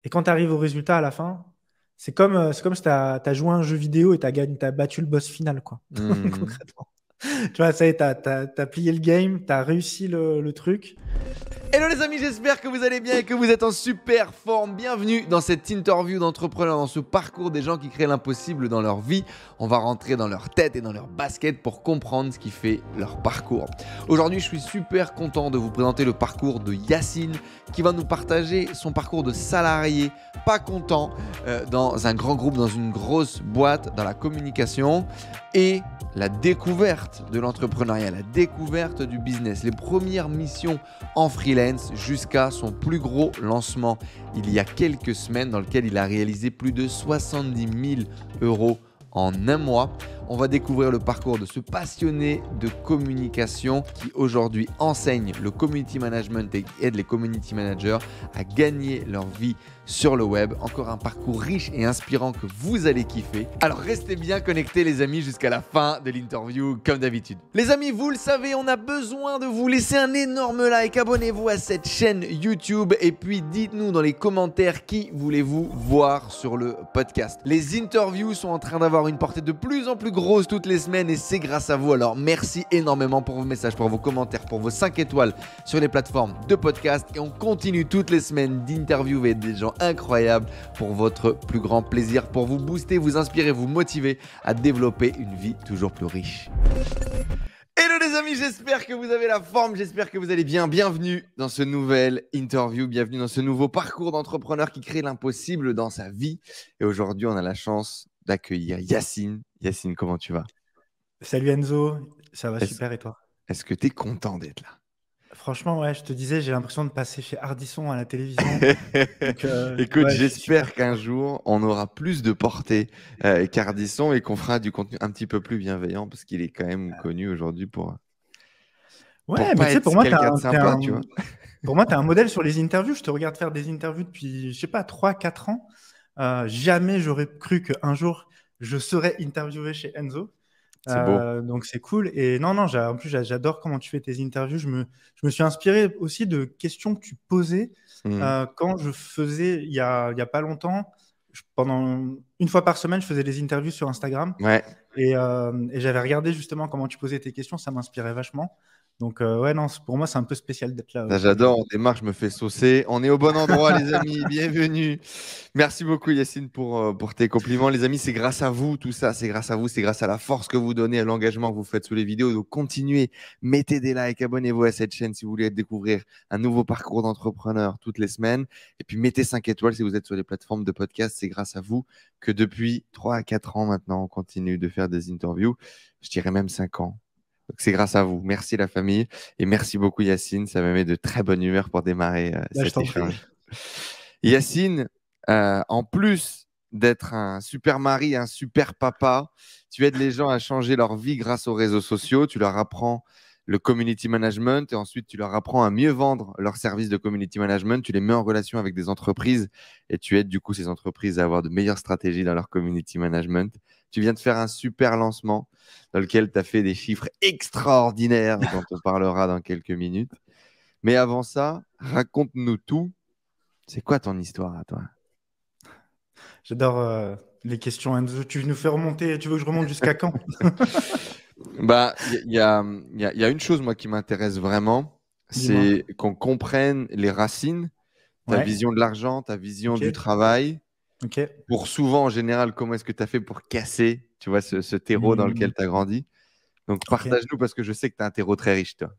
Et quand tu arrives au résultat à la fin, c'est comme si tu as joué à un jeu vidéo et tu as battu le boss final, quoi. Mhm. Concrètement. Tu vois, ça y est, t'as plié le game, tu as réussi le truc. Hello les amis, j'espère que vous allez bien et que vous êtes en super forme. Bienvenue dans cette interview d'entrepreneurs, dans ce parcours des gens qui créent l'impossible dans leur vie. On va rentrer dans leur tête et dans leur basket pour comprendre ce qui fait leur parcours. Aujourd'hui, je suis super content de vous présenter le parcours de Yacine qui va nous partager son parcours de salarié pas content dans un grand groupe, dans une grosse boîte, dans la communication et la découverte de l'entrepreneuriat, la découverte du business, les premières missions en freelance jusqu'à son plus gros lancement il y a quelques semaines dans lequel il a réalisé plus de 70 000 euros en un mois. On va découvrir le parcours de ce passionné de communication qui aujourd'hui enseigne le community management et aide les community managers à gagner leur vie sur le web. Encore un parcours riche et inspirant que vous allez kiffer. Alors restez bien connectés les amis jusqu'à la fin de l'interview comme d'habitude. Les amis, vous le savez, on a besoin de vous. Laissez un énorme like, abonnez-vous à cette chaîne YouTube et puis dites-nous dans les commentaires qui voulez-vous voir sur le podcast. Les interviews sont en train d'avoir une portée de plus en plus grosse toutes les semaines et c'est grâce à vous. Alors merci énormément pour vos messages, pour vos commentaires, pour vos 5 étoiles sur les plateformes de podcast et on continue toutes les semaines d'interviewer des gens incroyables pour votre plus grand plaisir, pour vous booster, vous inspirer, vous motiver à développer une vie toujours plus riche. Hello les amis, j'espère que vous avez la forme, j'espère que vous allez bien. Bienvenue dans ce nouvel interview, bienvenue dans ce nouveau parcours d'entrepreneur qui crée l'impossible dans sa vie. Et aujourd'hui, on a la chance d'accueillir Yacine. Yacine, comment tu vas? Salut Enzo, ça va Est-ce, super et toi? est-ce que tu es content d'être là? Franchement, ouais, je te disais, j'ai l'impression de passer chez Ardisson à la télévision. Donc, Écoute, ouais, je suis super j'espère qu'un content. jour, on aura plus de portée qu'Ardisson et qu'on fera du contenu un petit peu plus bienveillant parce qu'il est quand même connu aujourd'hui pour Ouais, mais pas tu sais, être quelqu'un de sympa, tu vois. pour moi, t'es un modèle sur les interviews. Je te regarde faire des interviews depuis, je sais pas, 3, 4 ans. Jamais j'aurais cru qu'un jour, je serais interviewé chez Enzo. C'est beau. Donc, c'est cool. Et non, non, en plus, j'adore comment tu fais tes interviews. Je me suis inspiré aussi de questions que tu posais Mhm. quand je faisais, il y a pas longtemps, pendant une fois par semaine, je faisais des interviews sur Instagram. Ouais. Et j'avais regardé justement comment tu posais tes questions, ça m'inspirait vachement. Donc, ouais, non, pour moi, c'est un peu spécial d'être là Ça, j'adore, aujourd'hui. on démarre, je me fais saucer. On est au bon endroit, les amis. Bienvenue. Merci beaucoup, Yacine, pour tes compliments. Les amis, c'est grâce à vous, tout ça. C'est grâce à vous, c'est grâce à la force que vous donnez, à l'engagement que vous faites sous les vidéos. Donc, continuez, mettez des likes, abonnez-vous à cette chaîne si vous voulez découvrir un nouveau parcours d'entrepreneur toutes les semaines. Et puis, mettez 5 étoiles si vous êtes sur les plateformes de podcast. C'est grâce à vous que depuis 3 à 4 ans maintenant, on continue de faire des interviews. Je dirais même 5 ans. Donc, c'est grâce à vous. Merci la famille. Et merci beaucoup Yacine, ça me met de très bonne humeur pour démarrer Là, je cet t'en prie. échange. Yacine, en plus d'être un super mari, un super papa, tu aides les gens à changer leur vie grâce aux réseaux sociaux, tu leur apprends le community management et ensuite tu leur apprends à mieux vendre leurs services de community management, tu les mets en relation avec des entreprises et tu aides du coup ces entreprises à avoir de meilleures stratégies dans leur community management. Tu viens de faire un super lancement dans lequel tu as fait des chiffres extraordinaires dont on parlera dans quelques minutes. Mais avant ça, raconte-nous tout. C'est quoi ton histoire à toi? J'adore les questions, Enzo. Tu nous fais remonter, tu veux que je remonte jusqu'à quand? Bah, il y a une chose, moi, qui m'intéresse vraiment, Dis-moi. c'est qu'on comprenne les racines, ta Ouais, vision de l'argent, ta vision ok, du travail. ok, Pour souvent, en général, comment est-ce que tu as fait pour casser, tu vois, ce terreau dans Hmm, lequel tu as grandi? Donc, ok. partage-nous parce que je sais que tu as un terreau très riche, toi.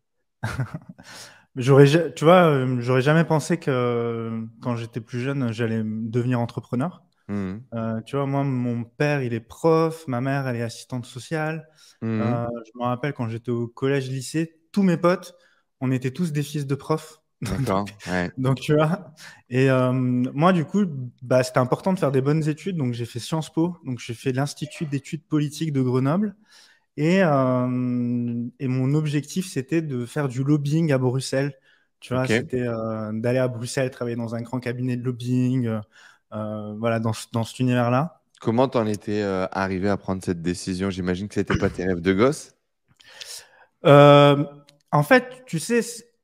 Tu vois, j'aurais jamais pensé que quand j'étais plus jeune, j'allais devenir entrepreneur. Mhm. Tu vois, moi, mon père, il est prof, ma mère, elle est assistante sociale. Mhm. Je me rappelle quand j'étais au collège-lycée, tous mes potes, on était tous des fils de profs. Donc, D'accord, ouais. donc, tu vois. Et moi, du coup, bah, c'était important de faire des bonnes études. Donc, j'ai fait Sciences Po. Donc, j'ai fait l'Institut d'études politiques de Grenoble. Et mon objectif, c'était de faire du lobbying à Bruxelles. Tu vois, Ok. c'était d'aller à Bruxelles, travailler dans un grand cabinet de lobbying, voilà, dans cet univers-là. Comment t'en étais arrivé à prendre cette décision? J'imagine que c'était pas tes rêves de gosse. Euh, En fait, tu sais,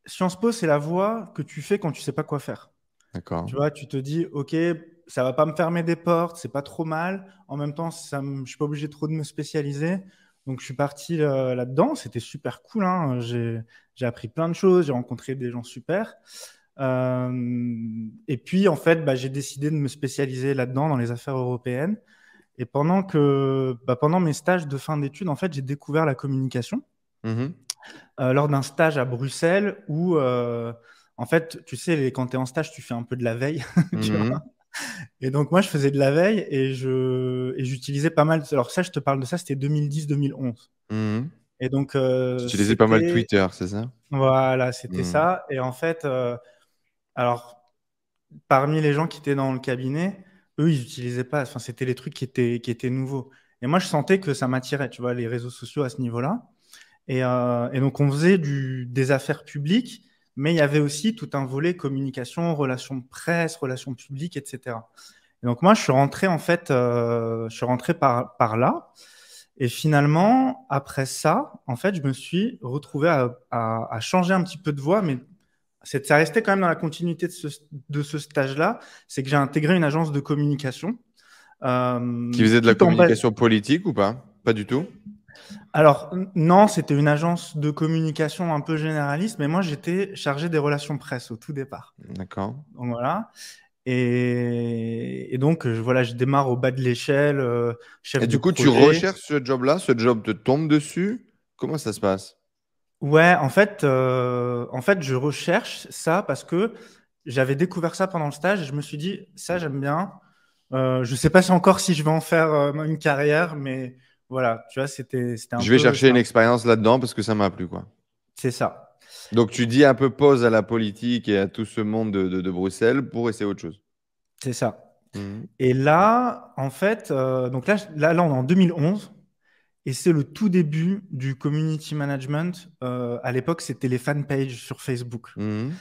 Sciences Po, c'est la voie que tu fais quand tu sais pas quoi faire. D'accord. Tu vois, tu te dis, OK, ça va pas me fermer des portes, c'est pas trop mal. En même temps, je suis pas obligé trop de me spécialiser. Donc, je suis parti là-dedans. C'était super cool, hein. J'ai appris plein de choses, j'ai rencontré des gens super. Et puis, en fait, j'ai décidé de me spécialiser là-dedans, dans les affaires européennes. Et pendant mes stages de fin d'études, en fait, j'ai découvert la communication Mhm. lors d'un stage à Bruxelles où, en fait, tu sais, quand tu es en stage, tu fais un peu de la veille, tu vois. Mhm. Et donc, moi, je faisais de la veille et j'utilisais pas mal. Alors, ça, je te parle de ça, c'était 2010-2011. Mhm. Et donc, Tu utilisais pas mal c'était. Twitter, c'est ça? Voilà, c'était Mhm. ça. Et en fait, alors, parmi les gens qui étaient dans le cabinet, eux, ils n'utilisaient pas. Enfin, c'était les trucs qui étaient nouveaux. Et moi, je sentais que ça m'attirait, tu vois, les réseaux sociaux à ce niveau-là. Et donc, on faisait des affaires publiques, mais il y avait aussi tout un volet communication, relations presse, relations publiques, etc. Et donc, moi, je suis rentré, en fait, je suis rentré par là. Et finalement, après ça, en fait, je me suis retrouvé à changer un petit peu de voie, mais ça restait quand même dans la continuité de ce stage-là. C'est que j'ai intégré une agence de communication, Qui faisait de la tout en bas. communication politique ou pas? Pas du tout? Alors, non, c'était une agence de communication un peu généraliste, mais moi, j'étais chargé des relations presse au tout départ. D'accord. Donc, voilà. Et donc, voilà, je démarre au bas de l'échelle, Et chef de du coup, tu projet. recherches ce job-là, ce job te tombe dessus. Comment ça se passe? Ouais, en fait, je recherche ça parce que j'avais découvert ça pendant le stage et je me suis dit, ça, j'aime bien. Je sais pas encore si je vais en faire une carrière, mais voilà, tu vois, c'était un Je vais peu, chercher une expérience là-dedans parce que ça m'a plu, quoi. c'est ça, Donc tu dis un peu pause à la politique et à tout ce monde de Bruxelles pour essayer autre chose. c'est ça. Mhm. Et là, en fait, donc là, on est en 2011 et c'est le tout début du community management. À l'époque, c'était les fan pages sur Facebook. Mhm.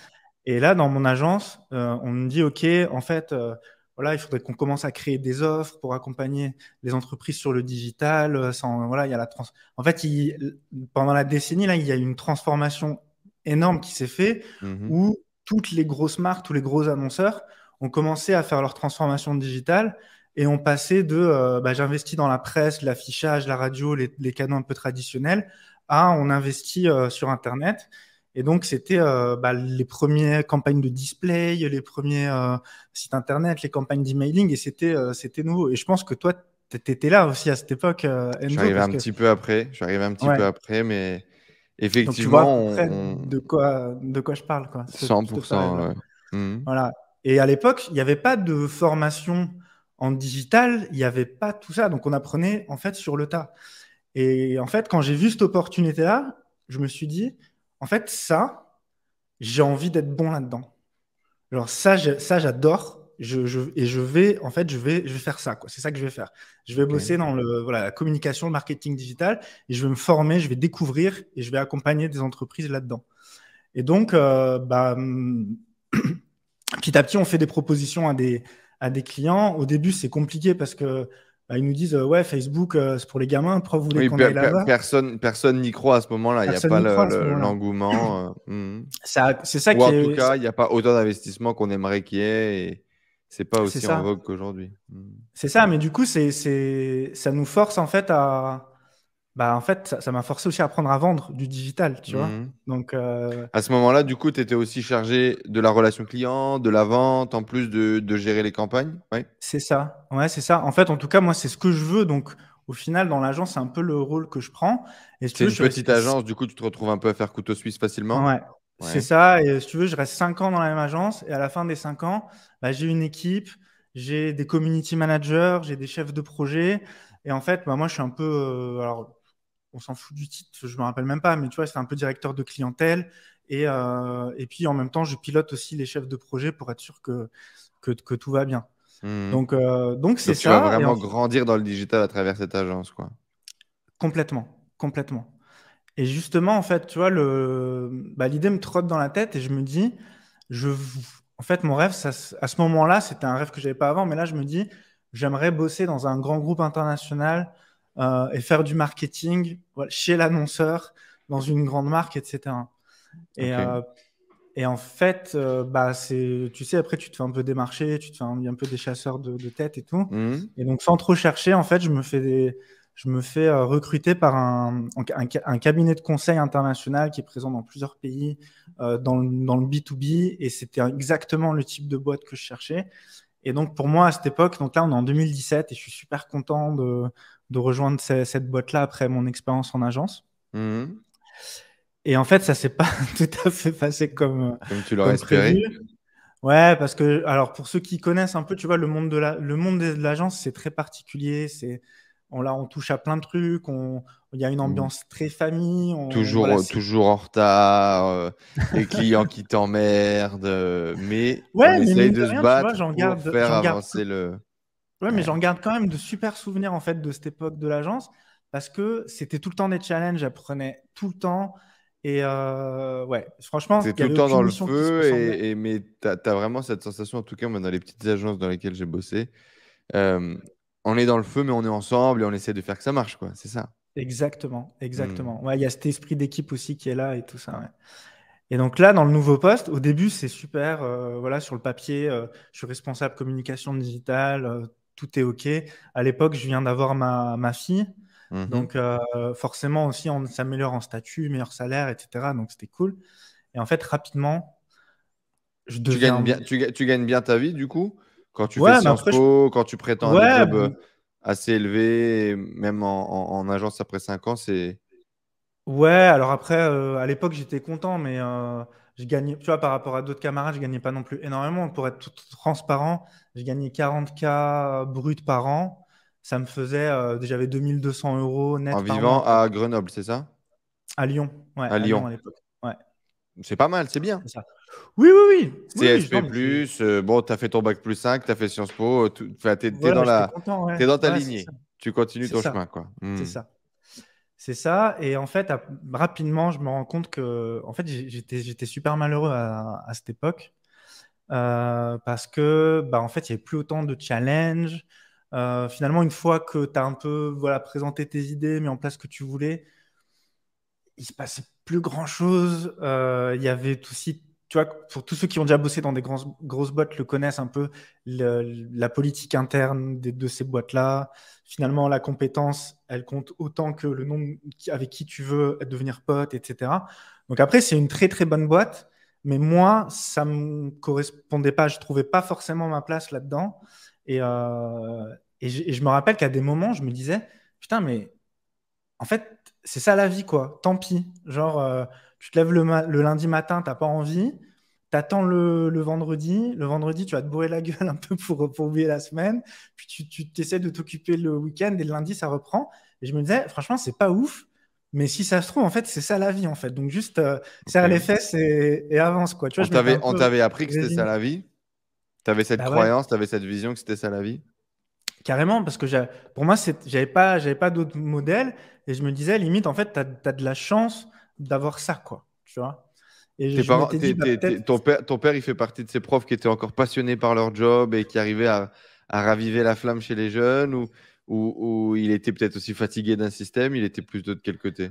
Et là, dans mon agence, on me dit, OK, en fait, voilà, il faudrait qu'on commence à créer des offres pour accompagner les entreprises sur le digital. Voilà, il y a En fait, pendant la décennie, là, il y a eu une transformation énorme qui s'est faite Mhm. où toutes les grosses marques, tous les gros annonceurs ont commencé à faire leur transformation digitale et ont passé de j'investis dans la presse, l'affichage, la radio, les canaux un peu traditionnels, à on investit sur Internet. Et donc, c'était les premières campagnes de display, les premiers sites internet, les campagnes d'emailing, et c'était nouveau. Et je pense que toi, tu étais là aussi à cette époque, Je suis Enzo, arrivé parce un que, petit peu après. Je suis arrivé un petit peu ouais, après, mais donc tu vois à effectivement, peu près de quoi je parle, quoi, cette 100%. période-là. Ouais. Mhm. Voilà. Et à l'époque, il n'y avait pas de formation en digital, il n'y avait pas tout ça. Donc, on apprenait en fait sur le tas. Et en fait, quand j'ai vu cette opportunité-là, je me suis dit, en fait, ça, j'ai envie d'être bon là-dedans. Alors ça, ça j'adore. Et en fait, je vais faire ça, quoi. C'est ça que je vais faire. Je vais Ok. bosser dans voilà, la communication, le marketing digital, et je vais me former, je vais découvrir, et je vais accompagner des entreprises là-dedans. Et donc, petit à petit, on fait des propositions à des clients. Au début, c'est compliqué parce que ils nous disent, ouais, Facebook, c'est pour les gamins. Pourquoi vous voulez Oui, qu'on aille là-bas? personne n'y croit à ce moment-là. Il n'y a Personne pas n'y croit à ce moment-là. l'engouement. Mhm. C'est ça Ou qui en tout est, cas, il n'y a pas autant d'investissement qu'on aimerait qu'il y ait et c'est pas c'est aussi en ça. vogue qu'aujourd'hui. Mhm. C'est ça, mais du coup, ça nous force en fait en fait, ça m'a forcé aussi à apprendre à vendre du digital, tu vois. Mhm. Donc, À ce moment-là, du coup, tu étais aussi chargé de la relation client, de la vente, en plus de gérer les campagnes. Oui. c'est ça. Ouais, c'est ça. En fait, en tout cas, moi, c'est ce que je veux. Donc, au final, dans l'agence, c'est un peu le rôle que je prends. Et si tu C'est veux, une je suis petite resté. agence, du coup, tu te retrouves un peu à faire couteau suisse facilement. Ouais, c'est Ouais. ça. Et si tu veux, je reste 5 ans dans la même agence. Et à la fin des 5 ans, j'ai une équipe, j'ai des community managers, j'ai des chefs de projet. Et en fait, moi, je suis un peu. Alors, on s'en fout du titre, je me rappelle même pas, mais tu vois, c'est un peu directeur de clientèle. Et puis, en même temps, je pilote aussi les chefs de projet pour être sûr que tout va bien. Mhm. Donc c'est Donc, tu vas ça. vraiment grandir dans le digital à travers cette agence, quoi. Complètement, complètement. Et justement, en fait, tu vois, l'idée me trotte dans la tête et je me dis, je, en fait, mon rêve, à ce moment-là, c'était un rêve que j'avais pas avant, mais là, je me dis, j'aimerais bosser dans un grand groupe international et faire du marketing, voilà, chez l'annonceur, dans une grande marque, etc. Et, Ok. Et en fait, tu sais, après, tu te fais un peu démarcher, tu te fais un peu des chasseurs de tête et tout. Mhm. Et donc, sans trop chercher, en fait, je me fais recruter par un cabinet de conseil international qui est présent dans plusieurs pays dans le B2B. Et c'était exactement le type de boîte que je cherchais. Et donc, pour moi, à cette époque, donc là, on est en 2017 et je suis super content de rejoindre cette boîte-là après mon expérience en agence. Mhm. Et en fait, ça s'est pas tout à fait passé Comme tu l'aurais comme prévu. espéré. Ouais, parce que, alors, pour ceux qui connaissent un peu, tu vois, le monde de l'agence, c'est très particulier. On touche à plein de trucs. Il y a une Mhm. ambiance très famille. Voilà, Toujours en retard, les clients qui t'emmerdent, mais on ouais, mais essaye mine de de se rien, tu vois, battre pour faire avancer le. ouais, mais Ouais. j'en garde quand même de super souvenirs, en fait, de cette époque de l'agence parce que c'était tout le temps des challenges. J'apprenais tout le temps. Et ouais, franchement, C'est il n'y tout le avait temps dans aucune le mission qui se feu, ressemblait. mais t'as vraiment cette sensation, en tout cas, moi, dans les petites agences dans lesquelles j'ai bossé, euh, on est dans le feu, mais on est ensemble et on essaie de faire que ça marche, quoi. C'est ça. Exactement, Hmm. exactement. Ouais, il y a cet esprit d'équipe aussi qui est là et tout ça. Ouais. Et donc là, dans le nouveau poste, au début, c'est super. Voilà, sur le papier, je suis responsable communication digitale, tout est OK. À l'époque, je viens d'avoir ma fille. Mhm. Donc, forcément aussi, on s'améliore en statut, meilleur salaire, etc. Donc, c'était cool. Et en fait, rapidement, je Tu gagnes deviens. bien, tu gagnes bien ta vie, du coup, quand tu fais Ouais, mais Sciences après, Po, quand tu prétends à des ouais, jobs assez élevés, et même en agence après 5 ans, c'est ouais, alors après, à l'époque, j'étais content, mais je gagnais, tu vois, par rapport à d'autres camarades, je gagnais pas non plus énormément. Pour être tout transparent, je gagnais 40K brut par an. Ça me faisait, j'avais 2200 € en net par vivant mois, quoi. à Grenoble, c'est ça? À Lyon, ouais, À à Lyon Lyon. à l'époque. Ouais, C'est pas mal, c'est bien. c'est ça. Oui, oui, oui, oui, oui, CSP+, non, mais c'est, bon, t'as fait ton bac+5, t'as fait Sciences Po, enfin, voilà, j'étais content, ouais, t'es dans ta ouais, c'est ça, lignée. Tu continues c'est ton ça, chemin, quoi. c'est Hmm. ça. C'est ça. Et en fait, rapidement, je me rends compte que, en fait, j'étais super malheureux à cette époque. Parce que en fait, il n'y avait plus autant de challenges. Finalement, une fois que tu as un peu voilà, présenté tes idées, mis en place ce que tu voulais, il se passait plus grand-chose. Il y avait aussi, tu vois, pour tous ceux qui ont déjà bossé dans des grosses boîtes, le connaissent un peu, la politique interne de ces boîtes-là. Finalement, la compétence, elle compte autant que le nombre avec qui tu veux devenir pote, etc. Donc après, c'est une très très bonne boîte, mais moi, ça me correspondait pas. Je trouvais pas forcément ma place là-dedans. Et je me rappelle qu'à des moments, je me disais, putain, mais en fait, c'est ça la vie, quoi. Tant pis. Genre, tu te lèves le lundi matin, t'as pas envie. T'attends le vendredi. Le vendredi, tu vas te bourrer la gueule un peu pour oublier la semaine. Puis tu t'essaies de t'occuper le week-end et le lundi, ça reprend. Et je me disais, franchement, c'est pas ouf. Mais si ça se trouve, en fait, c'est ça la vie, en fait. Donc, juste serre les Ok. fesses et avance, quoi. Tu vois, je m'étais un On peu t'avait appris que c'était ça résigné. la vie? T'avais cette Bah ouais, croyance, t'avais cette vision que c'était ça la vie? carrément, parce que pour moi, j'avais pas d'autre modèle. Et je me disais, limite, en fait, t'as de la chance d'avoir ça, quoi. Tu vois? Et Tes je parents, m'étais dit, peut-être. ton père, il fait partie de ces profs qui étaient encore passionnés par leur job et qui arrivaient à raviver la flamme chez les jeunes ou il était peut-être aussi fatigué d'un système, il était plutôt de quel côté?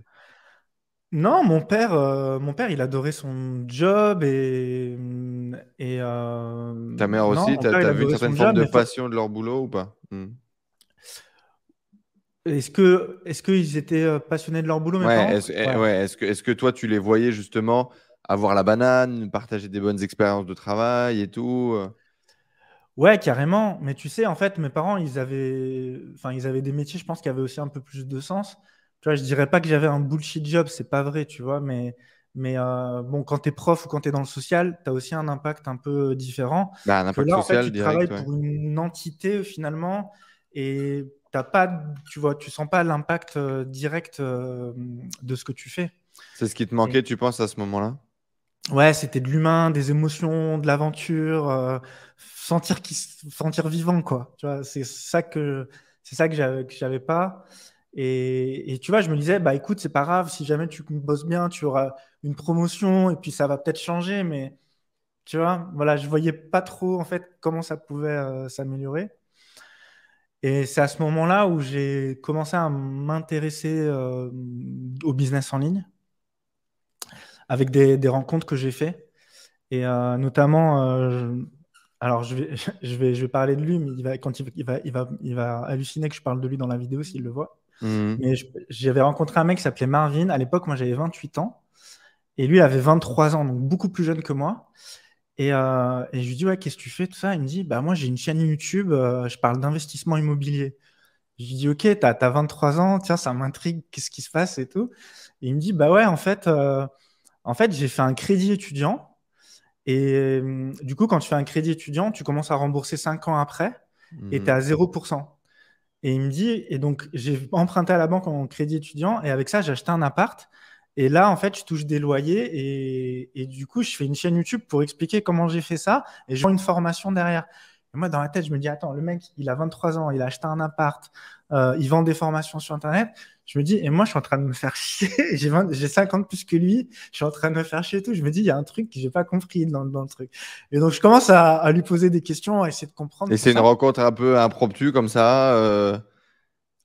Non, mon père, il adorait son job et Ta mère non, aussi, mon père, il t'as vu une adorait certaine son forme job, de mais passion de leur boulot ou pas? Hmm. est-ce qu'ils étaient passionnés de leur boulot, mes Ouais, parents? Ouais. est-ce que toi, tu les voyais justement avoir la banane, partager des bonnes expériences de travail et tout? Ouais, carrément. Mais tu sais, en fait, mes parents, ils avaient des métiers, je pense, qui avaient aussi un peu plus de sens. Tu vois, je dirais pas que j'avais un bullshit job, c'est pas vrai, tu vois, mais bon, quand tu es prof ou quand tu es dans le social, tu as aussi un impact un peu différent. Bah, un Que impact là, en fait, social tu travailles direct, ouais. pour une entité finalement et t'as pas, tu vois, tu sens pas l'impact direct de ce que tu fais. C'est ce qui te Et manquait, tu penses, à ce moment-là? ouais, c'était de l'humain, des émotions, de l'aventure, sentir vivant, quoi. Tu vois, c'est ça que j'avais pas. Et tu vois, je me disais, bah écoute, c'est pas grave, si jamais tu bosses bien, tu auras une promotion et puis ça va peut-être changer, mais tu vois, voilà, je voyais pas trop en fait comment ça pouvait s'améliorer. Et c'est à ce moment-là où j'ai commencé à m'intéresser au business en ligne avec des rencontres que j'ai fait. Et notamment, alors je vais parler de lui, mais quand il va halluciner que je parle de lui dans la vidéo s'il le voit. Mhm. Mais j'avais rencontré un mec qui s'appelait Marvin. À l'époque, moi, j'avais 28 ans. Et lui, il avait 23 ans, donc beaucoup plus jeune que moi. Et je lui dis, ouais, qu'est-ce que tu fais, tout ça? Il me dit, bah, moi, j'ai une chaîne YouTube, je parle d'investissement immobilier. Je lui dis, ok, t'as 23 ans, tiens, ça m'intrigue, qu'est-ce qui se passe et tout. Et il me dit, bah ouais, en fait, j'ai fait un crédit étudiant. Et du coup, quand tu fais un crédit étudiant, tu commences à rembourser 5 ans après et tu es Mhm. à 0%. Et il me dit, et donc j'ai emprunté à la banque en crédit étudiant et avec ça, j'ai acheté un appart. Et là, en fait, je touche des loyers et du coup, je fais une chaîne YouTube pour expliquer comment j'ai fait ça et je vends une formation derrière. Et moi, dans la tête, je me dis, attends, le mec, il a 23 ans, il a acheté un appart, il vend des formations sur Internet. Je me dis, et moi, je suis en train de me faire chier. J'ai 50 plus que lui. Je suis en train de me faire chier et tout. Je me dis, il y a un truc que j'ai pas compris dans le truc. Et donc, je commence à lui poser des questions, à essayer de comprendre Et tout c'est une ça. rencontre un peu impromptue comme ça,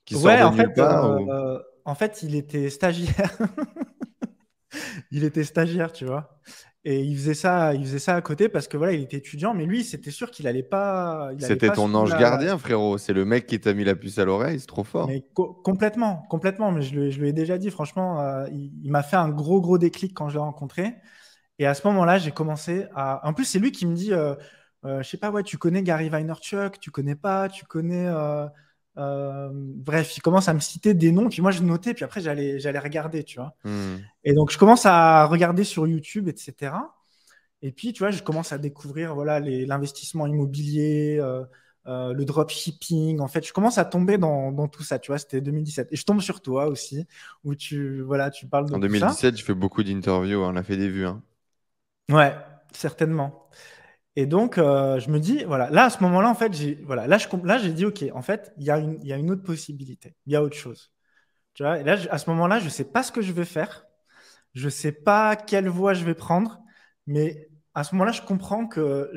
qui sort Ouais, de nulle part ou... en fait, il était stagiaire. Il était stagiaire, tu vois. Et il faisait ça à côté parce que voilà, il était étudiant, mais lui, c'était sûr il allait C'était pas ton suivre ange gardien, frérot. C'est le mec qui t'a mis la puce à l'oreille, c'est trop fort. mais complètement, complètement. Mais je lui ai déjà dit, franchement, il m'a fait un gros déclic quand je l'ai rencontré. Et à ce moment-là, j'ai commencé à. En plus, c'est lui qui me dit, je sais pas, ouais, tu connais Gary Vaynerchuk, tu connais pas, tu connais. Bref, il commence à me citer des noms, puis moi je notais, puis après j'allais regarder, tu vois. Hmm. Et donc je commence à regarder sur YouTube, etc. Et puis, tu vois, je commence à découvrir voilà, l'investissement immobilier, le dropshipping. En fait, je commence à tomber dans tout ça, tu vois, c'était 2017. Et je tombe sur toi aussi, où voilà, tu parles de En tout ça. 2017, je fais beaucoup d'interviews, hein, on a fait des vues, hein. Ouais, certainement. Et donc, je me dis, voilà, là, à ce moment-là, en fait, voilà, là, j'ai dit, OK, en fait, il y a une autre possibilité, il y a autre chose. Tu vois, et là, à ce moment-là, je ne sais pas ce que je vais faire, je ne sais pas quelle voie je vais prendre, mais à ce moment-là, je comprends que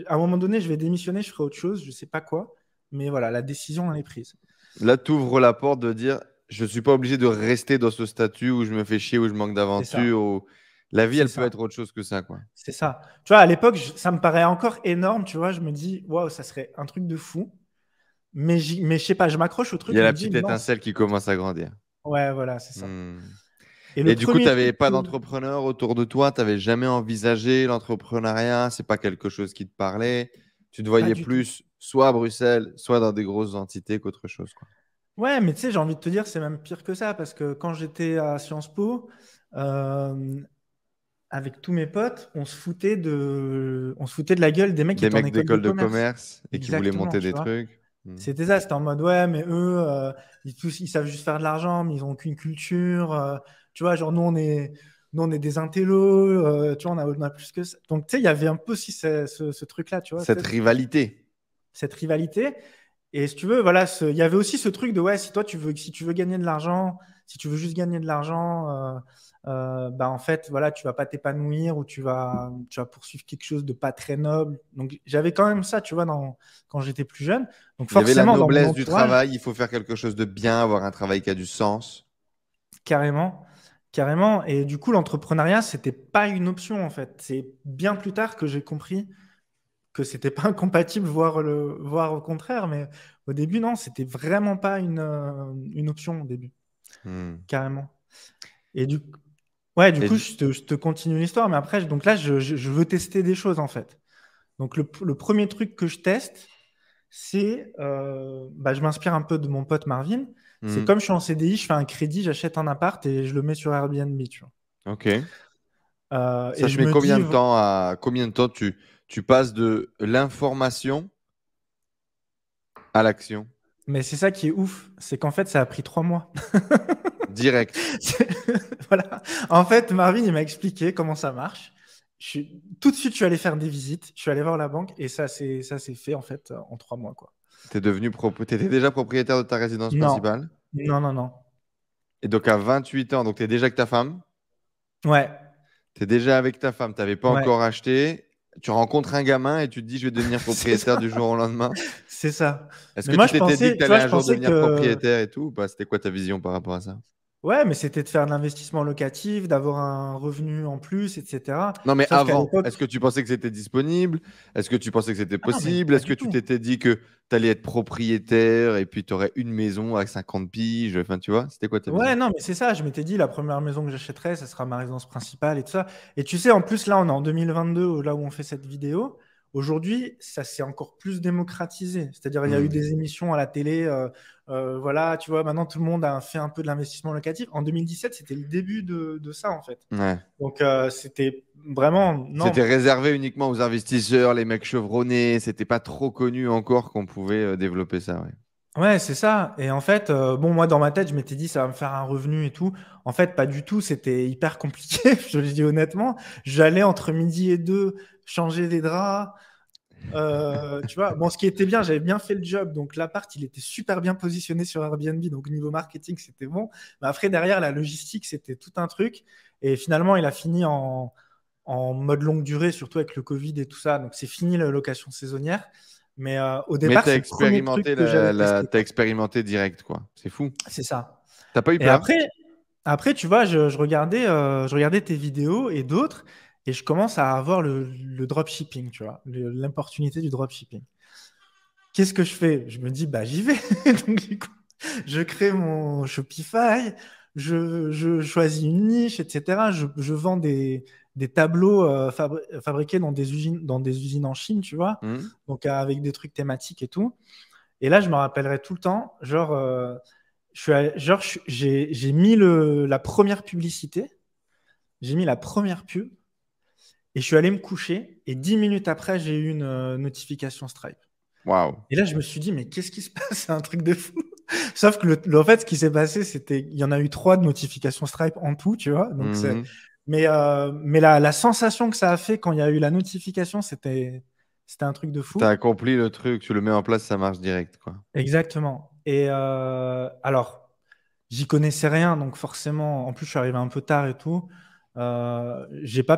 à un moment donné, je vais démissionner, je ferai autre chose, je ne sais pas quoi, mais voilà, la décision, elle est prise. Là, tu ouvres la porte de dire, je ne suis pas obligé de rester dans ce statut où je me fais chier, où je manque C'est ça, d'aventure. La vie, c'est elle peut ça, être autre chose que ça, quoi. c'est ça. Tu vois, à l'époque, ça me paraît encore énorme, tu vois, je me dis, waouh, ça serait un truc de fou, mais je sais pas, je m'accroche au Il truc, y a je me la dis, petite non, étincelle qui commence à grandir. ouais, voilà, c'est ça. Hmm. Et le Et du coup, tu premier n'avais truc pas d'entrepreneur autour de toi, tu n'avais jamais envisagé l'entrepreneuriat, c'est pas quelque chose qui te parlait. Tu te pas voyais du tout. plus soit à Bruxelles, soit dans des grosses entités qu'autre chose, quoi. Ouais, mais tu sais, j'ai envie de te dire, c'est même pire que ça, parce que quand j'étais à Sciences Po, euh, avec tous mes potes, on se foutait de la gueule des mecs qui Des étaient en mecs école de d'école de commerce. commerce et qui voulaient Exactement, monter tu des vois. trucs. Hmm. C'était ça, c'était en mode, ouais, mais eux, ils savent juste faire de l'argent, mais ils n'ont aucune culture. Tu vois, genre, nous, on est des intellos, tu vois, on a plus que ça. Donc, tu sais, il y avait un peu aussi ce truc-là, tu vois, Cette rivalité. cette rivalité. Et si tu veux, voilà, il y avait aussi ce truc de ouais, si tu veux gagner de l'argent, si tu veux juste gagner de l'argent, bah en fait, voilà, tu vas pas t'épanouir ou tu vas poursuivre quelque chose de pas très noble. Donc j'avais quand même ça, tu vois, quand j'étais plus jeune. Donc Il y avait la forcément, dans mon noblesse du entourage, travail, il faut faire quelque chose de bien, avoir un travail qui a du sens. carrément, carrément. Et du coup, l'entrepreneuriat, c'était pas une option en fait. C'est bien plus tard que j'ai compris que c'était pas incompatible, voire au contraire. Mais au début, non, c'était vraiment pas une option au début, Hmm. carrément. Et ouais, du Et coup, je te continue l'histoire, mais après, donc là, je veux tester des choses en fait. Donc le premier truc que je teste, c'est, bah, je m'inspire un peu de mon pote Marvin. C'est hmm. comme je suis en CDI, je fais un crédit, j'achète un appart et je le mets sur Airbnb, tu vois. Ok. Ça Et te je met me dis, combien de temps tu passes de l'information à l'action? mais c'est ça qui est ouf, c'est qu'en fait, ça a pris 3 mois. Direct. Voilà. En fait, Marvin, il m'a expliqué comment ça marche. Tout de suite, je suis allé faire des visites, je suis allé voir la banque et ça s'est fait en fait en 3 mois, quoi. T'étais déjà propriétaire de ta résidence Non, principale. non, non, non. Et donc à 28 ans, donc tu es déjà avec ta femme. Ouais, Tu es déjà avec ta femme, tu n'avais pas ouais, encore acheté. Tu rencontres un gamin et tu te dis, je vais devenir c'est propriétaire ça, du jour au lendemain. c'est ça. Est-ce Mais que moi, tu t'étais dit que tu tu allais vois, un jour devenir propriétaire et tout ou pas? C'était quoi ta vision par rapport à ça? Ouais, mais c'était de faire de l'investissement locatif, d'avoir un revenu en plus, etc. Non, mais Sauf qu'à avant, l'époque, est-ce que tu pensais que c'était disponible? Est-ce que tu pensais que c'était ah non, mais possible? pas Est-ce que du tu tout. t'étais dit que tu allais être propriétaire et puis tu aurais une maison à 50 piges? Enfin, tu vois, c'était quoi ta vision? Ouais, non, mais c'est ça. Je m'étais dit, la première maison que j'achèterais, ça sera ma résidence principale et tout ça. Et tu sais, en plus, là, on est en 2022, là où on fait cette vidéo. Aujourd'hui, ça s'est encore plus démocratisé. C'est-à-dire, il y a eu Hmm. des émissions à la télé. Voilà, tu vois, maintenant, tout le monde a fait un peu de l'investissement locatif. En 2017, c'était le début de ça, en fait. Ouais. Donc, c'était vraiment, non. C'était réservé uniquement aux investisseurs, les mecs chevronnés. C'était pas trop connu encore qu'on pouvait développer ça. Ouais. Ouais, c'est ça. Et en fait, bon, moi, dans ma tête, je m'étais dit, ça va me faire un revenu et tout. En fait, pas du tout. C'était hyper compliqué. Je le dis honnêtement. J'allais entre midi et deux changer des draps. Tu vois, bon, ce qui était bien, j'avais bien fait le job. Donc, l'appart, il était super bien positionné sur Airbnb. Donc, niveau marketing, c'était bon. Mais après, derrière, la logistique, c'était tout un truc. Et finalement, il a fini en mode longue durée, surtout avec le Covid et tout ça. Donc, c'est fini la location saisonnière. Mais au Mais départ, c'est le premier truc que j'avais testé, t'as quoi. expérimenté direct, quoi. C'est fou. C'est ça. T'as pas eu Et peur? après, tu vois, je regardais tes vidéos et d'autres, et je commence à avoir le dropshipping, tu vois, l'opportunité du dropshipping. Qu'est-ce que je fais? Je me dis, bah, j'y vais. Donc, du coup, je crée mon Shopify, je choisis une niche, etc. Je vends des tableaux fabriqués dans des usines en Chine, tu vois, Hmm. donc avec des trucs thématiques et tout. Et là, je me rappellerai tout le temps, genre, j'ai mis la première publicité, j'ai mis la première pub, et je suis allé me coucher, et 10 minutes après, j'ai eu une notification Stripe. Waouh. Et là, je me suis dit, mais qu'est-ce qui se passe? C'est un truc de fou. Sauf que en fait, ce qui s'est passé, c'était, il y en a eu 3 de notifications Stripe en tout, tu vois. Donc Mhm. mais la sensation que ça a fait quand il y a eu la notification, c'était un truc de T'as fou. accompli le truc, tu le mets en place, ça marche direct, quoi. Exactement. Et alors, j'y connaissais rien, donc forcément, en plus, je suis arrivé un peu tard et tout. J'ai pas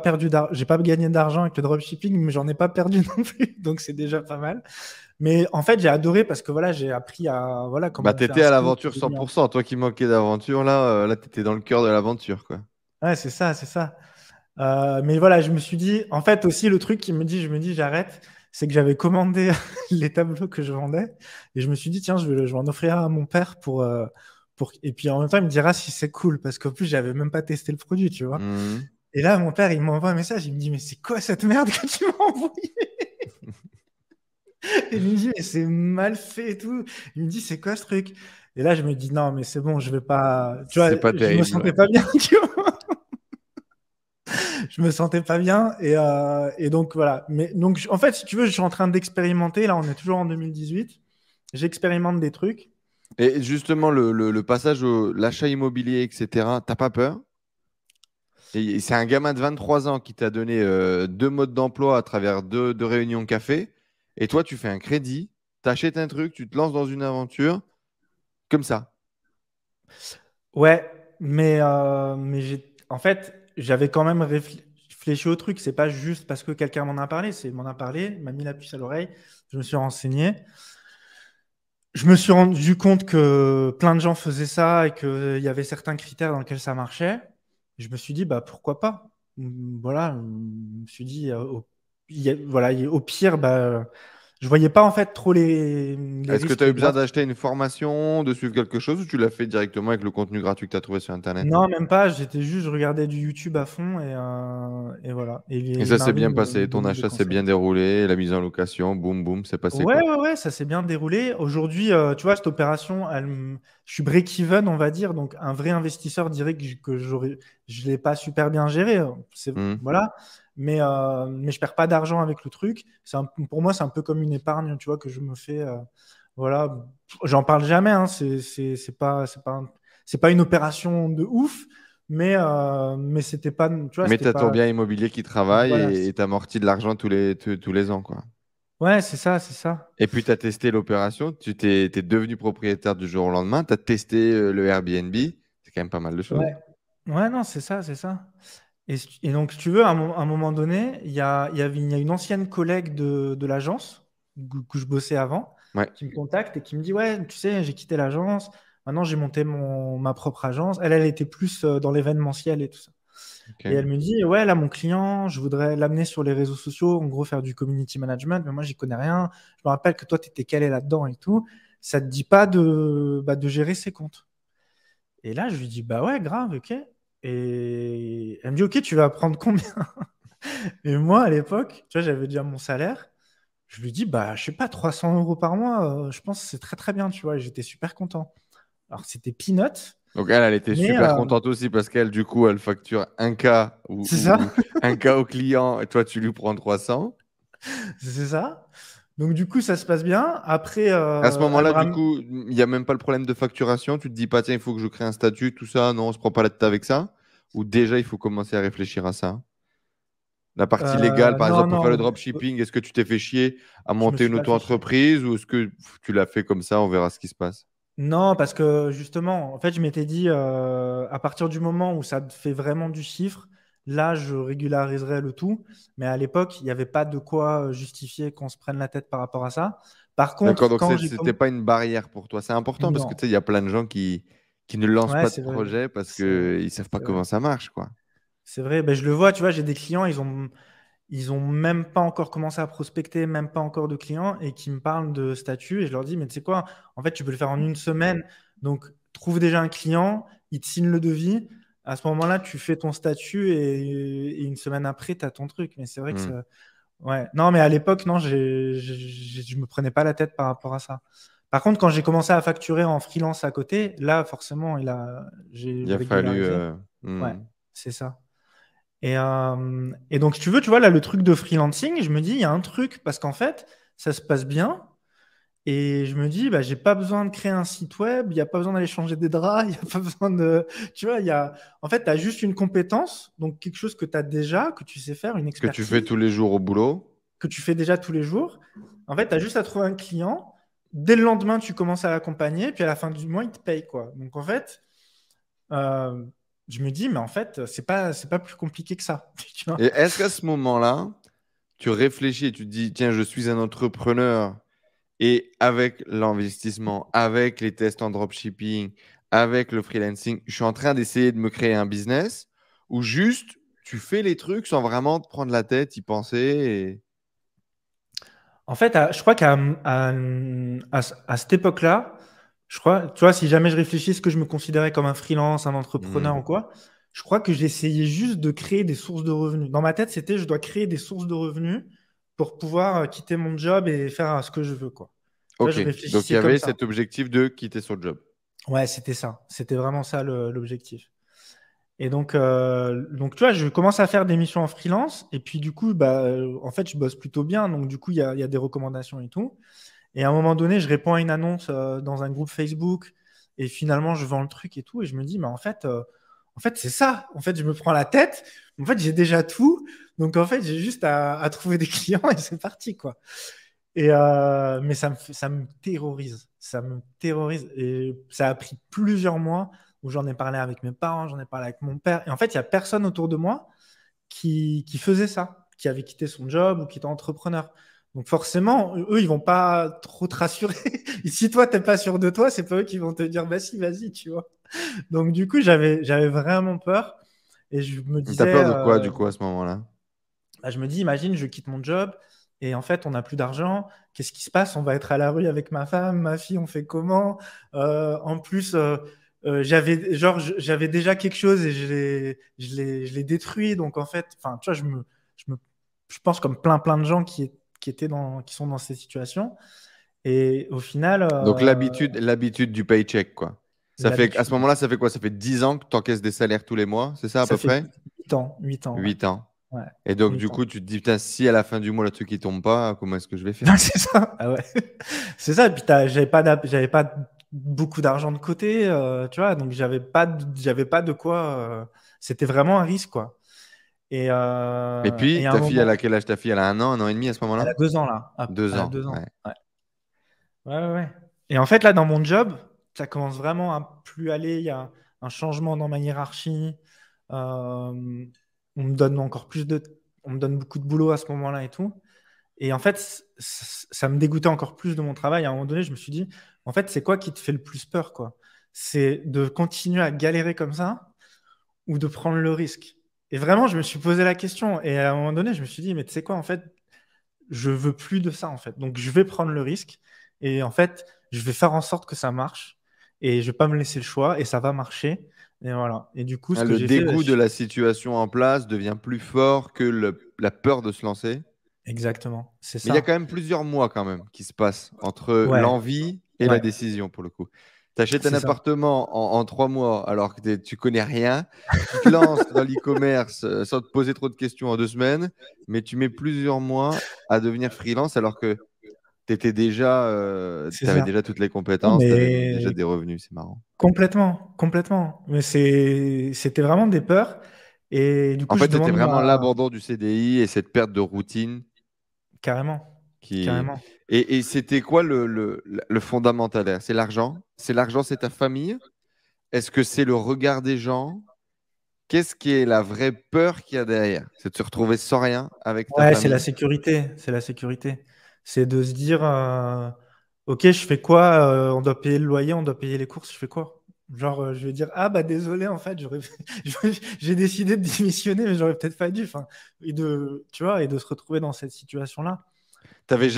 gagné d'argent avec le dropshipping, mais j'en ai pas perdu non plus, donc c'est déjà pas mal. Mais en fait, j'ai adoré parce que voilà, j'ai appris à voilà Bah, comment on fait t'étais un à site. l'aventure 100%. Toi qui manquais d'aventure, là, t'étais dans le cœur de l'aventure, quoi. Ouais, c'est ça, c'est ça. Mais voilà, je me suis dit, en fait aussi le truc qui me dit, je me dis j'arrête, c'est que j'avais commandé les tableaux que je vendais et je me suis dit tiens, je vais en offrir un à mon père et puis en même temps il me dira si c'est cool parce qu'en plus j'avais même pas testé le produit, tu vois. Mhm. Et là mon père il m'envoie un message, il me dit mais c'est quoi cette merde que tu m'as envoyé? Et il me dit mais c'est mal fait et tout. Il me dit c'est quoi ce truc? Et là je me dis non mais c'est bon, je vais pas, tu vois, C'est pas je me terrible, sentais ouais. pas bien, tu vois. Je me sentais pas bien et donc voilà. Mais donc en fait, si tu veux, je suis en train d'expérimenter. Là, on est toujours en 2018. J'expérimente des trucs. Et justement, le passage au l'achat immobilier, etc., t'as pas peur? Et c'est un gamin de 23 ans qui t'a donné deux modes d'emploi à travers deux réunions café. Et toi, tu fais un crédit, t'achètes un truc, tu te lances dans une aventure, comme ça. Ouais, mais en fait, j'avais quand même réfléchi au truc. C'est pas juste parce que quelqu'un m'en a parlé. C'est m'en a parlé, m'a mis la puce à l'oreille. Je me suis renseigné. Je me suis rendu compte que plein de gens faisaient ça et qu'il y avait certains critères dans lesquels ça marchait. Je me suis dit, bah, pourquoi pas? Voilà, je me suis dit, voilà, au pire, bah, je voyais pas en fait trop les Est-ce que tu risques as et eu besoin grave. d'acheter une formation, de suivre quelque chose, ou tu l'as fait directement avec le contenu gratuit que tu as trouvé sur Internet? Non, même pas. J'étais juste, je regardais du YouTube à fond et voilà. Et Et ça s'est Marvin bien me passé, ton donnait des achat s'est conseils. bien déroulé, la mise en location, boum, boum, c'est passé Ouais, quoi. ouais, ouais, ça s'est bien déroulé. Aujourd'hui, tu vois, cette opération, je suis break-even, on va dire. Donc, un vrai investisseur dirait je l'ai pas super bien géré. Hmm. Voilà. Mais je perds pas d'argent avec le truc. Pour moi, c'est un peu comme une épargne, tu vois, que je me fais. Voilà. J'en parle jamais, hein. C'est pas une opération de ouf. Mais c'était pas, tu vois, Mais c'était tu as ton pas. bien immobilier qui travaille Voilà. et tu amortis de l'argent tous les ans, quoi. Ouais, c'est ça, c'est ça. Et puis tu as testé l'opération, t'es devenu propriétaire du jour au lendemain, tu as testé le Airbnb, c'est quand même pas mal de choses. Ouais. Ouais, non, c'est ça, c'est ça. Et donc, si tu veux, à un moment donné, il y a une ancienne collègue de l'agence où je bossais avant Ouais. qui me contacte et qui me dit, ouais, tu sais, j'ai quitté l'agence. Maintenant, j'ai monté ma propre agence. Elle était plus dans l'événementiel et tout ça. Ok. Et elle me dit, ouais, là, mon client, je voudrais l'amener sur les réseaux sociaux, en gros, faire du community management, mais moi, j'y connais rien. Je me rappelle que toi, tu étais calé là-dedans et tout. Ça te dit pas de gérer ses comptes. Et là, je lui dis, bah ouais, grave, ok. Et elle me dit, ok, tu vas prendre combien? Et moi, à l'époque, tu vois, j'avais déjà mon salaire. Je lui dis, bah, je sais pas, 300 euros par mois, je pense que c'est très, très bien, tu vois. Et j'étais super content. Alors, c'était peanuts, Donc elle était mais super contente aussi parce qu'elle, du coup, elle facture un k c'est ça, ou un k au client et toi, tu lui prends 300. c'est ça. Donc, du coup, ça se passe bien. Après, À ce elle me moment-là, du ramène. coup, il n'y a même pas le problème de facturation. Tu te dis pas, tiens, il faut que je crée un statut, tout ça. Non, on se prend pas la tête avec ça. Ou déjà, il faut commencer à réfléchir à ça. La partie légale, par Non, exemple, pour faire le non, dropshipping, est-ce que tu t'es fait chier à je me monter suis une pas fait chier. auto-entreprise ou est-ce que tu l'as fait comme ça, on verra ce qui se passe? Non, parce que justement, en fait, je m'étais dit, à partir du moment où ça te fait vraiment du chiffre, là, je régulariserai le tout. Mais à l'époque, il n'y avait pas de quoi justifier qu'on se prenne la tête par rapport à ça. Par D'accord, contre, donc quand j'ai c'était pas une barrière pour toi. C'est important parce que tu Non, sais, il y a plein de gens qui ne lancent ouais, pas de c'est vrai. projet parce C'est vrai. qu'ils ne savent pas C'est vrai. comment ça marche, quoi. C'est vrai. Ben, je le vois, tu vois, j'ai des clients, ils ont même pas encore commencé à prospecter, même pas encore de clients, et qui me parlent de statut. Et je leur dis, mais tu sais quoi, en fait, tu peux le faire en une semaine. Donc, trouve déjà un client, il te signe le devis. À ce moment-là, tu fais ton statut et une semaine après, tu as ton truc. Mais c'est vrai que Hmm. ça. Ouais. Non, mais à l'époque, non, je me prenais pas la tête par rapport à ça. Par contre, quand j'ai commencé à facturer en freelance à côté, là, forcément, j'ai Il a fallu. régularisé. Ouais, Hmm. c'est ça. Et donc, si tu veux, tu vois, là, le truc de freelancing, je me dis, il y a un truc, parce qu'en fait, ça se passe bien. Et je me dis, bah, j'ai pas besoin de créer un site web, il n'y a pas besoin d'aller changer des draps, il n'y a pas besoin de. Tu vois, en fait, tu as juste une compétence, donc quelque chose que tu as déjà, que tu sais faire, une Que tu fais expertise, tous les jours au boulot. que tu fais déjà tous les jours. En fait, tu as juste à trouver un client. Dès le lendemain, tu commences à l'accompagner, puis à la fin du mois, il te paye, quoi. Donc, en fait, euh, je me dis, mais en fait, c'est pas plus compliqué que ça. Tu vois. Et est-ce qu'à ce moment-là, tu réfléchis et tu te dis, tiens, je suis un entrepreneur et avec l'investissement, avec les tests en dropshipping, avec le freelancing, je suis en train d'essayer de me créer un business ou juste tu fais les trucs sans vraiment te prendre la tête, y penser et... En fait, je crois à cette époque-là, je crois, tu vois, si jamais je réfléchis, ce que je me considérais comme un freelance, un entrepreneur Hmm. ou quoi, je crois que j'essayais juste de créer des sources de revenus. Dans ma tête, c'était je dois créer des sources de revenus pour pouvoir quitter mon job et faire ce que je veux, quoi. Tu vois, Ok, je donc il y réfléchissais comme avait ça. cet objectif de quitter son job. Ouais, c'était ça. C'était vraiment ça l'objectif. Et donc, tu vois, je commence à faire des missions en freelance. Et puis, du coup, bah, en fait, je bosse plutôt bien. Donc, du coup, il y a des recommandations et tout. Et à un moment donné, je réponds à une annonce dans un groupe Facebook. Et finalement, je vends le truc et tout. Et je me dis, mais en fait, c'est ça. En fait, je me prends la tête. En fait, j'ai déjà tout. Donc, en fait, j'ai juste à trouver des clients et c'est parti, quoi. Mais ça me terrorise. Ça me terrorise. Et ça a pris plusieurs mois où j'en ai parlé avec mes parents, j'en ai parlé avec mon père. Et en fait, il n'y a personne autour de moi qui faisait ça, qui avait quitté son job ou qui était entrepreneur. Donc forcément, eux, ils vont pas trop te rassurer. Et si toi, t'es pas sûr de toi, c'est pas eux qui vont te dire, bah si, vas-y, tu vois. Donc du coup, j'avais vraiment peur. Et je me T'as disais, peur de quoi, du coup, à ce moment-là? bah, je me dis, imagine, je quitte mon job et en fait, on n'a plus d'argent. Qu'est-ce qui se passe? On va être à la rue avec ma femme, ma fille, on fait comment? En plus, j'avais déjà quelque chose et je l'ai détruit. Donc en fait, enfin, tu vois, je me, je pense comme plein de gens qui sont dans ces situations. Et au final, Donc l'habitude du paycheck, quoi. Ça fait, à ce l'habitude, moment-là, ça fait quoi? Ça fait 10 ans que tu encaisses des salaires tous les mois, c'est ça à ça peu fait près? 8 ans, 8 ans, ouais. 8 ans. Ouais, Et donc, du 8 ans. coup, tu te dis, putain, si à la fin du mois, le truc il tombe pas, comment est-ce que je vais faire? Non, c'est ça. Ah ouais. C'est ça. Et puis j'avais pas beaucoup d'argent de côté, tu vois, donc j'avais pas de quoi. C'était vraiment un risque, quoi. Et Et puis, à un ta fille, elle a moment, quel âge ta fille? Elle a un an et demi à ce elle a moment-là? 2 ans là. Ah, Deux elle a ans, 2 ans. ouais. Ouais. Ouais, ouais, ouais. Et en fait, là, dans mon job, ça commence vraiment à plus aller. Il y a un changement dans ma hiérarchie. Euh, on me donne encore plus de, on me donne beaucoup de boulot à ce moment-là et tout. Et en fait, ça me dégoûtait encore plus de mon travail. À un moment donné, je me suis dit, en fait, c'est quoi qui te fait le plus peur, quoi? c'est de continuer à galérer comme ça ou de prendre le risque. Et vraiment, je me suis posé la question. Et à un moment donné, je me suis dit, mais tu sais quoi, en fait, je veux plus de ça, en fait. Donc, je vais prendre le risque. Et en fait, je vais faire en sorte que ça marche. Et je vais pas me laisser le choix. Et ça va marcher. Et voilà. Et du coup, ce Ah, que le j'ai fait, dégoût de la situation en place devient plus fort que la peur de se lancer. exactement, c'est Mais il y a quand ça. même plusieurs mois quand même qui se passent entre Ouais, l'envie et la ouais, décision pour le coup. Tu achètes un c'est ça. appartement en 3 mois alors que tu connais rien. Tu te lances dans l'e-commerce sans te poser trop de questions en 2 semaines, mais tu mets plusieurs mois à devenir freelance alors que C'est tu avais ça. déjà toutes les Non, compétences, tu avais déjà mais des revenus. C'est marrant. complètement, complètement. Mais c'était vraiment des peurs. Et du En coup, je fait, c'était demande vraiment ma... l'abandon du CDI et cette perte de routine Carrément, qui. carrément. Et c'était quoi le fondamental? C'est l'argent? C'est l'argent, c'est ta famille? Est-ce que c'est le regard des gens? Qu'est-ce qui est la vraie peur qu'il y a derrière? C'est de se retrouver sans rien avec ta Ouais, c'est la famille? sécurité. C'est la sécurité. C'est de se dire, OK, je fais quoi? On doit payer le loyer, on doit payer les courses, je fais quoi? Genre, je vais dire, ah bah désolé, en fait, j'ai décidé de démissionner, mais j'aurais peut-être pas dû. Enfin, tu vois, et de se retrouver dans cette situation-là. Donc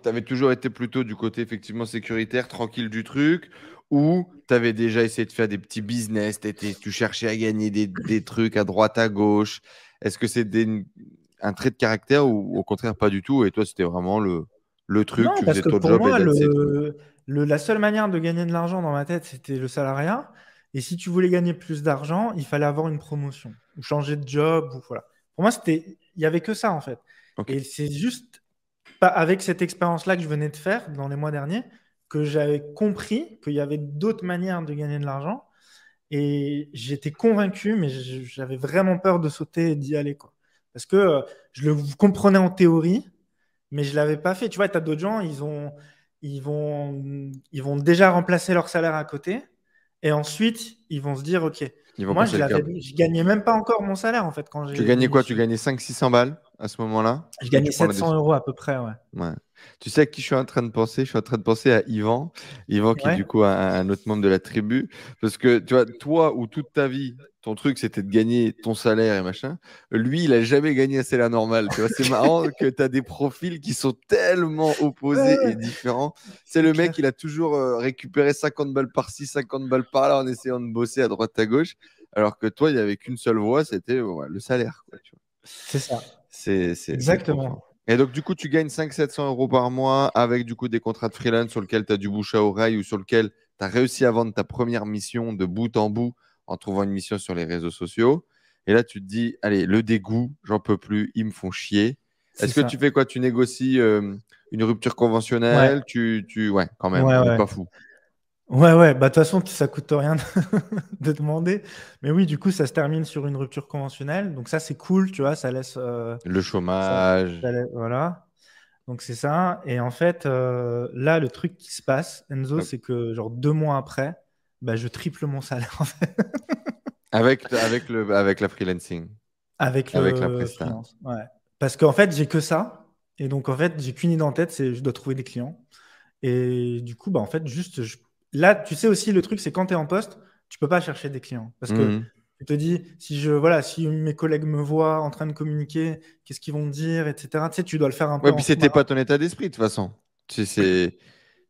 T'avais toujours été plutôt du côté effectivement sécuritaire, tranquille du truc, ou t'avais déjà essayé de faire des petits business, tu cherchais à gagner des trucs à droite, à gauche. Est-ce que c'est un trait de caractère ou au contraire pas du tout? Et toi, c'était vraiment le truc, non, tu parce faisais que ton pour job et moi, that's it, quoi. la seule manière de gagner de l'argent dans ma tête, c'était le salariat. Et si tu voulais gagner plus d'argent, il fallait avoir une promotion ou changer de job ou voilà. Pour moi, il y avait que ça en fait. Ok. Et c'est juste pas avec cette expérience-là que je venais de faire dans les mois derniers que j'avais compris qu'il y avait d'autres manières de gagner de l'argent. Et j'étais convaincu, mais j'avais vraiment peur de sauter et d'y aller, quoi. Parce que je le comprenais en théorie, mais je l'avais pas fait. Tu vois, tu as d'autres gens, ils vont déjà remplacer leur salaire à côté, et ensuite, ils vont se dire, OK, Ils vont moi, passer le câble. je gagnais même pas encore mon salaire, en fait, quand Tu j'ai gagnais quoi? Tu démissionné. gagnais 500-600 balles à ce moment-là? Je Quand gagnais tu prends la 700 décision. euros à peu près, ouais. Ouais. Tu sais à qui je suis en train de penser? Je suis en train de penser à Yvan. Yvan qui est Ouais, du coup un autre membre de la tribu. Parce que tu vois, toi ou toute ta vie, ton truc c'était de gagner ton salaire et machin. Lui, il a jamais gagné un salaire normal. Tu vois, c'est marrant que tu as des profils qui sont tellement ouais, opposés et ouais, différents. C'est c'est le mec, clair. il a toujours récupéré 50 balles par-ci, 50 balles par-là en essayant de bosser à droite à gauche. Alors que toi, il n'y avait qu'une seule voie, c'était ouais, le salaire, quoi, tu vois. C'est ça. C'est trop fort. Exactement. Et donc, du coup, tu gagnes 500-700 € par mois avec du coup des contrats de freelance sur lesquels tu as du bouche à oreille ou sur lequel tu as réussi à vendre ta première mission de bout en bout en trouvant une mission sur les réseaux sociaux. Et là, tu te dis, allez, le dégoût, j'en peux plus, ils me font chier. C'est Est-ce que tu ça. fais quoi? Tu négocies une rupture Ouais, conventionnelle? Ouais, quand même, ouais, on n'est ouais. pas fou. Ouais, ouais, bah de toute façon, ça coûte rien de demander. Mais oui, du coup, ça se termine sur une rupture conventionnelle. Donc ça, c'est cool, tu vois, ça laisse, Le ça, chômage. voilà. Donc c'est ça. Et en fait, là, le truc qui se passe, Enzo, Donc, c'est que genre 2 mois après, bah, je triple mon salaire en fait, avec la freelancing, avec avec la le presta. freelance. Ouais. Parce qu'en fait, j'ai que ça. Et donc en fait, j'ai qu'une idée en tête, c'est je dois trouver des clients. Et du coup, bah, en fait, juste, là, tu sais aussi, le truc, c'est quand tu es en poste, tu peux pas chercher des clients. Parce que Mhm. tu te dis, voilà, si mes collègues me voient en train de communiquer, qu'est-ce qu'ils vont me dire, etc. Tu sais, tu dois le faire un peu Ouais, en puis c'était sous-marin. pas ton état d'esprit de toute façon.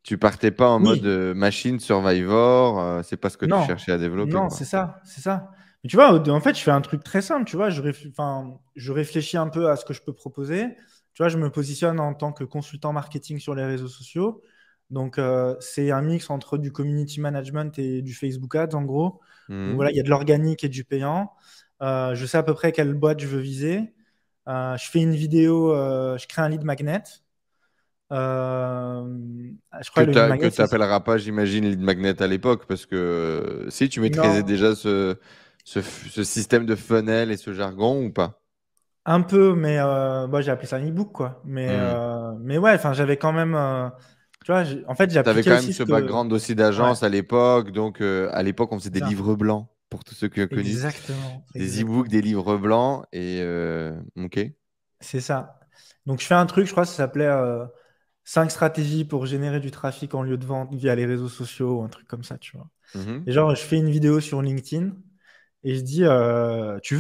Tu partais pas en mode Oui, machine survivor, c'est pas ce que tu non, cherchais à développer, non, quoi. c'est ça, c'est ça. Mais tu vois, en fait, je fais un truc très simple, tu vois, enfin, je réfléchis un peu à ce que je peux proposer. Tu vois, je me positionne en tant que consultant marketing sur les réseaux sociaux. Donc, c'est un mix entre du community management et du Facebook Ads, en gros. Donc Mhm. voilà, il y a de l'organique et du payant. Je sais à peu près quelle boîte je veux viser. Je fais une vidéo, je crée un lead magnet. Je crois que le lead Que magnet, tu appelleras pas, j'imagine, lead magnet à l'époque, parce que si tu maîtrisais non, déjà ce système de funnel et ce jargon ou pas? un peu, mais moi j'ai appelé ça un e-book, quoi. Mhm. Mais ouais, enfin, j'avais quand même. Tu vois, en fait, j'ai Tu avais appliqué quand même aussi ce ce que. background aussi Ouais, d'agence à l'époque, donc à l'époque on faisait c'est des ça. livres blancs, pour tous ceux qui ont connu, Exactement, des e-books, des exactement. livres blancs, et ok. C'est ça. Donc, je fais un truc, je crois, ça s'appelait 5 stratégies pour générer du trafic en lieu de vente via les réseaux sociaux ou un truc comme ça, tu vois. Mhm. Et genre, je fais une vidéo sur LinkedIn et je dis, tu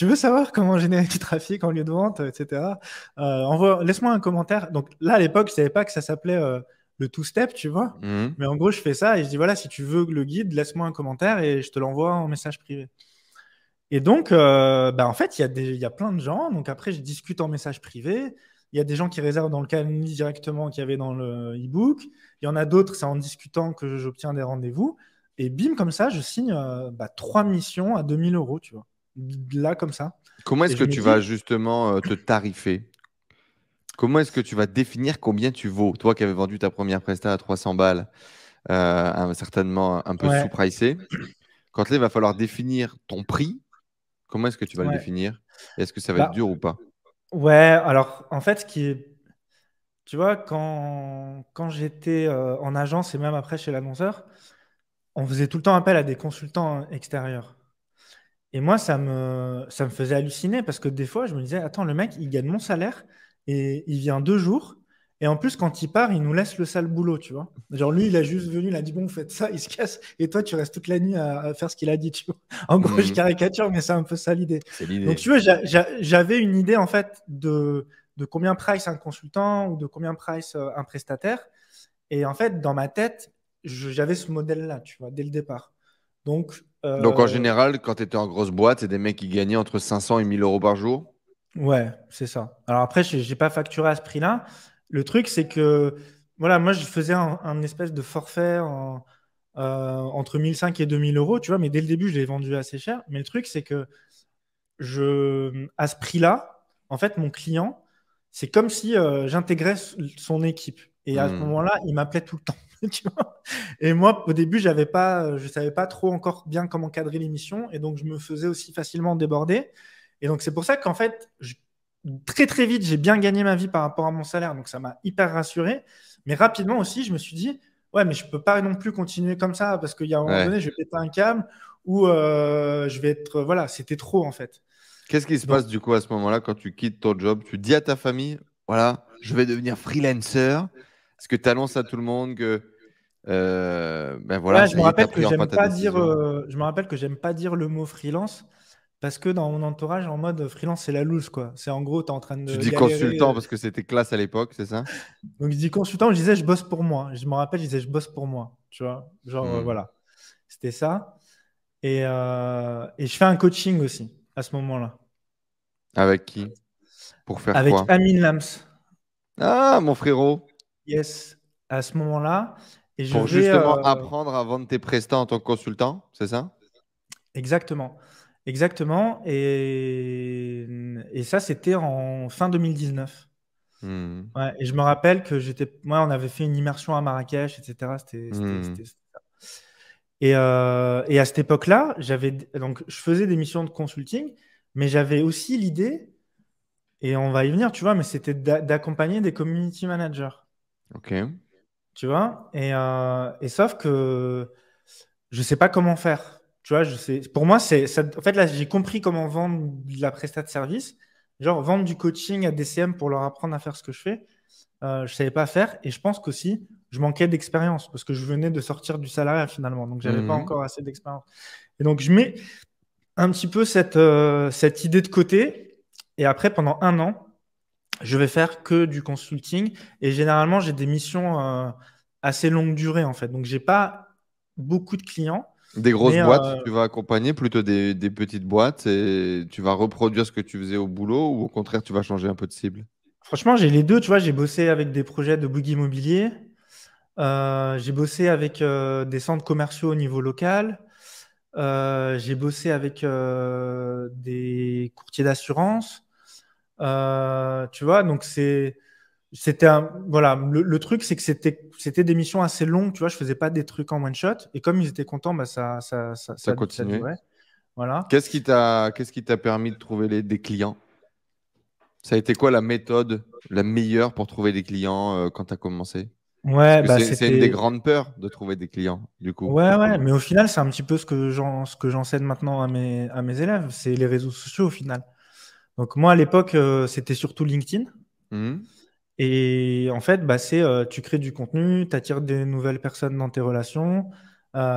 veux savoir comment générer du trafic en lieu de vente, etc. Laisse-moi un commentaire. Donc là, à l'époque, je savais pas que ça s'appelait le two-step, tu vois. Mhm. Mais en gros, je fais ça et je dis, voilà, si tu veux le guide, laisse-moi un commentaire et je te l'envoie en message privé. Et donc, bah, en fait, il y a plein de gens. Donc après, je discute en message privé. Il y a des gens qui réservent dans le calendrier directement qu'il y avait dans le e-book. Il y en a d'autres, c'est en discutant que j'obtiens des rendez-vous. Et bim, comme ça, je signe 3 missions à 2 000 euros, tu vois. Là, comme ça. Comment Et est-ce que je me tu vas dis, justement te tarifer? Comment est-ce que tu vas définir combien tu vaux? Toi qui avais vendu ta première presta à 300 balles, certainement un peu ouais, sous-pricé, quand là, il va falloir définir ton prix, comment est-ce que tu vas le ouais. définir? Et est-ce que ça va être Bah, dur ou pas? ouais, alors, en fait, tu vois, quand j'étais en agence et même après chez l'annonceur, on faisait tout le temps appel à des consultants extérieurs. Et moi, ça me faisait halluciner parce que des fois, je me disais, attends, le mec, il gagne mon salaire et il vient 2 jours. Et en plus, quand il part, il nous laisse le sale boulot, tu vois. Genre, lui, il a juste venu, il a dit, bon, vous faites ça, il se casse. Et toi, tu restes toute la nuit à faire ce qu'il a dit, tu vois. En gros, je Mhm. caricature, mais c'est un peu ça l'idée. C'est Donc, l'idée. tu vois, j'avais une idée, en fait, de combien price un consultant ou de combien price un prestataire. Et en fait, dans ma tête, j'avais ce modèle-là, tu vois, dès le départ. Donc, Donc en général, quand tu étais en grosse boîte, c'est des mecs qui gagnaient entre 500 et 1000 euros par jour. ouais, c'est ça. Alors après, j'ai pas facturé à ce prix-là. Le truc, c'est que, voilà, moi, je faisais un espèce de forfait entre 1 500 et 2 000 euros, tu vois, mais dès le début, je l'ai vendu assez cher. Mais le truc, c'est que à ce prix-là, en fait, mon client, c'est comme si j'intégrais son équipe. Et à ce Hmm. moment-là, il m'appelait tout le temps. Tu vois. Et moi, au début, je savais pas trop encore bien comment cadrer l'émission. Et donc, je me faisais aussi facilement déborder. Et donc, c'est pour ça qu'en fait, très, très vite, j'ai bien gagné ma vie par rapport à mon salaire. Donc, ça m'a hyper rassuré. Mais rapidement aussi, je me suis dit, ouais, mais je peux pas non plus continuer comme ça parce qu'il y a un moment Ouais. donné, je vais péter un câble ou je vais être. Voilà, c'était trop en fait. Qu'est-ce qui se Donc, passe du coup à ce moment-là quand tu quittes ton job? Tu dis à ta famille, voilà, je vais devenir freelancer. Est-ce que tu annonces à tout le monde que ben voilà, ouais, je ça me y est, tu as rappelle que pris enfin j'aime ta pas dire, décision? je me rappelle que j'aime pas dire le mot freelance parce que dans mon entourage, en mode freelance, c'est la loose, quoi. C'est en gros, tu es en train Tu de dis galérer. consultant parce que c'était classe à l'époque, c'est ça? Donc, je dis consultant, je disais, je bosse pour moi. Je me rappelle, je disais, je bosse pour moi. Tu vois, genre, Hmm. voilà. C'était ça. Et je fais un coaching aussi à ce moment-là Avec qui? Pour faire avec quoi? Amin Lams. Ah, mon frérot! Yes, à ce moment-là. Et je Pour vais. justement apprendre à vendre tes prestats en tant que consultant, c'est ça? Exactement. Exactement. Et ça, c'était en fin 2019. Hmm. Ouais, et je me rappelle que moi, on avait fait une immersion à Marrakech, etc. Hmm. Et à cette époque-là, donc, je faisais des missions de consulting, mais j'avais aussi l'idée, et on va y venir, tu vois, mais c'était d'accompagner des community managers, Ok. tu vois. Et sauf que je sais pas comment faire. Tu vois, pour moi, en fait, là, j'ai compris comment vendre de la prestat de service, genre vendre du coaching à des CM pour leur apprendre à faire ce que je fais. Je savais pas faire et je pense qu'aussi je manquais d'expérience parce que je venais de sortir du salariat finalement, donc j'avais pas Mhm. encore assez d'expérience. Et donc je mets un petit peu cette idée de côté et après pendant 1 an, je vais faire que du consulting et généralement j'ai des missions assez longue durée en fait. Donc j'ai pas beaucoup de clients, Des grosses mais boîtes, tu vas accompagner plutôt des petites boîtes et tu vas reproduire ce que tu faisais au boulot ou au contraire, tu vas changer un peu de cible? franchement j'ai les deux. Tu vois, j'ai bossé avec des projets de book immobilier. J'ai bossé avec des centres commerciaux au niveau local. J'ai bossé avec des courtiers d'assurance. Tu vois, donc voilà, le truc, c'est que c'était des missions assez longues. Tu vois, je faisais pas des trucs en one shot. Et comme ils étaient contents, bah, Tu as ça continué. durait. Voilà. Qu'est-ce qui t'a permis de trouver des clients? Ça a été quoi la méthode la meilleure pour trouver des clients quand tu as commencé? Parce Ouais, que bah, c'est une des grandes peurs de trouver des clients, du coup. ouais, ouais, mais au final, c'est un petit peu ce que j'enseigne maintenant à mes élèves. C'est les réseaux sociaux au final. Donc moi, à l'époque, c'était surtout LinkedIn. Mhm. Et en fait, bah, tu crées du contenu, tu attires des nouvelles personnes dans tes relations,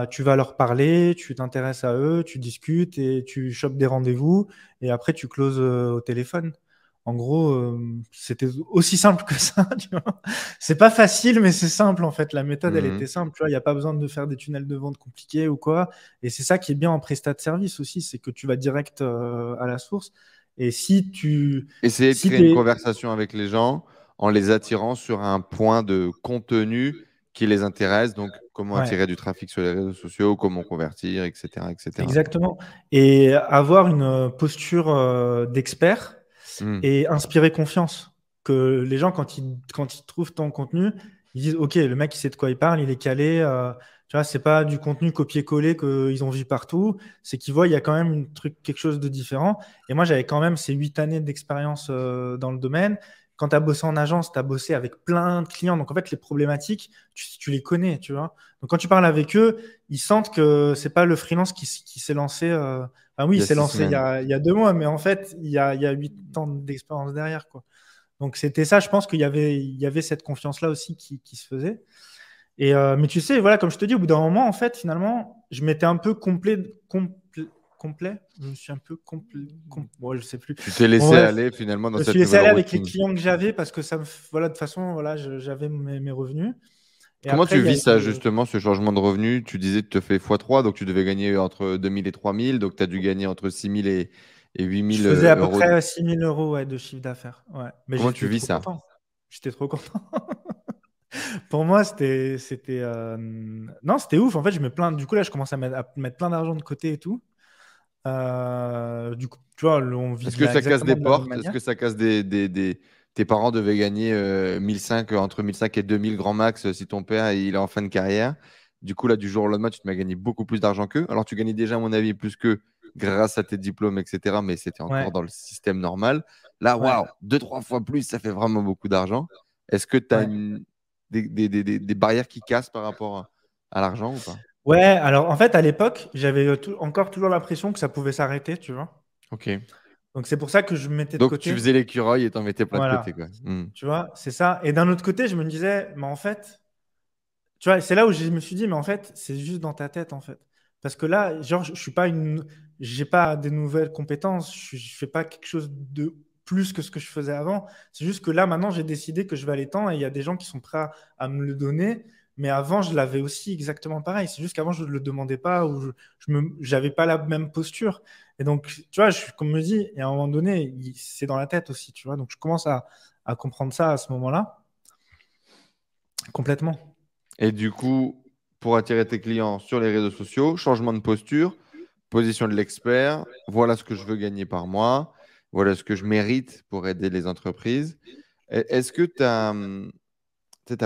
tu vas leur parler, tu t'intéresses à eux, tu discutes et tu chopes des rendez-vous et après tu closes au téléphone. En gros, c'était aussi simple que ça, tu vois. C'est pas facile, mais c'est simple en fait. La méthode, elle était Mhm. simple, tu vois. Il n'y a pas besoin de faire des tunnels de vente compliqués ou quoi. Et c'est ça qui est bien en prestat de service aussi, c'est que tu vas direct à la source. Et Essayer de si créer une t'es, conversation avec les gens en les attirant sur un point de contenu qui les intéresse. Donc, comment ouais. attirer du trafic sur les réseaux sociaux, comment convertir, etc., etc. Exactement. Et avoir une posture d'expert Hmm. et inspirer confiance. Que les gens, quand ils trouvent ton contenu, ils disent, OK, le mec, il sait de quoi il parle, il est calé. Tu vois, c'est pas du contenu copier-coller qu'ils ont vu partout. C'est qu'ils voient, il y a quand même quelque chose de différent. Et moi, j'avais quand même ces 8 années d'expérience dans le domaine. Quand tu as bossé en agence, tu as bossé avec plein de clients. Donc, en fait, les problématiques, tu les connais, tu vois. Donc, quand tu parles avec eux, ils sentent que c'est pas le freelance qui s'est lancé. Enfin, oui, Il il y a s'est six lancé semaines. il y a 2 mois, mais en fait, il y a 8 ans d'expérience derrière, quoi. Donc, c'était ça, je pense qu'il y avait cette confiance-là aussi qui se faisait. Mais tu sais, voilà, comme je te dis, au bout d'un moment, en fait, finalement, je m'étais un peu complet. Je me suis un peu bon, je sais plus. Tu t'es Bon, laissé bref, aller finalement dans je me suis cette laissé nouvelle aller avec les routine. clients que j'avais parce que voilà, de toute façon, voilà, j'avais mes revenus. Et Comment après, tu il y a vis ça eu, justement, ce changement de revenu? Tu disais que tu te fais x3, donc tu devais gagner entre 2000 et 3000, donc tu as dû gagner entre 6000 et je 8000 faisais à peu euros. près 6 000 euros, ouais, de chiffre d'affaires. Ouais. Mais Comment tu j'étais vis trop ça? content. J'étais trop content. Pour moi, non, c'était ouf. En fait, je mets plein. Du coup, là, je commence à mettre plein d'argent de côté et tout. Du coup, tu vois, on Est-ce vise que là ça casse des exactement de la même portes? Est-ce manière. que ça casse Tes parents devaient gagner 1005, entre 1005 et 2000 grand max si ton père il est en fin de carrière. Du coup, là, du jour au lendemain, tu te mets à gagner beaucoup plus d'argent qu'eux. Alors, tu gagnais déjà, à mon avis, plus qu'eux grâce à tes diplômes, etc. Mais c'était encore Ouais, dans le système normal. Là, ouais, waouh, deux, trois fois plus, ça fait vraiment beaucoup d'argent. Est-ce que tu as ouais. des barrières qui cassent par rapport à l'argent ou pas? Ouais, alors en fait, à l'époque, j'avais encore toujours l'impression que ça pouvait s'arrêter, tu vois. Ok. Donc, c'est pour ça que je me mettais de Donc, tu côté. faisais l'écureuil et t'en mettais plein de côté, Voilà. quoi. Hmm. Tu vois, c'est ça. Et d'un autre côté, je me disais, mais en fait, tu vois, c'est là où je me suis dit, mais en fait, c'est juste dans ta tête, en fait. Parce que là, genre, je suis pas j'ai pas des nouvelles compétences, je fais pas quelque chose de plus que ce que je faisais avant. C'est juste que là, maintenant, j'ai décidé que je valais tant et il y a des gens qui sont prêts à me le donner. Mais avant, je l'avais aussi exactement pareil. C'est juste qu'avant, je ne le demandais pas ou j'avais pas la même posture. Et donc, tu vois, comme me dit, et à un moment donné, c'est dans la tête aussi, tu vois. Donc, je commence à comprendre ça à ce moment-là, complètement. Et du coup, pour attirer tes clients sur les réseaux sociaux, changement de posture, position de l'expert, voilà ce que je veux gagner par mois, voilà ce que je mérite pour aider les entreprises. Est-ce que tu as,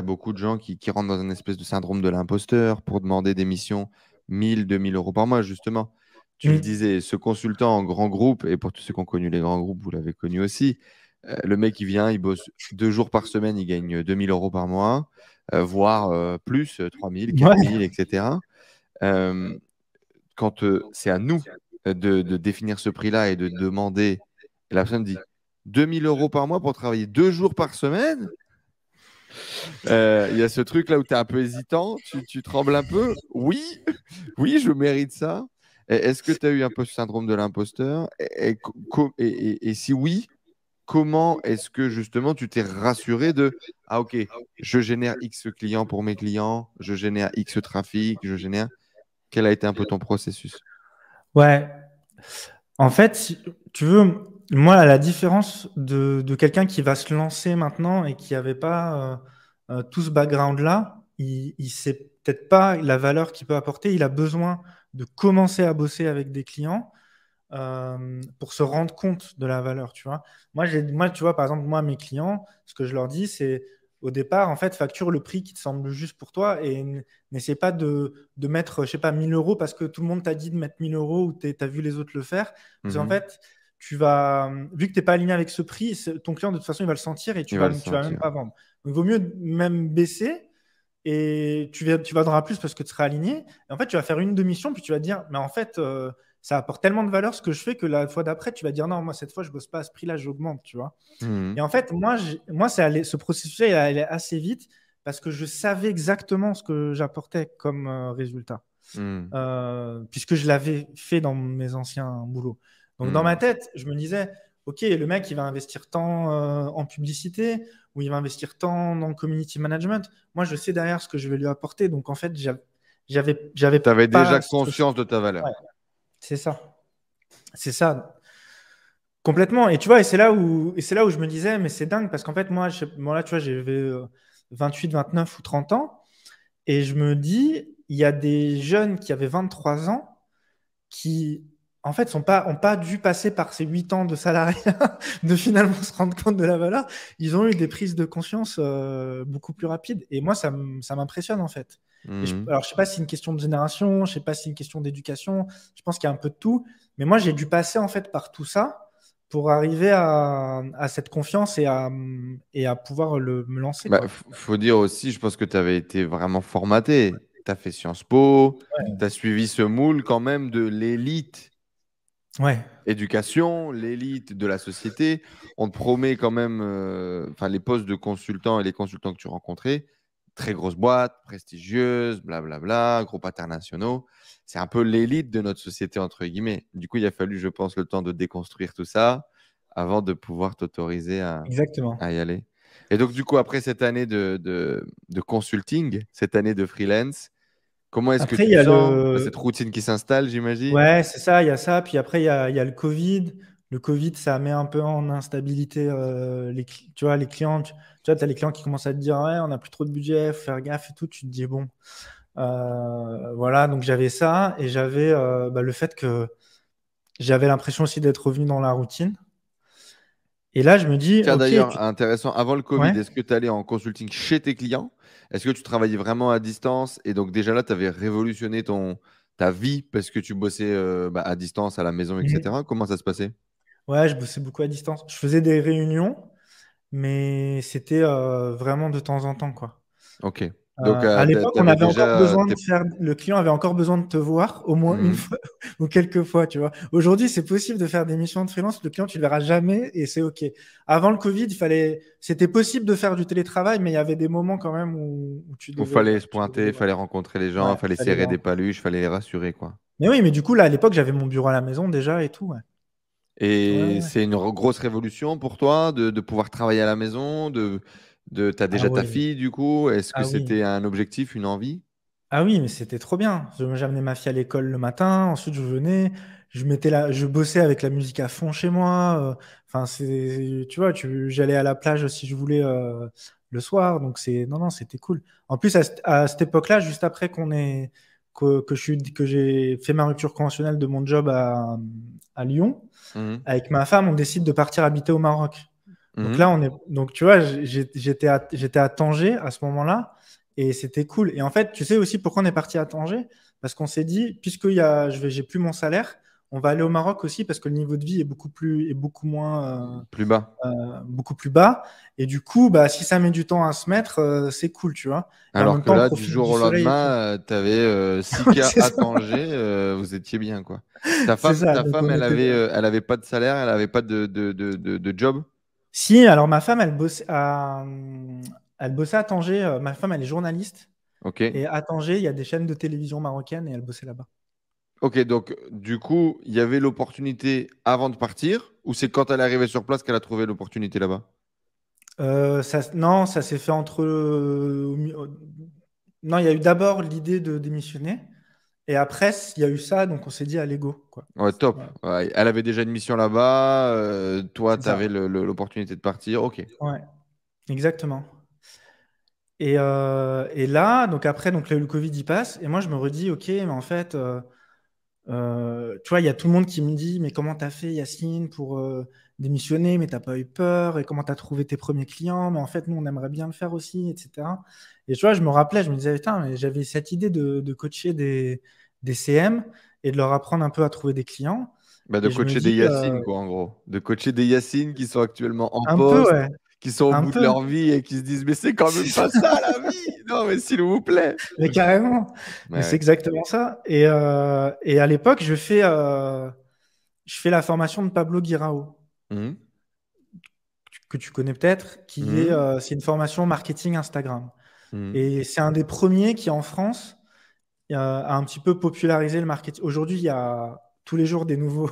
beaucoup de gens qui rentrent dans une espèce de syndrome de l'imposteur pour demander des missions 1000, 2000 euros par mois, justement? Tu le Mm. disais, ce consultant en grand groupe, et pour tous ceux qui ont connu les grands groupes, vous l'avez connu aussi, le mec, il vient, il bosse 2 jours par semaine, il gagne 2000 euros par mois, voire plus, 3000, Ouais. 4000, etc. Euh, Quand c'est à nous de définir ce prix-là et de demander, et la personne dit 2000 euros par mois pour travailler 2 jours par semaine, il y a ce truc-là où tu es un peu hésitant, tu trembles un peu. Oui, oui, je mérite ça. Est-ce que tu as eu un peu ce syndrome de l'imposteur? Et si oui, comment est-ce que justement tu t'es rassuré de ah ok, je génère X clients pour mes clients, je génère X trafic, je génère. Quel a été un peu ton processus? Ouais. En fait, si tu veux, moi, à la différence de quelqu'un qui va se lancer maintenant et qui n'avait pas tout ce background-là, il sait peut-être pas la valeur qu'il peut apporter. Il a besoin de commencer à bosser avec des clients pour se rendre compte de la valeur, tu vois. Moi, tu vois, par exemple, moi, mes clients, ce que je leur dis, c'est au départ, en fait, facture le prix qui te semble juste pour toi et n'essaie pas de mettre, je sais pas, 1 000 euros parce que tout le monde t'a dit de mettre 1 000 euros ou tu as vu les autres le faire. Parce qu'en Mhm. fait, vu que tu n'es pas aligné avec ce prix, ton client, de toute façon, il va le sentir et Il tu va vas, le tu vas même sentir. pas vendre. Donc, il vaut mieux même baisser et tu vendras plus parce que tu seras aligné. Et en fait, tu vas faire une demi-mission, puis tu vas te dire, mais en fait, ça apporte tellement de valeur ce que je fais que la fois d'après, tu vas dire non, moi cette fois, je bosse pas à ce prix-là, j'augmente, tu vois. Et Mhm. en fait, moi ce processus-là, il allait assez vite parce que je savais exactement ce que j'apportais comme résultat, Mhm. puisque je l'avais fait dans mes anciens boulots. Donc dans ma Mhm. tête, je me disais, OK, le mec, il va investir tant en publicité ou il va investir tant dans le community management. Moi, je sais derrière ce que je vais lui apporter. Donc en fait, j'avais Tu avais pas déjà ce... conscience de ta valeur. Ouais, c'est ça. C'est ça. Complètement. Et tu vois, et c'est là où je me disais, mais c'est dingue parce qu'en fait, moi là, tu vois, j'avais 28, 29 ou 30 ans et je me dis, il y a des jeunes qui avaient 23 ans qui, en fait, ont pas dû passer par ces 8 ans de salariat, de finalement se rendre compte de la valeur. Ils ont eu des prises de conscience beaucoup plus rapides. Et moi, ça m'impressionne, en fait. Mhm. Alors, je sais pas si c'est une question de génération, je sais pas si c'est une question d'éducation, je pense qu'il y a un peu de tout. Mais moi, j'ai dû passer, en fait, par tout ça pour arriver à cette confiance et à pouvoir me lancer, Bah, quoi. faut dire aussi, je pense que tu avais été vraiment formaté. Tu as fait Sciences Po, tu as suivi ce moule quand même de l'élite Ouais, éducation, l'élite de la société. On te promet quand même, enfin, les postes de consultants et les consultants que tu rencontrais, très grosses boîtes, prestigieuses, blablabla, groupes internationaux. C'est un peu l'élite de notre société, entre guillemets. Du coup, il a fallu, je pense, le temps de déconstruire tout ça avant de pouvoir t'autoriser exactement. à y aller. Et donc, du coup, après cette année de consulting, cette année de freelance, comment est-ce que Après, il tu y te a sens? Tu as cette le, routine qui s'installe, j'imagine? Ouais, c'est ça, il y a ça. Puis après, il y a le Covid. Le Covid, ça met un peu en instabilité tu vois, les clients. Tu vois, as les clients qui commencent à te dire, ouais, on n'a plus trop de budget, faut faire gaffe et tout. Tu te dis, bon, voilà. Donc j'avais ça et j'avais le fait que j'avais l'impression aussi d'être revenu dans la routine. Et là, je me dis, Tiens, ok, d'ailleurs, intéressant, avant le Covid, ouais. est-ce que tu allais en consulting chez tes clients? Est-ce que tu travaillais vraiment à distance? Et donc déjà là, tu avais révolutionné ta vie parce que tu bossais à distance, à la maison, Mhm. etc. Comment ça se passait? Ouais, je bossais beaucoup à distance. Je faisais des réunions, mais c'était vraiment de temps en temps, quoi. Ok. Donc, À l'époque, tu on avais avait encore déjà besoin de faire, le client avait encore besoin de te voir au moins une Mhm. fois ou quelques fois, tu vois. Aujourd'hui, c'est possible de faire des missions de freelance, le client, tu le verras jamais et c'est OK. Avant le Covid, c'était possible de faire du télétravail, mais il y avait des moments quand même où tu Il devais, fallait ouais, se tu pointer, devais, il ouais. fallait rencontrer les gens, Ouais, il fallait fallait les serrer des rencontrer. paluches, il fallait les rassurer, quoi. Mais oui, mais du coup, là, à l'époque, j'avais mon bureau à la maison déjà et tout, ouais. Ouais, Et ouais. c'est une grosse révolution pour toi de pouvoir travailler à la maison, t'as Ah déjà ta oui, fille, du coup. Est-ce que ah oui. c'était un objectif, une envie? Ah oui, mais c'était trop bien. J'amenais ma fille à l'école le matin, ensuite je venais, je bossais avec la musique à fond chez moi. Enfin, tu vois, j'allais à la plage si je voulais le soir. Donc non, non, c'était cool. En plus, à cette époque-là, juste après que j'ai fait ma rupture conventionnelle de mon job à Lyon, Mhm. avec ma femme, on décide de partir habiter au Maroc. Donc Mhm. là, donc tu vois, j'étais à Tanger à ce moment-là et c'était cool. Et en fait, tu sais aussi pourquoi on est parti à Tanger? Parce qu'on s'est dit, j'ai plus mon salaire, on va aller au Maroc aussi parce que le niveau de vie est beaucoup moins, Plus bas. beaucoup plus bas. Et du coup, bah, si ça met du temps à se mettre, c'est cool, tu vois. Et en Alors même que temps, on là, du profite jour du au soleil et tout. lendemain, tu avais 6K C'est à ça. Tanger, vous étiez bien, quoi. C'est ça. Ta Donc femme, on était bien. elle avait pas de salaire, elle avait pas de job? Si, alors ma femme, elle bossait à Tanger. Ma femme, elle est journaliste. Ok. Et à Tanger, il y a des chaînes de télévision marocaines et elle bossait là-bas. Ok, donc du coup, il y avait l'opportunité avant de partir, ou c'est quand elle est arrivée sur place qu'elle a trouvé l'opportunité là-bas? Non, ça s'est fait non, il y a eu d'abord l'idée de démissionner. Et après, il y a eu ça, donc on s'est dit, allez, go, quoi. Ouais, top. Voilà, Ouais, elle avait déjà une mission là-bas, toi, c'est tu avais ça. l'opportunité de partir. Ok. Ouais, exactement. Et là, donc après, donc le Covid y passe. Et moi, je me redis, ok, mais en fait, tu vois, il y a tout le monde qui me dit, mais comment t'as fait, Yacine, pour démissionner, mais t'as pas eu peur, et comment t'as trouvé tes premiers clients, mais en fait, nous, on aimerait bien le faire aussi, etc. Et tu vois, je me rappelais, je me disais, putain, mais j'avais cette idée de coacher des CM et de leur apprendre un peu à trouver des clients. Bah, de Et je me coacher des dis, Yacine, quoi, en gros. De coacher des Yacine qui sont actuellement en un peu, poste, ouais. qui sont au Un bout de peu, leur vie et qui se disent mais c'est quand même pas ça la vie. Non mais s'il vous plaît. mais carrément. Mais c'est Ouais. exactement ça. Et à l'époque, je fais la formation de Pablo Guirao, Mhm. que tu connais peut-être, Mhm. c'est une formation marketing Instagram. Mhm. Et c'est un des premiers qui, en France, a un petit peu popularisé le marketing. Aujourd'hui, il y a tous les jours des nouveaux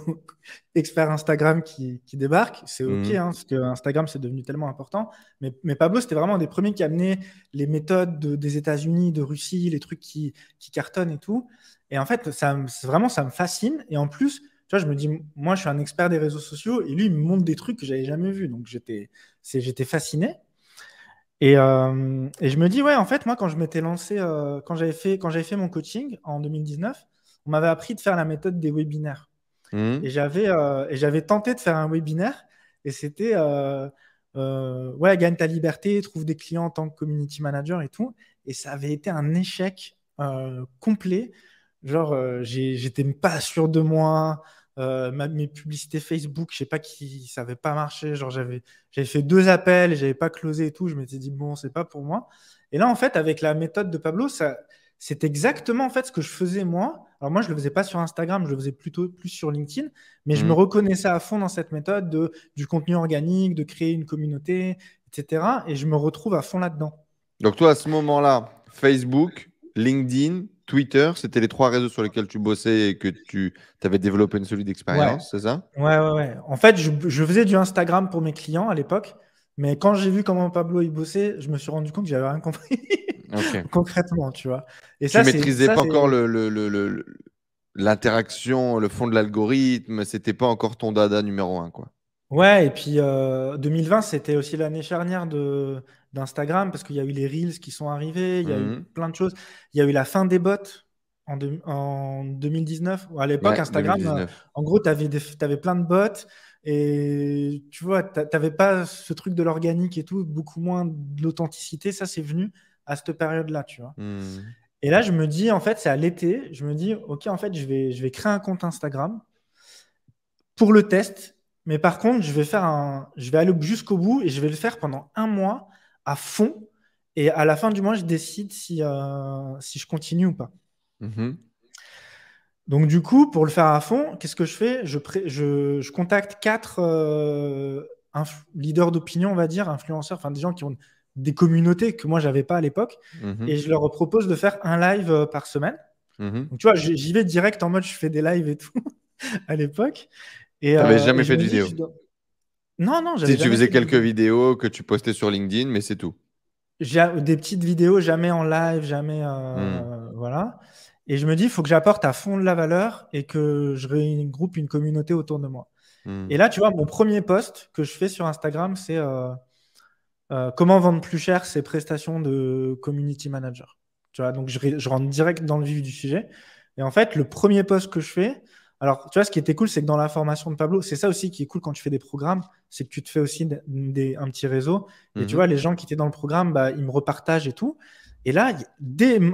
experts Instagram qui débarquent. C'est OK, Mhm. hein, parce que Instagram, c'est devenu tellement important. Mais Pablo, c'était vraiment un des premiers qui amenait les méthodes des États-Unis, de Russie, les trucs qui cartonnent et tout. Et en fait, vraiment, ça me fascine. Et en plus, tu vois, je me dis, moi, je suis un expert des réseaux sociaux et lui, il me montre des trucs que j'avais jamais vus. Donc, j'étais fasciné. Et je me dis, ouais, en fait, moi, quand je m'étais lancé, quand j'avais fait mon coaching en 2019, on m'avait appris de faire la méthode des webinaires. Mhm. Et j'avais tenté de faire un webinaire, et c'était, ouais, gagne ta liberté, trouve des clients en tant que community manager et tout. Et ça avait été un échec complet. Genre, j'étais pas sûr de moi. Mes publicités Facebook, je sais pas qui, ça avait pas marché. Genre, j'avais fait 2 appels et j'avais pas closé et tout. Je m'étais dit, bon, c'est pas pour moi. Et là, en fait, avec la méthode de Pablo, c'est exactement en fait ce que je faisais moi. Alors moi, je le faisais pas sur Instagram, je le faisais plutôt plus sur LinkedIn, mais je me Mhm. reconnaissais à fond dans cette méthode du contenu organique, de créer une communauté, etc. Et je me retrouve à fond là-dedans. Donc toi, à ce moment-là, Facebook, LinkedIn, Twitter, c'était les trois réseaux sur lesquels tu bossais et que tu avais développé une solide Ouais, expérience, c'est ça? ouais. En fait, je faisais du Instagram pour mes clients à l'époque, mais quand j'ai vu comment Pablo il bossait, je me suis rendu compte que j'avais rien compris Ok. concrètement, tu vois. Et Tu ça, maîtrisais pas encore c'est l'interaction, le fond de l'algorithme, c'était pas encore ton dada numéro un, quoi. Ouais, et puis 2020, c'était aussi l'année charnière d'Instagram parce qu'il y a eu les Reels qui sont arrivés, il y a eu Mhm. plein de choses. Il y a eu la fin des bots en 2019. À l'époque, Ouais, Instagram, 2019. en gros, t'avais plein de bots et tu vois, t'avais pas ce truc de l'organique et tout, beaucoup moins de l'authenticité. Ça, c'est venu à cette période-là, tu vois. Mhm. Et là, je me dis, en fait, c'est à l'été, je me dis, OK, en fait, je vais créer un compte Instagram pour le test. Mais par contre, je vais aller jusqu'au bout et je vais le faire pendant un mois à fond. Et à la fin du mois, je décide si je continue ou pas. Mhm. Donc, du coup, pour le faire à fond, qu'est-ce que je fais? Je contacte 4 leaders d'opinion, on va dire, influenceurs, enfin des gens qui ont des communautés que moi, j'avais pas à l'époque. Mhm. Et je leur propose de faire un live par semaine. Mhm. Donc, tu vois, j'y vais direct en mode je fais des lives et tout à l'époque. T'avais Et jamais je fait me de dis, vidéo. non, non, Si j'avais tu jamais faisais fait de quelques vidéo. vidéos que tu postais sur LinkedIn, mais c'est tout. J'ai des petites vidéos, jamais en live, jamais. Mhm. Voilà. Et je me dis, il faut que j'apporte à fond de la valeur et que je regroupe une communauté autour de moi. Et Mhm. là, tu vois, mon premier post que je fais sur Instagram, c'est comment vendre plus cher ses prestations de community manager. Tu vois, donc je rentre direct dans le vif du sujet. Et en fait, le premier post que je fais, alors tu vois, ce qui était cool, c'est que dans la formation de Pablo, c'est ça aussi qui est cool quand tu fais des programmes, c'est que tu te fais aussi un petit réseau. Et tu vois, Mhm. les gens qui étaient dans le programme, bah, ils me repartagent et tout. Et là,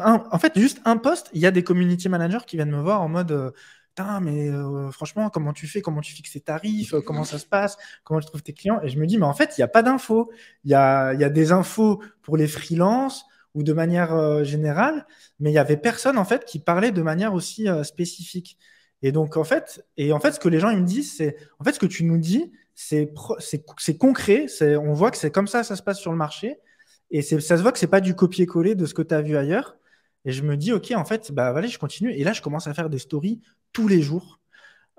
en fait, juste un post, il y a des community managers qui viennent me voir en mode putain, mais franchement, comment tu fais, comment tu fixes tes tarifs, comment ça se passe, comment tu trouves tes clients. Et je me dis, mais en fait, il n'y a pas d'infos. Il y a des infos pour les freelances ou de manière générale, mais il y avait personne en fait qui parlait de manière aussi spécifique. Et donc en fait, ce que les gens ils me disent, c'est en fait ce que tu nous dis, c'est concret, on voit que c'est comme ça se passe sur le marché, et ça se voit que c'est pas du copier-coller de ce que tu as vu ailleurs. Et je me dis, ok, en fait, bah voilà, je continue. Et là, je commence à faire des stories tous les jours.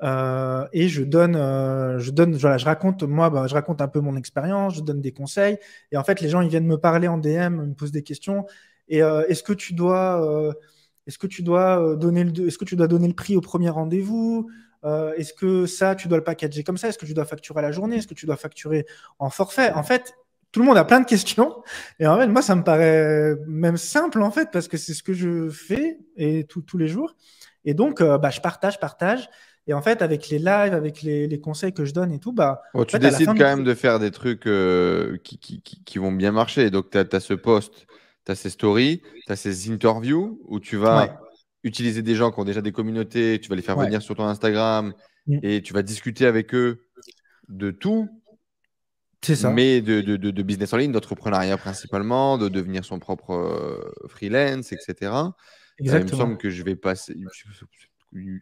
Et voilà, je raconte, moi, bah, je raconte un peu mon expérience, je donne des conseils. Et en fait, les gens, ils viennent me parler en DM, ils me posent des questions. Et est-ce que tu dois est-ce que tu dois donner le prix au premier rendez-vous? Est-ce que ça, tu dois le packager comme ça? Est-ce que tu dois facturer à la journée? Est-ce que tu dois facturer en forfait? En fait, tout le monde a plein de questions. Et en fait, moi, ça me paraît même simple, en fait, parce que c'est ce que je fais et tous les jours. Et donc, bah, je partage. Et en fait, avec les lives, avec les conseils que je donne et tout, bah, Bon, en tu fait, à la décides fin quand du même de faire des trucs qui vont bien marcher. Donc, tu as ce post, tu as ces stories, tu as ces interviews où tu ouais, vas utiliser des gens qui ont déjà des communautés, tu vas les faire ouais, venir sur ton Instagram mm, et tu vas discuter avec eux de tout. C'est ça, mais de business en ligne, d'entrepreneuriat principalement, de devenir son propre freelance, etc. Il me semble exactement. que je vais passer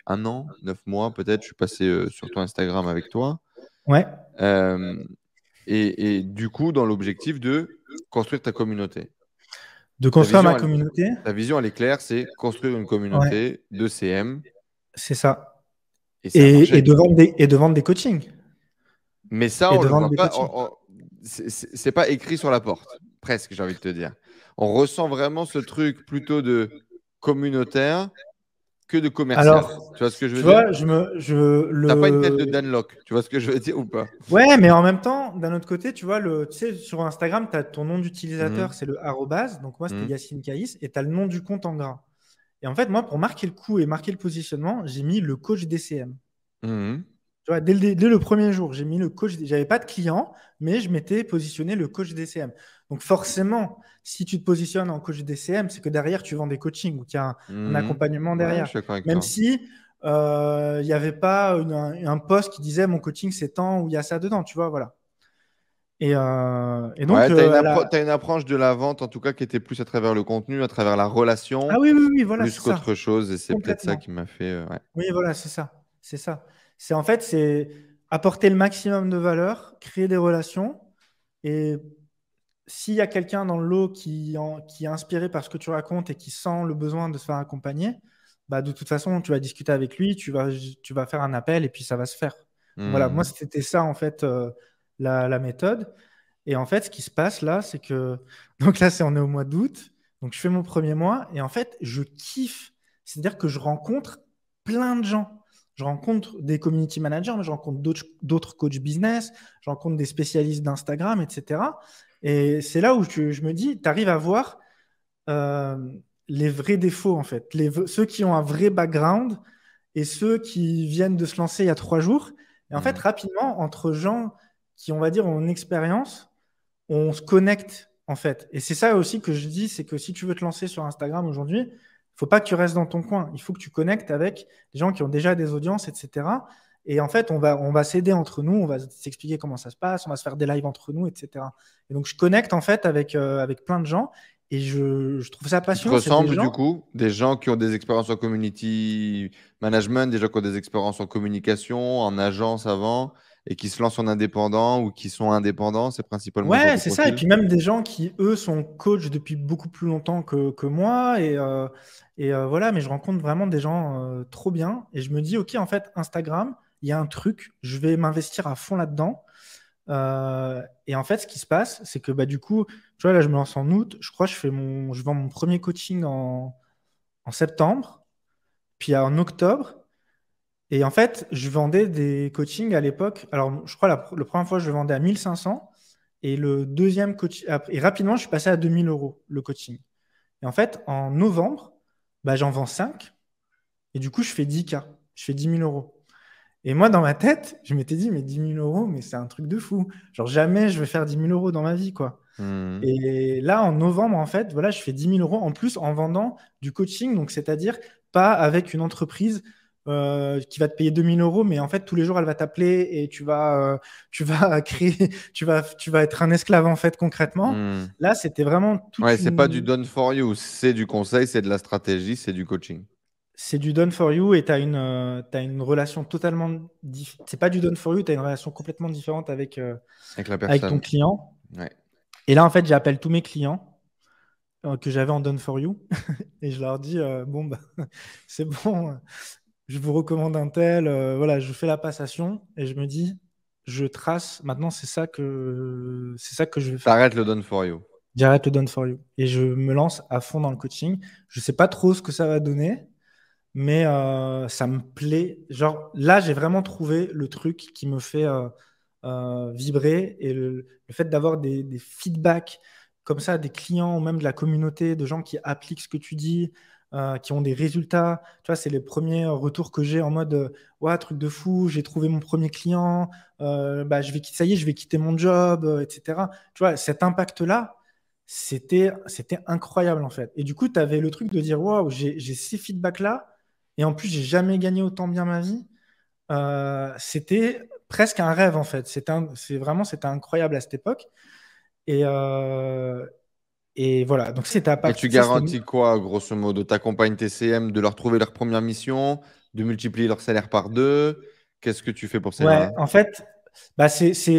1 an, 9 mois peut-être, je suis passé sur ton Instagram avec toi. Ouais, Euh, et du coup, dans l'objectif de construire ta communauté. de Ta construire vision, ma elle, communauté. ta vision, elle est claire, c'est construire une Ouais, communauté de CM c'est ça. et ça a Et marché. de vendre des coachings. Mais ça, Et on de le vendre voit des pas. coachings. C'est pas écrit sur la porte, presque, j'ai envie de te dire. On ressent vraiment ce truc plutôt de communautaire que de commercial. Alors, Tu vois ce que je veux tu dire? vois, T'as pas une tête de Dan Lok. Tu vois ce que je veux dire ou pas? ouais, mais en même temps, d'un autre côté, tu vois, tu sais, sur Instagram, tu as ton nom d'utilisateur, Mhm, c'est le arrobase. Donc, moi, c'était mhm, Yacine Caïs. Et tu as le nom du compte en gras. Et en fait, moi, pour marquer le coup et marquer le positionnement, j'ai mis le coach DCM. mhm, Tu vois, dès le premier jour, j'ai mis le coach. J'avais pas de client, mais je m'étais positionné le coach DCM. Donc forcément, si tu te positionnes en coach DCM, c'est que derrière, tu vends des coachings ou qu'il y a un mhm. accompagnement Ouais, je derrière. suis d'accord avec Même toi. si il n'y avait pas un post qui disait mon coaching c'est tant ou il y a ça dedans, tu vois, voilà. Et donc, Ouais, t'as une approche de la vente, en tout cas, qui était plus à travers le contenu, à travers la relation, ah oui, oui, oui, voilà, plus c'est ça, qu'autre chose. Et c'est peut-être ça complètement. qui m'a fait. Ouais. Oui, voilà, c'est ça. C'est ça. C'est en fait, c'est apporter le maximum de valeur, créer des relations. Et s'il y a quelqu'un dans le lot qui est inspiré par ce que tu racontes et qui sent le besoin de se faire accompagner, bah, de toute façon, tu vas discuter avec lui, tu vas faire un appel et puis ça va se faire. Donc voilà, moi, Mhm, c'était ça, en fait, la méthode. Et en fait, ce qui se passe là, c'est que. Donc là, on est au mois d'août. Donc je fais mon premier mois. Et en fait, je kiffe. C'est-à-dire que je rencontre plein de gens. Je rencontre des community managers, mais je rencontre d'autres coachs business, je rencontre des spécialistes d'Instagram, etc. Et c'est là où je me dis, tu arrives à voir euh, les vrais défauts, en fait. Ceux qui ont un vrai background et ceux qui viennent de se lancer il y a 3 jours. Et en fait, mhm. rapidement, entre gens qui, on va dire, ont une expérience, on se connecte en fait. Et c'est ça aussi que je dis, c'est que si tu veux te lancer sur Instagram aujourd'hui, il faut pas que tu restes dans ton coin. Il faut que tu connectes avec des gens qui ont déjà des audiences, etc. Et en fait, on va s'aider entre nous, on va s'expliquer comment ça se passe, on va se faire des lives entre nous, etc. Et donc, je connecte en fait avec plein de gens et je trouve ça Qui te passionnant. C'est des ressemblent, du gens. coup, des gens qui ont des expériences en community management, des gens qui ont des expériences en communication, en agence avant, et qui se lancent en indépendant ou qui sont indépendants. C'est principalement ce genre Ouais, de c'est ça. Et profil. puis même des gens qui, eux, sont coachs depuis beaucoup plus longtemps que moi. Voilà, mais je rencontre vraiment des gens trop bien. Et je me dis, OK, en fait, Instagram, il y a un truc, je vais m'investir à fond là-dedans. Et en fait, ce qui se passe, c'est que bah, du coup, tu vois, là, je me lance en août. Je crois que je vends mon premier coaching en septembre, puis en octobre. Et en fait, je vendais des coachings à l'époque. Alors, je crois la première fois, je le vendais à 1 500. Et le deuxième coaching, et rapidement, je suis passé à 2 000 € le coaching. Et en fait, en novembre, bah, j'en vends 5. Et du coup, je fais 10K. Je fais 10 000 €. Et moi, dans ma tête, je m'étais dit, mais 10 000 €, mais c'est un truc de fou. Genre, jamais je vais faire 10 000 € dans ma vie, quoi. Mhm. Et là, en novembre, en fait, voilà, je fais 10 000 € en plus en vendant du coaching. Donc, c'est-à-dire pas avec une entreprise qui va te payer 2 000 €, mais en fait, tous les jours, elle va t'appeler et tu vas créer, tu vas être un esclave, en fait, concrètement. Mhm. Là, c'était vraiment Ouais, c'est pas du done for you, c'est du conseil, c'est de la stratégie, c'est du coaching c'est du done for you et t'as une relation totalement c'est pas du done for you, tu as une relation complètement différente avec la avec ton personne. client. Ouais. Et là, en fait, j'appelle tous mes clients que j'avais en done for you et je leur dis bon, bah, c'est bon, je vous recommande un tel, voilà, je fais la passation et je me dis, je trace, maintenant, c'est ça que je vais faire. T'arrêtes le done for you. J'arrête le done for you et je me lance à fond dans le coaching. Je sais pas trop ce que ça va donner. Mais ça me plaît. Genre, là, j'ai vraiment trouvé le truc qui me fait vibrer et le fait d'avoir des feedbacks comme ça, des clients ou même de la communauté, de gens qui appliquent ce que tu dis, qui ont des résultats. Tu vois, c'est les premiers retours que j'ai en mode ouais, truc de fou, j'ai trouvé mon premier client, bah, ça y est, je vais quitter mon job, etc. Tu vois, cet impact-là, c'était incroyable en fait. Et du coup, tu avais le truc de dire waouh, j'ai ces feedbacks-là et en plus, j'ai jamais gagné autant bien ma vie. C'était presque un rêve en fait. C'était incroyable à cette époque. Et, euh, et voilà. Donc c'était à Et partir. tu Ça, c'était. garantis quoi, grosso modo? T'accompagnes tes CM de leur trouver leur première mission, de multiplier leur salaire par deux. Qu'est-ce que tu fais pour ces Ouais, gens-là? en fait,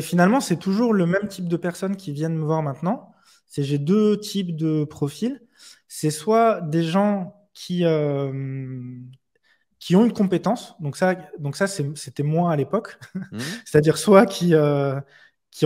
finalement, c'est toujours le même type de personnes qui viennent me voir maintenant. J'ai deux types de profils. C'est soit des gens qui ont une compétence, donc ça c'était moi à l'époque, Hmm. c'est-à-dire soit qui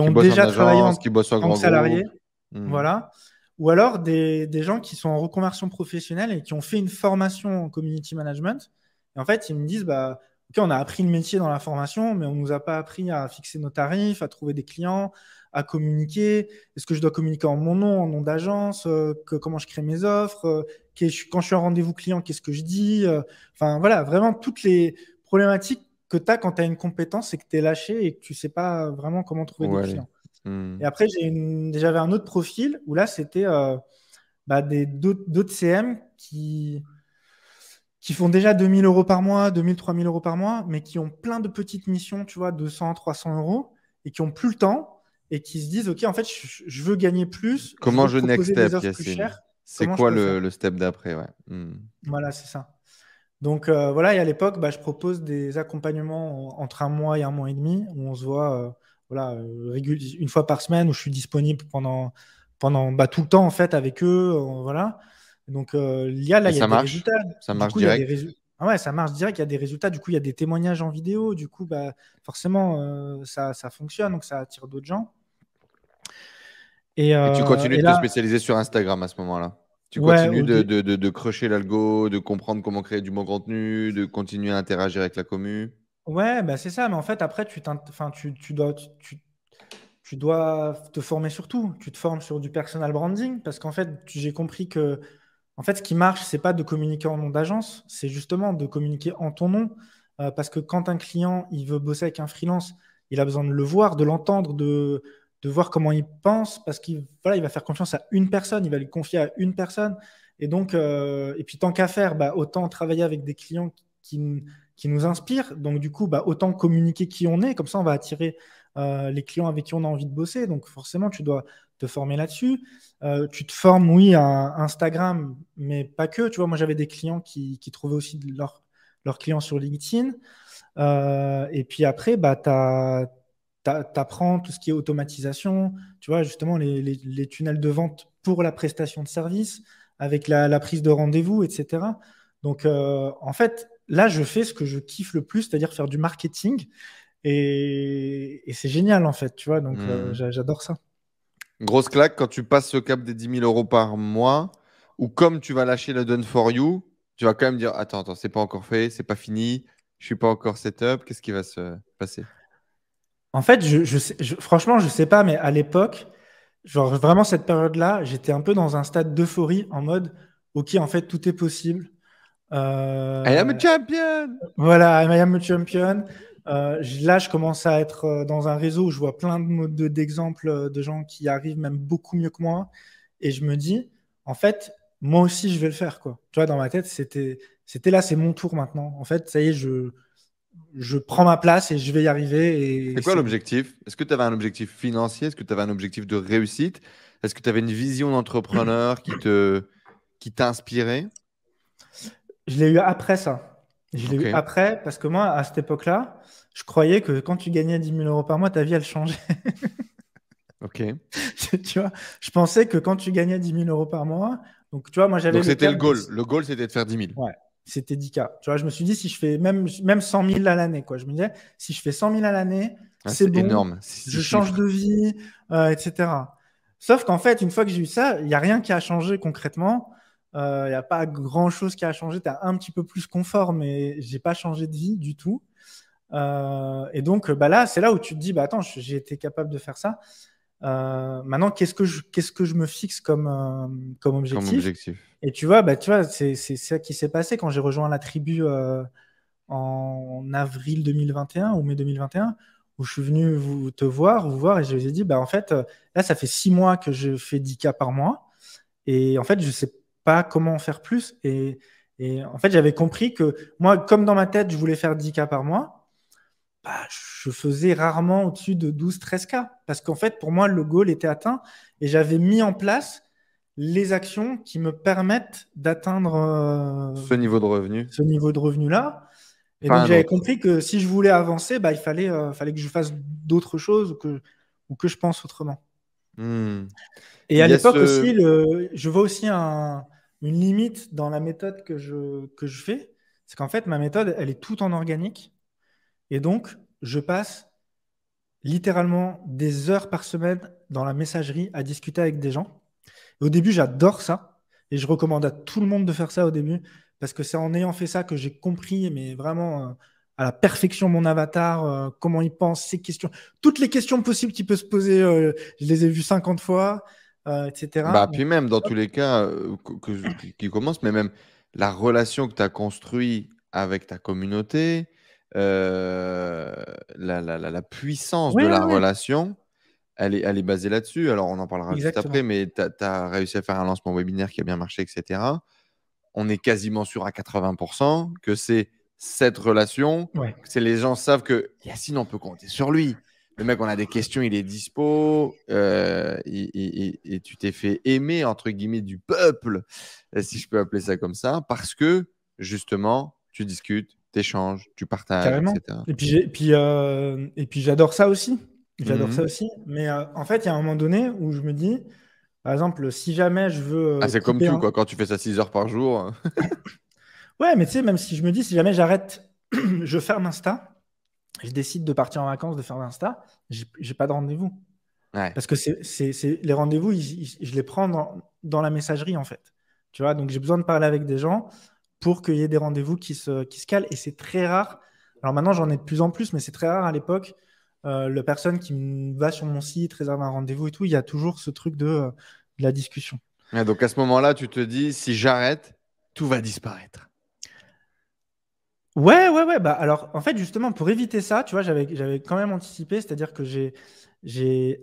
Qui ont bossent en déjà travaillé agence, qui bossent en en tant grand que salarié, groupe. Hmm. voilà, ou alors des gens qui sont en reconversion professionnelle et qui ont fait une formation en community management. Et en fait, ils me disent, bah, OK, on a appris le métier dans la formation, mais on ne nous a pas appris à fixer nos tarifs, à trouver des clients, à communiquer. Est-ce que je dois communiquer en nom d'agence, comment je crée mes offres, quand je suis en rendez-vous client, qu'est-ce que je dis, enfin voilà, vraiment toutes les problématiques que tu as quand tu as une compétence et que tu es lâché et que tu ne sais pas vraiment comment trouver des Ouais. clients. Hmm. Et après, j'avais un autre profil où là, c'était d'autres CM qui font déjà 2 000 € par mois, 2 000, 3 000 € par mois, mais qui ont plein de petites missions, tu vois, 200, 300 euros, et qui ont plus le temps, et qui se disent, OK, en fait, je veux gagner plus, je Comment veux je next proposer des step, offres plus Yacine? chères, C'est comment je quoi peux faire? le step d'après? Ouais. Hmm. Voilà, c'est ça. Donc voilà, et à l'époque, je propose des accompagnements entre 1 mois et 1 mois et demi, où on se voit voilà, une fois par semaine, où je suis disponible pendant tout le temps en fait avec eux. Voilà. Donc là, Et il y a ça des marche? résultats. Ça Du marche coup, il y a des direct? résultats. Ah ouais, ça marche direct, il y a des résultats. Du coup, il y a des témoignages en vidéo. Du coup, forcément, ça fonctionne, donc ça attire d'autres gens. Et, Et tu euh, continues et de te là, spécialiser sur Instagram à ce moment-là. Tu ouais, continues de crusher l'algo, de comprendre comment créer du bon contenu, de continuer à interagir avec la commu. ouais, c'est ça. Mais en fait, après, enfin, tu dois te former sur tout. Tu te formes sur du personal branding parce qu'en fait, j'ai compris que en fait, ce qui marche, c'est pas de communiquer en nom d'agence, c'est justement de communiquer en ton nom. Parce que quand un client il veut bosser avec un freelance, il a besoin de le voir, de l'entendre, de voir comment il pense, parce qu'il voilà, il va faire confiance à une personne, il va lui confier à une personne. Et donc, et puis tant qu'à faire, autant travailler avec des clients qui nous inspirent. Donc, du coup, autant communiquer qui on est, comme ça, on va attirer les clients avec qui on a envie de bosser. Donc, forcément, tu dois te former là-dessus. Tu te formes, oui, à Instagram, mais pas que. Tu vois, moi, j'avais des clients qui trouvaient aussi leurs clients sur LinkedIn. Et puis après, t'apprends tout ce qui est automatisation, tu vois, justement, les tunnels de vente pour la prestation de service, avec la prise de rendez-vous, etc. Donc, en fait, là, je fais ce que je kiffe le plus, c'est-à-dire faire du marketing. Et c'est génial, en fait, tu vois, donc Hmm. j'adore ça. Grosse claque quand tu passes ce cap des 10 000 € par mois, ou comme tu vas lâcher le done for you, tu vas quand même dire, attends, c'est pas encore fait, c'est pas fini, je suis pas encore setup, qu'est-ce qui va se passer? En fait, franchement, je sais pas, mais à l'époque, genre vraiment cette période-là, j'étais un peu dans un stade d'euphorie en mode, OK, en fait, tout est possible. I am a Euh, champion! voilà, I am a champion. Là, je commence à être dans un réseau où je vois plein d'exemples de gens qui arrivent même beaucoup mieux que moi. Et je me dis, en fait, moi aussi, je vais le faire, quoi. Tu vois, dans ma tête, c'était là, c'est mon tour maintenant. En fait, ça y est, je prends ma place et je vais y arriver C'est et quoi c'est bon. l'objectif? Est-ce que tu avais un objectif financier? Est-ce que tu avais un objectif de réussite? Est-ce que tu avais une vision d'entrepreneur qui t'inspirait? Je l'ai eu après ça. Je l'ai Ok, eu après parce que moi, à cette époque-là, je croyais que quand tu gagnais 10 000 € par mois, ta vie, elle changeait. ok. Tu vois, je pensais que quand tu gagnais 10 000 € par mois, donc tu vois, moi, j'avais Donc le c'était le cap de. goal. Le goal, c'était de faire 10 000. Ouais, c'était 10K. Tu vois, je me suis dit, si je fais même 100 000 à l'année, quoi. Je me disais, si je fais 100 000 à l'année, Ah, c'est c'est bon, énorme, ces six je change chiffres. de vie, etc. Sauf qu'en fait, une fois que j'ai eu ça, il n'y a rien qui a changé concrètement. Il n'y a pas grand-chose qui a changé. Tu as un petit peu plus confort, mais j'ai pas changé de vie du tout. Et donc, là, c'est là où tu te dis, attends, j'ai été capable de faire ça. Maintenant, qu'est-ce que je me fixe comme Comme objectif? objectif. Et tu vois, c'est ça qui s'est passé quand j'ai rejoint la tribu en avril 2021 ou mai 2021, où je suis venu vous voir, et je vous ai dit, en fait, là, ça fait 6 mois que je fais 10K par mois, et en fait, je sais pas comment en faire plus. Et en fait, j'avais compris que moi, comme dans ma tête, je voulais faire 10K par mois, bah, je faisais rarement au-dessus de 12-13K. Parce qu'en fait, pour moi, le goal était atteint et j'avais mis en place les actions qui me permettent d'atteindre Ce niveau de revenu, ce niveau de revenu-là. Et pas donc, un j'avais autre. compris que si je voulais avancer, bah, fallait que je fasse d'autres choses ou que je pense autrement. Hmm. Et Il à y a l'époque ce. aussi, je vois aussi une limite dans la méthode que je fais. C'est qu'en fait, ma méthode, elle est toute en organique. Et donc, je passe littéralement des heures par semaine dans la messagerie à discuter avec des gens. Et au début, j'adore ça. Et je recommande à tout le monde de faire ça au début. Parce que c'est en ayant fait ça que j'ai compris, mais vraiment à la perfection, mon avatar, comment il pense, ses questions. Toutes les questions possibles qu'il peut se poser, je les ai vues 50 fois, etc. Bah, puis même, dans tous les cas, qui commence, mais même la relation que tu as construite avec ta communauté, euh, la puissance Oui, de oui, la oui, relation, elle est basée là-dessus. Alors, on en parlera juste après, exactement. mais tu as réussi à faire un lancement webinaire qui a bien marché, etc. On est quasiment sûr à 80% que c'est cette relation, Ouais, que c'est les gens savent que Yacine, on peut compter sur lui. Le mec, on a des questions, il est dispo, et tu t'es fait aimer, entre guillemets, du peuple, si je peux appeler ça comme ça, parce que, justement, tu discutes, tu échanges, tu partages, carrément. etc. Et puis j'adore ça aussi. J'adore ça Mhm. aussi. Mais en fait, il y a un moment donné où je me dis, par exemple, si jamais je veux Ah, c'est comme couper tout, un. quoi. Quand tu fais ça 6 heures par jour. Ouais, mais tu sais, même si je me dis, si jamais j'arrête, je ferme Insta, je décide de partir en vacances, de faire Insta, j'ai pas de rendez-vous. Ouais. Parce que les rendez-vous, je les prends dans la messagerie, en fait. Tu vois, donc j'ai besoin de parler avec des gens pour qu'il y ait des rendez-vous qui se calent. Et c'est très rare. Alors maintenant, j'en ai de plus en plus, mais c'est très rare à l'époque. La personne va sur mon site, réserve un rendez-vous et tout, il y a toujours ce truc de la discussion. Ouais, donc, à ce moment-là, tu te dis, si j'arrête, tout va disparaître. Ouais, ouais, ouais. Bah, alors, en fait, justement, pour éviter ça, tu vois, j'avais quand même anticipé, c'est-à-dire que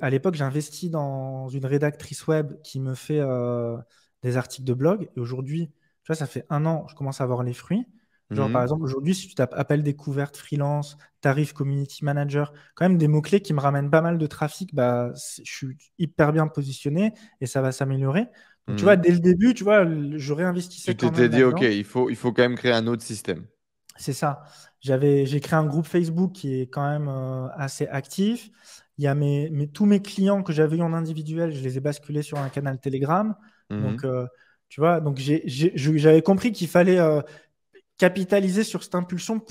à l'époque, j'ai investi dans une rédactrice web qui me fait des articles de blog. Et aujourd'hui, tu vois, ça fait un an, je commence à avoir les fruits. Genre, par Mhm. exemple, aujourd'hui, si tu tapes appel découverte, freelance, tarif, community manager, quand même des mots-clés qui me ramènent pas mal de trafic, bah, je suis hyper bien positionné et ça va s'améliorer. Donc, tu vois, Mhm. dès le début, tu vois, je Tu réinvestissais quand t'étais même dit, OK, là-dedans. il faut quand même créer un autre système. C'est ça. J'ai créé un groupe Facebook qui est quand même assez actif. Il y a tous mes clients que j'avais eu en individuel, je les ai basculés sur un canal Telegram. Donc, Mhm. tu vois, donc j'avais compris qu'il fallait capitaliser sur cette impulsion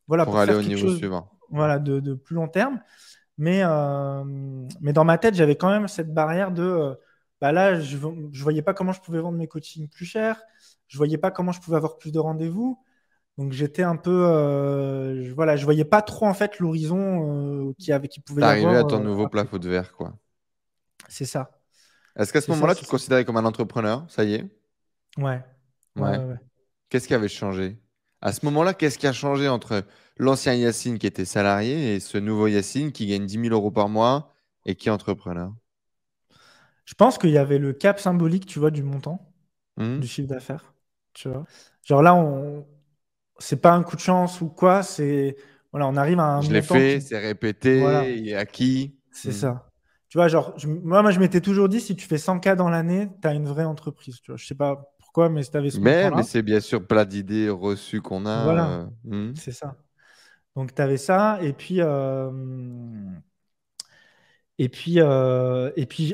voilà, Pour pour aller faire au quelque niveau chose suivant. voilà, de plus long terme. Mais dans ma tête, j'avais quand même cette barrière bah là, je voyais pas comment je pouvais vendre mes coachings plus cher. Je voyais pas comment je pouvais avoir plus de rendez-vous. Donc j'étais un peu, voilà, je voyais pas trop en fait l'horizon qui pouvait y T'arrivais à avoir ton nouveau après, plafond quoi. de verre, quoi. C'est ça, Est-ce qu'à ce c'est ça, moment-là, tu c'est te ça. considérais comme un entrepreneur? Ça y est? Ouais, ouais, Ouais. ouais, ouais. Qu'est-ce qui avait changé? À ce moment-là, qu'est-ce qui a changé entre l'ancien Yacine qui était salarié et ce nouveau Yacine qui gagne 10 000 € par mois et qui est entrepreneur? Je pense qu'il y avait le cap symbolique, tu vois, du montant, Hmm. du chiffre d'affaires, tu vois. Genre là, c'est pas un coup de chance ou quoi, voilà, on arrive à un Je l'ai montant fait, qui, c'est voilà, répété, il est acquis. c'est Hmm. ça. Tu vois, genre, moi, je m'étais toujours dit, si tu fais 100K dans l'année, tu as une vraie entreprise, tu vois. Je sais pas pourquoi, mais tu avais ce Mais montant-là. c'est bien sûr plein d'idées reçues qu'on a. Voilà, Hmm. c'est ça. Donc, tu avais ça. Et puis,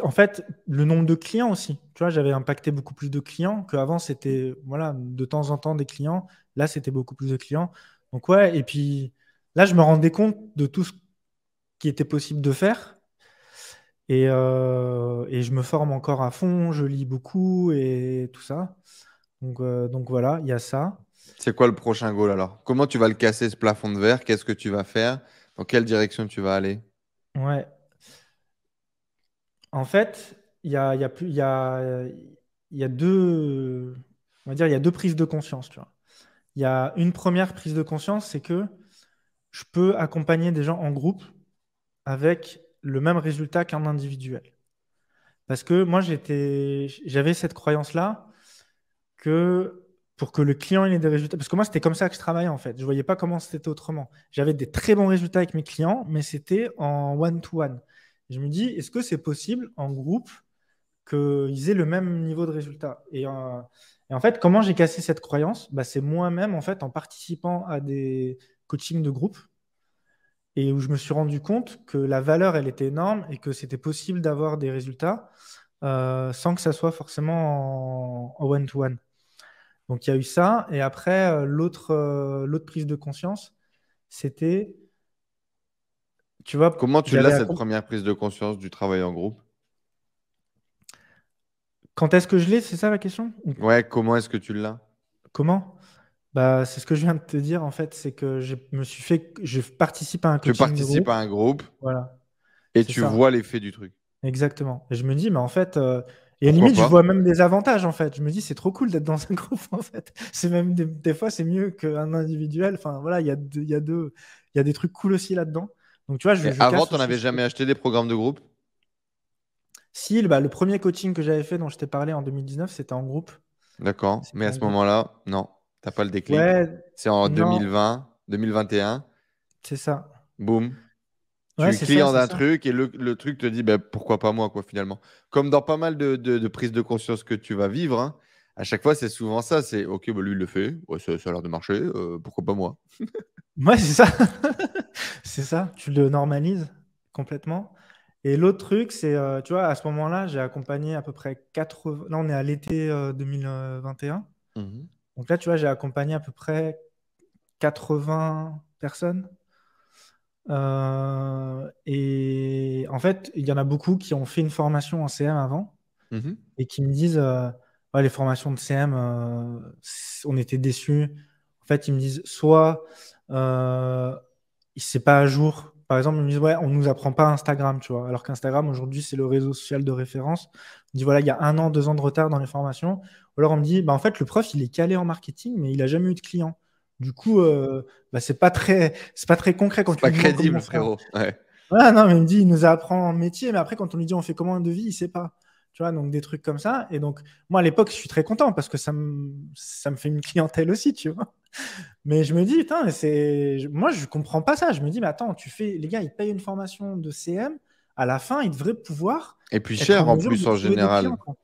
en fait, le nombre de clients aussi. Tu vois, j'avais impacté beaucoup plus de clients qu'avant, c'était, voilà, de temps en temps des clients. Là, c'était beaucoup plus de clients. Donc, ouais. Et puis, là, je me rendais compte de tout ce qui était possible de faire. Et je me forme encore à fond. Je lis beaucoup et tout ça. Donc voilà, il y a ça. C'est quoi le prochain goal alors? Comment tu vas le casser ce plafond de verre? Qu'est-ce que tu vas faire? Dans quelle direction tu vas aller? Ouais. En fait, il y a plus, il y a deux, on va dire, il y a deux prises de conscience, tu vois. Il y a une première prise de conscience, c'est que je peux accompagner des gens en groupe avec le même résultat qu'un individuel. Parce que moi, j'avais cette croyance-là que pour que le client ait des résultats. Parce que moi, c'était comme ça que je travaillais en fait. Je ne voyais pas comment c'était autrement. J'avais des très bons résultats avec mes clients, mais c'était en one-to-one. Je me dis, est-ce que c'est possible en groupe qu'ils aient le même niveau de résultat? Et en fait, comment j'ai cassé cette croyance? Bah, c'est moi-même, en fait, en participant à des coachings de groupe et où je me suis rendu compte que la valeur, elle était énorme et que c'était possible d'avoir des résultats sans que ça soit forcément en one-to-one. Donc il y a eu ça. Et après, l'autre prise de conscience, c'était, tu vois, Comment tu l'as, j'avais cette première prise de conscience du travail en groupe? quand est-ce que je l'ai, c'est ça la question? Ou Ouais, comment est-ce que tu l'as? comment? Bah, c'est ce que je viens de te dire en fait, c'est que je participe à un Tu coaching de participes groupe. à un groupe Voilà, et c'est tu ça, vois l'effet du truc. exactement. Et je me dis, mais en fait, et à la Pourquoi limite, je pas? vois même des avantages en fait. Je me dis, c'est trop cool d'être dans un groupe en fait. C'est même des fois, c'est mieux qu'un individuel. Enfin voilà, il y a des trucs cool aussi là-dedans. Donc tu vois, Et je avant, casse tu aussi n'avais ce jamais acheté des programmes de groupe? Si, bah, le premier coaching que j'avais fait, dont je t'ai parlé en 2019, c'était en groupe. D'accord. Mais C'était à en ce groupe. moment-là, non, t'as pas le déclic. Ouais, C'est en non, 2020, 2021, c'est ça. boum. Ouais, Tu es c'est ça, client c'est d'un ça. truc et le truc te dit, ben, pourquoi pas moi, quoi, finalement. Comme dans pas mal de prises de conscience que tu vas vivre, hein, à chaque fois, c'est souvent ça. C'est, OK, bah, lui, il le fait. Ouais, ça a l'air de marcher. Pourquoi pas moi? Ouais, c'est ça. C'est ça. Tu le normalises complètement. Et l'autre truc, c'est, tu vois, à ce moment-là, j'ai accompagné à peu près 80. Là, on est à l'été 2021. Mhm. Donc là, tu vois, j'ai accompagné à peu près 80 personnes. Et en fait, il y en a beaucoup qui ont fait une formation en CM avant Mhm. et qui me disent ouais, les formations de CM, on était déçus. En fait, ils me disent soit euh, c'est pas à jour. Par exemple, ils me disent ouais, on nous apprend pas Instagram, tu vois. Alors qu'Instagram aujourd'hui, c'est le réseau social de référence. On me dit voilà, il y a 1 an, 2 ans de retard dans les formations. Ou alors on me dit bah en fait, le prof, il est calé en marketing, mais il a jamais eu de clients. Du coup, bah, c'est pas très concret quand C'est tu pas lui demandes comment crédible, faire. frérot. Ouais. Ouais, non, mais il me dit, il nous apprend un métier, mais après, quand on lui dit on fait comment un devis, il sait pas. Tu vois, donc des trucs comme ça. Et donc, moi, à l'époque, je suis très content parce que ça me fait une clientèle aussi, tu vois. Mais je me dis, putain, moi, je comprends pas ça. Je me dis, mais attends, les gars, ils payent une formation de CM. À la fin, ils devraient pouvoir Et puis être en cher en mesure plus de en trouver des général. clients, quoi.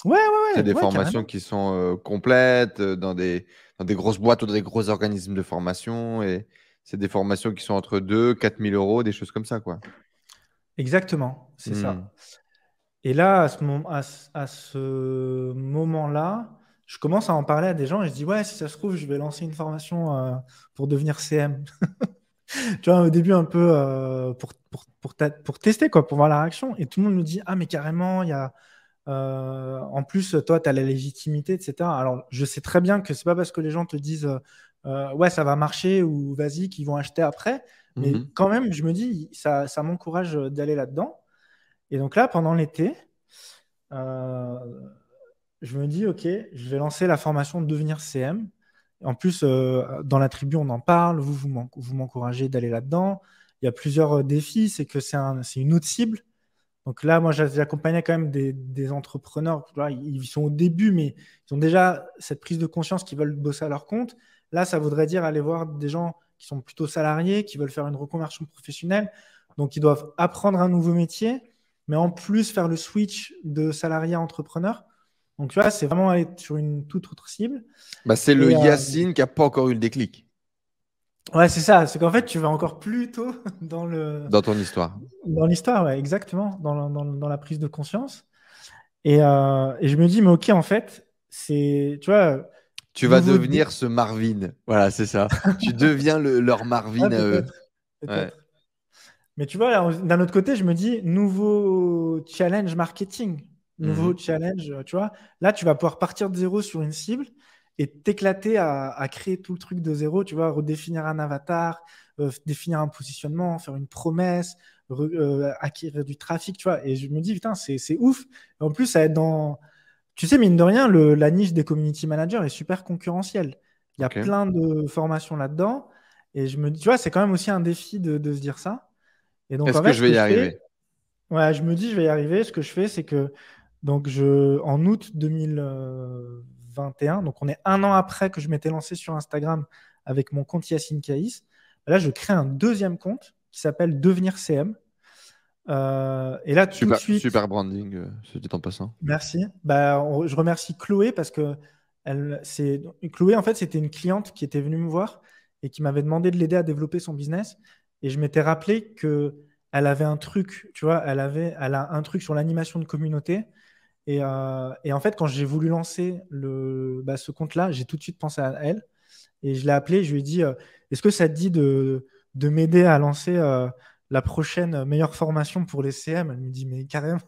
Ouais, C'est ouais, ouais, des ouais, formations carrément. qui sont complètes dans des grosses boîtes ou dans des gros organismes de formation. Et c'est des formations qui sont entre 2 000 à 4 000 euros, des choses comme ça, quoi. Exactement, c'est Hmm. ça. Et là, à ce moment-là, je commence à en parler à des gens et je dis, ouais, si ça se trouve, je vais lancer une formation pour devenir CM. Tu vois, au début, un peu pour tester, quoi, pour voir la réaction. Et tout le monde me dit, ah, mais carrément, en plus, toi, tu as la légitimité, etc. Alors, je sais très bien que c'est pas parce que les gens te disent, ouais, ça va marcher ou vas-y, qu'ils vont acheter après. Mais Mhm. quand même, je me dis, ça m'encourage d'aller là-dedans. Et donc là, pendant l'été, euh, je me dis, OK, je vais lancer la formation de devenir CM. En plus, dans la tribu, on en parle, vous m'encouragez d'aller là-dedans. Il y a plusieurs défis, c'est que c'est une autre cible. Donc là, moi, j'accompagnais quand même des entrepreneurs. Voilà, ils sont au début, mais ils ont déjà cette prise de conscience qu'ils veulent bosser à leur compte. Là, ça voudrait dire aller voir des gens qui sont plutôt salariés, qui veulent faire une reconversion professionnelle. Donc, ils doivent apprendre un nouveau métier, mais en plus faire le switch de salarié à entrepreneur. Donc, tu vois, c'est vraiment aller sur une toute autre cible. Bah, c'est le Et Yacine qui n'a pas encore eu le déclic ouais, c'est ça. C'est qu'en fait, tu vas encore plus tôt dans dans ton histoire. dans l'histoire, ouais, exactement, dans la prise de conscience. Et je me dis, mais ok, en fait, tu vois, Tu vas nouveau. devenir ce Marvin. Voilà, c'est ça. Tu deviens leur Marvin Ouais, à eux. peut-être, Ouais. peut-être. Mais tu vois, d'un autre côté, je me dis, nouveau challenge marketing, nouveau Mhm. challenge, tu vois. Là, tu vas pouvoir partir de zéro sur une cible et t'éclater à créer tout le truc de zéro, tu vois, redéfinir un avatar, définir un positionnement, faire une promesse, acquérir du trafic, tu vois. Et je me dis, putain, c'est ouf. Et en plus, ça va être dans. Tu sais, mine de rien, la niche des community managers est super concurrentielle. Il y a Ok. plein de formations là-dedans. Et je me dis, tu vois, c'est quand même aussi un défi de se dire ça. Et donc, Est-ce en que fait, je ce vais que y je fais, arriver? ouais, je me dis, je vais y arriver. Ce que je fais, c'est que, donc, en août 2020, 2021. Donc, on est 1 an après que je m'étais lancé sur Instagram avec mon compte Yacine Caïs. Là, je crée un deuxième compte qui s'appelle Devenir CM. Et là, tout de Super, suite, super branding, se dit en passant. merci. Bah, je remercie Chloé parce que Chloé, en fait, c'était une cliente qui était venue me voir et qui m'avait demandé de l'aider à développer son business. Et je m'étais rappelé que elle avait un truc, tu vois, elle a un truc sur l'animation de communauté. Et en fait, quand j'ai voulu lancer ce compte-là, j'ai tout de suite pensé à elle. Et je l'ai appelée, je lui ai dit, est-ce que ça te dit de m'aider à lancer la prochaine meilleure formation pour les CM? Elle me dit, mais carrément.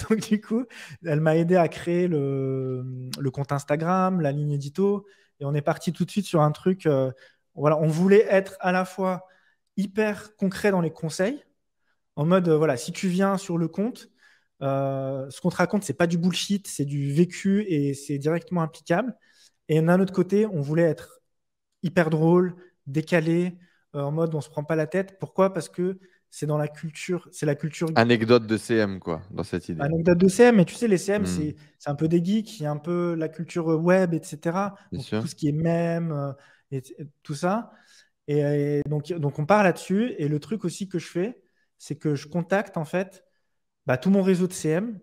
Donc, du coup, elle m'a aidé à créer le compte Instagram, la ligne édito. Et on est parti tout de suite sur un truc. Voilà, on voulait être à la fois hyper concret dans les conseils, en mode, voilà, si tu viens sur le compte, ce qu'on te raconte, c'est pas du bullshit, c'est du vécu et c'est directement applicable. Et d'un autre côté, on voulait être hyper drôle, décalé, en mode on se prend pas la tête. Pourquoi? Parce que c'est dans la culture, c'est la culture Anecdote de CM, quoi, dans cette idée. anecdote de CM. Mais tu sais, les CM, Hmm, c'est un peu des geeks, il y a un peu la culture web, etc. bien Donc sûr. tout ce qui est mème, et tout ça. Et donc on part là-dessus. Et le truc aussi que je fais, c'est que je contacte en fait tout mon réseau de CM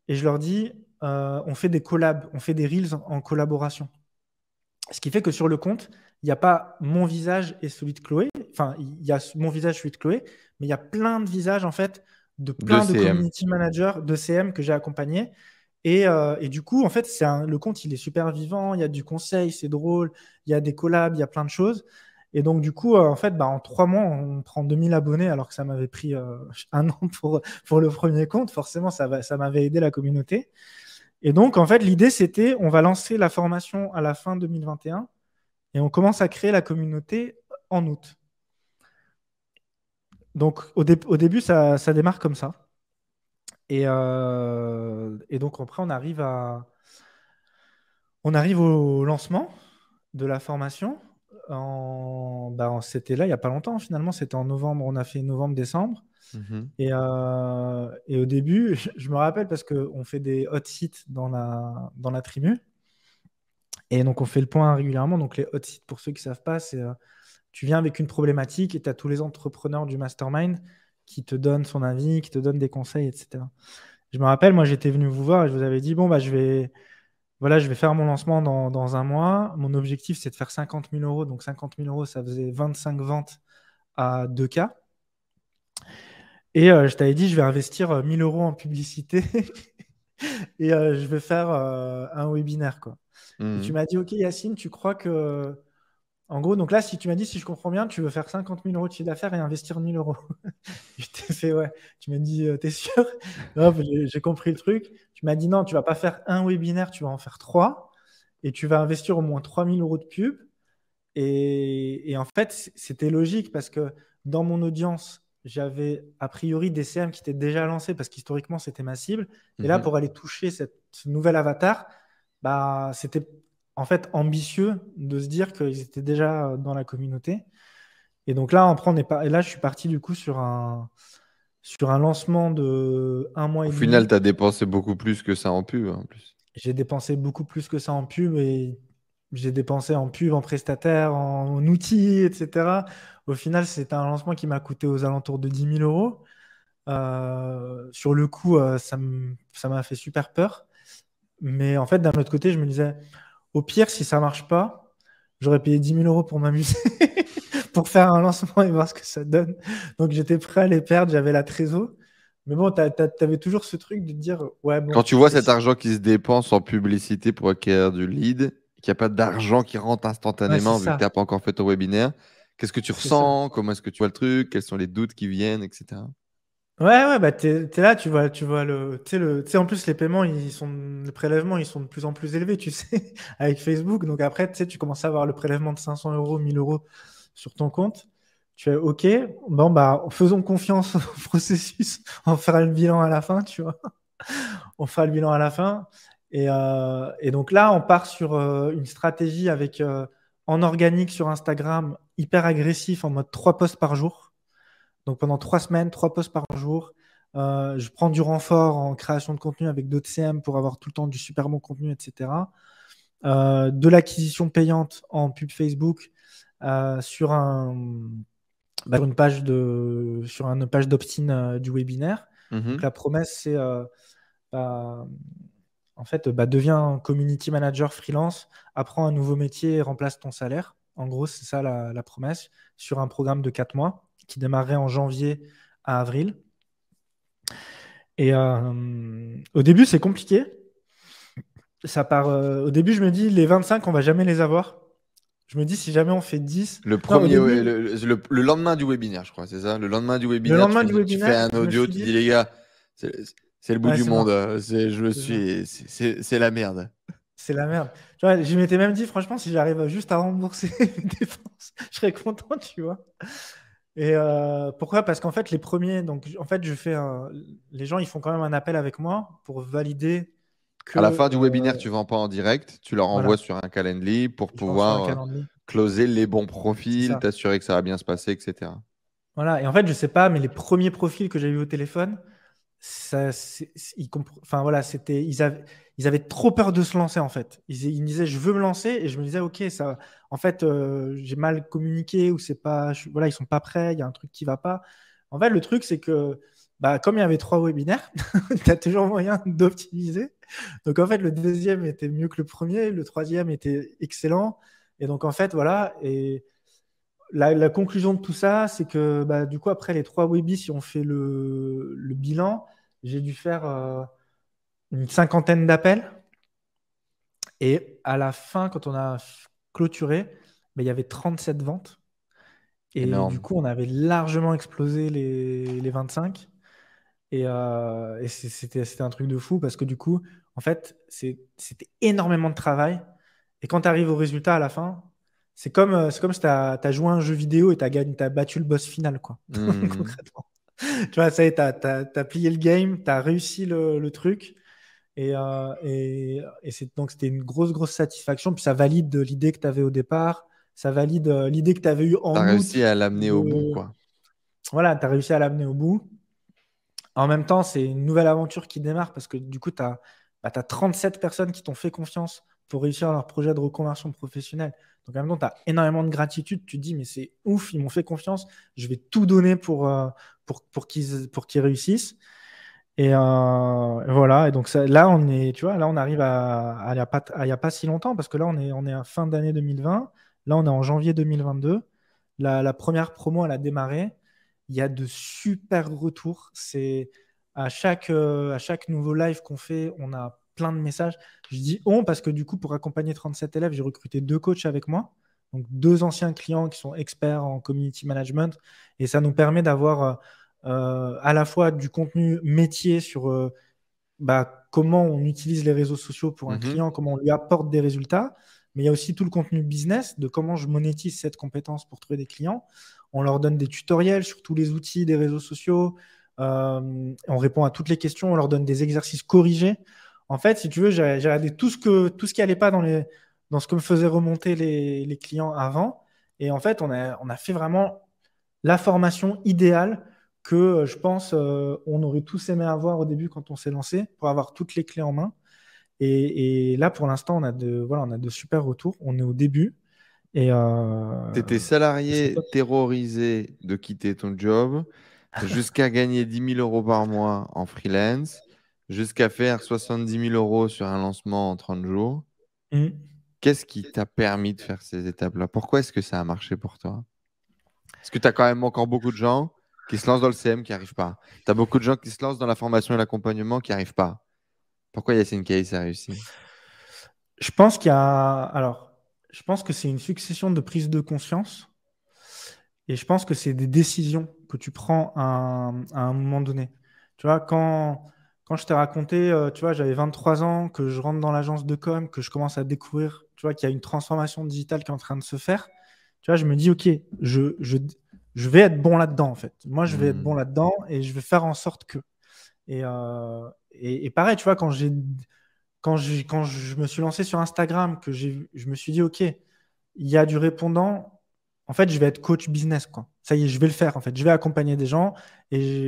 et je leur dis, on fait des collabs, on fait des reels en collaboration. Ce qui fait que sur le compte, il n'y a pas mon visage et celui de Chloé. Enfin, il y a mon visage, celui de Chloé, mais il y a plein de visages en fait de De plein de CM. community managers, de CM que j'ai accompagnés. Et du coup, en fait, le compte, il est super vivant. Il y a du conseil, c'est drôle. Il y a des collabs, il y a plein de choses. Et donc, du coup, en fait, en 3 mois, on prend 2000 abonnés alors que ça m'avait pris 1 an pour le premier compte. Forcément, ça m'avait aidé la communauté. Et donc, en fait, l'idée, c'était, on va lancer la formation à la fin 2021 et on commence à créer la communauté en août. Donc, au début, ça démarre comme ça. Et donc, après, on arrive au lancement de la formation. C'était là, il n'y a pas longtemps, finalement. C'était en novembre. On a fait novembre-décembre. Mhm. Et au début, je me rappelle parce qu'on fait des hot seats dans la tribu. Et donc, on fait le point régulièrement. Donc, les hot seats, pour ceux qui ne savent pas, c'est tu viens avec une problématique et tu as tous les entrepreneurs du mastermind qui te donnent son avis, qui te donnent des conseils, etc. Je me rappelle, moi, j'étais venu vous voir et je vous avais dit, bon, je vais faire mon lancement dans 1 mois. Mon objectif, c'est de faire 50 000 euros. Donc, 50 000 euros, ça faisait 25 ventes à 2K. Et je t'avais dit, je vais investir 1 000 euros en publicité et je vais faire un webinaire, quoi. Et tu Mhm. m'as dit, OK, Yacine, tu crois que. En gros, donc là, si tu m'as dit, si je comprends bien, tu veux faire 50 000 euros de chiffre d'affaires et investir 1 000 euros. Je t'ai fait, ouais. Tu m'as dit, t'es sûr? Hop, j'ai compris le truc. Tu m'as dit, non, tu vas pas faire un webinaire, tu vas en faire 3. Et tu vas investir au moins 3 000 euros de pub. Et en fait, c'était logique parce que dans mon audience, j'avais a priori des CM qui étaient déjà lancés parce qu'historiquement, c'était ma cible. Et là, Mhm. pour aller toucher ce nouvel avatar, c'était en fait ambitieux de se dire qu'ils étaient déjà dans la communauté. Et donc là, et là, je suis parti du coup sur un lancement de 1 mois et demi. Au final, tu as dépensé beaucoup plus que ça en pub, en plus. J'ai dépensé beaucoup plus que ça en pub et j'ai dépensé en pub, en prestataire, en outils, etc. Au final, c'est un lancement qui m'a coûté aux alentours de 10 000 euros. Sur le coup, ça m'a fait super peur. Mais en fait, d'un autre côté, je me disais, au pire, si ça marche pas, j'aurais payé 10 000 euros pour m'amuser, pour faire un lancement et voir ce que ça donne. Donc, j'étais prêt à les perdre, j'avais la trésor. Mais bon, t'avais toujours ce truc de te dire, ouais, Quand bon, tu vois et cet si- argent qui se dépense en publicité pour acquérir du lead, qu'il n'y a pas d'argent qui rentre ouais, c'est instantanément vu que tu ça, n'as pas encore fait ton webinaire, qu'est-ce que tu c'est ça. ressens? Comment est-ce que tu vois le truc? Quels sont les doutes qui viennent, etc. Ouais, ouais, t'es là, tu vois en plus, les paiements, les prélèvements, ils sont de plus en plus élevés, tu sais, avec Facebook. Donc après, tu sais, tu commences à avoir le prélèvement de 500 euros, 1000 euros sur ton compte. Tu fais, OK, bon, faisons confiance au processus. On fera le bilan à la fin, tu vois. On fera le bilan à la fin. Et donc là, on part sur une stratégie en organique sur Instagram, hyper agressif, en mode 3 posts par jour. Donc pendant 3 semaines, 3 posts par jour. Je prends du renfort en création de contenu avec d'autres CM pour avoir tout le temps du super bon contenu, etc. de l'acquisition payante en pub Facebook sur sur une page d'opt-in du webinaire. Donc Mhm. la promesse, c'est bah, en fait, deviens community manager freelance, apprends un nouveau métier et remplace ton salaire. En gros, c'est ça la promesse sur un programme de 4 mois qui démarrait en janvier à avril. Et au début, c'est compliqué. Ça part, au début, je me dis, les 25, on va jamais les avoir. Je me dis, si jamais on fait 10. Le Non, au premier, début, le lendemain du webinaire, je crois, c'est ça? Le lendemain du le webinaire, lendemain du tu fais webinaire, un je me audio, suis tu dit, dis, les gars, c'est c'est le bout ouais, du c'est monde. mort. C'est mort. C'est la merde. C'est la merde. Tu vois, je m'étais même dit, franchement, si j'arrive juste à rembourser mes dépenses, je serais content, tu vois. Et pourquoi? Parce qu'en fait, les premiers, donc en fait, les gens, ils font quand même un appel avec moi pour valider que, À la fin du webinaire, tu vends pas en direct, tu leur envoies voilà, sur un Calendly pour je vends sur un pouvoir calendrier. closer les bons C'est profils, ça. t'assurer que ça va bien se passer, etc. Voilà. Et en fait, je sais pas, mais les premiers profils que j'ai eu au téléphone, enfin voilà, ils avaient trop peur de se lancer en fait. Ils me disaient, je veux me lancer, et je me disais, ok, ça, en fait, j'ai mal communiqué ou c'est pas, voilà, ils sont pas prêts, il y a un truc qui va pas. En fait, le truc, c'est que, comme il y avait 3 webinaires, tu as toujours moyen d'optimiser. Donc en fait, le deuxième était mieux que le premier, le troisième était excellent. Et donc en fait, voilà. Et la conclusion de tout ça, c'est que du coup, après les 3 webis, si on fait le bilan, j'ai dû faire une cinquantaine d'appels. Et à la fin, quand on a clôturé, il y avait 37 ventes. Et du Énorme. coup, on avait largement explosé les 25. Et c'était un truc de fou parce que du coup, en fait, c'était énormément de travail. Et quand tu arrives au résultat à la fin, c'est comme si tu as joué à un jeu vidéo et tu as battu le boss final, quoi. Mhm. Concrètement. Tu vois, ça y est, tu as plié le game, tu as réussi le truc. Donc, c'était une grosse, grosse satisfaction. Puis ça valide l'idée que tu avais au départ. Ça valide l'idée que tu avais eue T'as en réussi août. à l'amener au bout, quoi. Voilà, tu as réussi à l'amener au bout. En même temps, c'est une nouvelle aventure qui démarre parce que du coup, tu as 37 personnes qui t'ont fait confiance pour réussir leur projet de reconversion professionnelle. Donc, en même temps, tu as énormément de gratitude. Tu te dis, mais c'est ouf, ils m'ont fait confiance. Je vais tout donner pour qu'ils réussissent. Et voilà. Et donc, là, tu vois, là, on arrive il y a pas si longtemps parce que là, on est à fin d'année 2020. Là, on est en janvier 2022. La première promo, elle a démarré. Il y a de super retours. C'est à chaque nouveau live qu'on fait, on a plein de messages. Je dis on parce que du coup, pour accompagner 37 élèves, j'ai recruté 2 coachs avec moi. Donc, 2 anciens clients qui sont experts en community management. Et ça nous permet d'avoir à la fois du contenu métier sur comment on utilise les réseaux sociaux pour un Mhm. client, comment on lui apporte des résultats. Mais il y a aussi tout le contenu business de comment je monétise cette compétence pour trouver des clients. On leur donne des tutoriels sur tous les outils des réseaux sociaux. On répond à toutes les questions. On leur donne des exercices corrigés. En fait, si tu veux, j'ai regardé tout ce qui n'allait pas dans ce que me faisaient remonter les clients avant. Et en fait, on a fait vraiment la formation idéale que je pense on aurait tous aimé avoir au début quand on s'est lancé pour avoir toutes les clés en main. Et là, pour l'instant, on a de super retours. On est au début. Et, T'étais c'est salarié top. terrorisé de quitter ton job, jusqu'à gagner 10 000 € par mois en freelance, jusqu'à faire 70 000 € sur un lancement en 30 jours. Mm. Qu'est-ce qui t'a permis de faire ces étapes-là? Pourquoi est-ce que ça a marché pour toi? Parce que tu as quand même encore beaucoup de gens qui se lancent dans le CM qui n'arrivent pas. Tu as beaucoup de gens qui se lancent dans la formation et l'accompagnement qui n'arrivent pas. Pourquoi Yacine Case a réussi? Je pense qu'il y a. Alors, je pense que c'est une succession de prises de conscience. Et je pense que c'est des décisions que tu prends à un moment donné. Tu vois, quand je t'ai raconté, tu vois, j'avais 23 ans, que je rentre dans l'agence de com, que je commence à découvrir, tu vois, qu'il y a une transformation digitale qui est en train de se faire, tu vois, je me dis, OK, je vais être bon là-dedans, en fait. Moi, je vais être bon Hmm. là-dedans et je vais faire en sorte que. Et pareil, tu vois, quand je me suis lancé sur Instagram, je me suis dit, OK, il y a du répondant. En fait, je vais être coach business, quoi. Ça y est, je vais le faire, en fait. Je vais accompagner des gens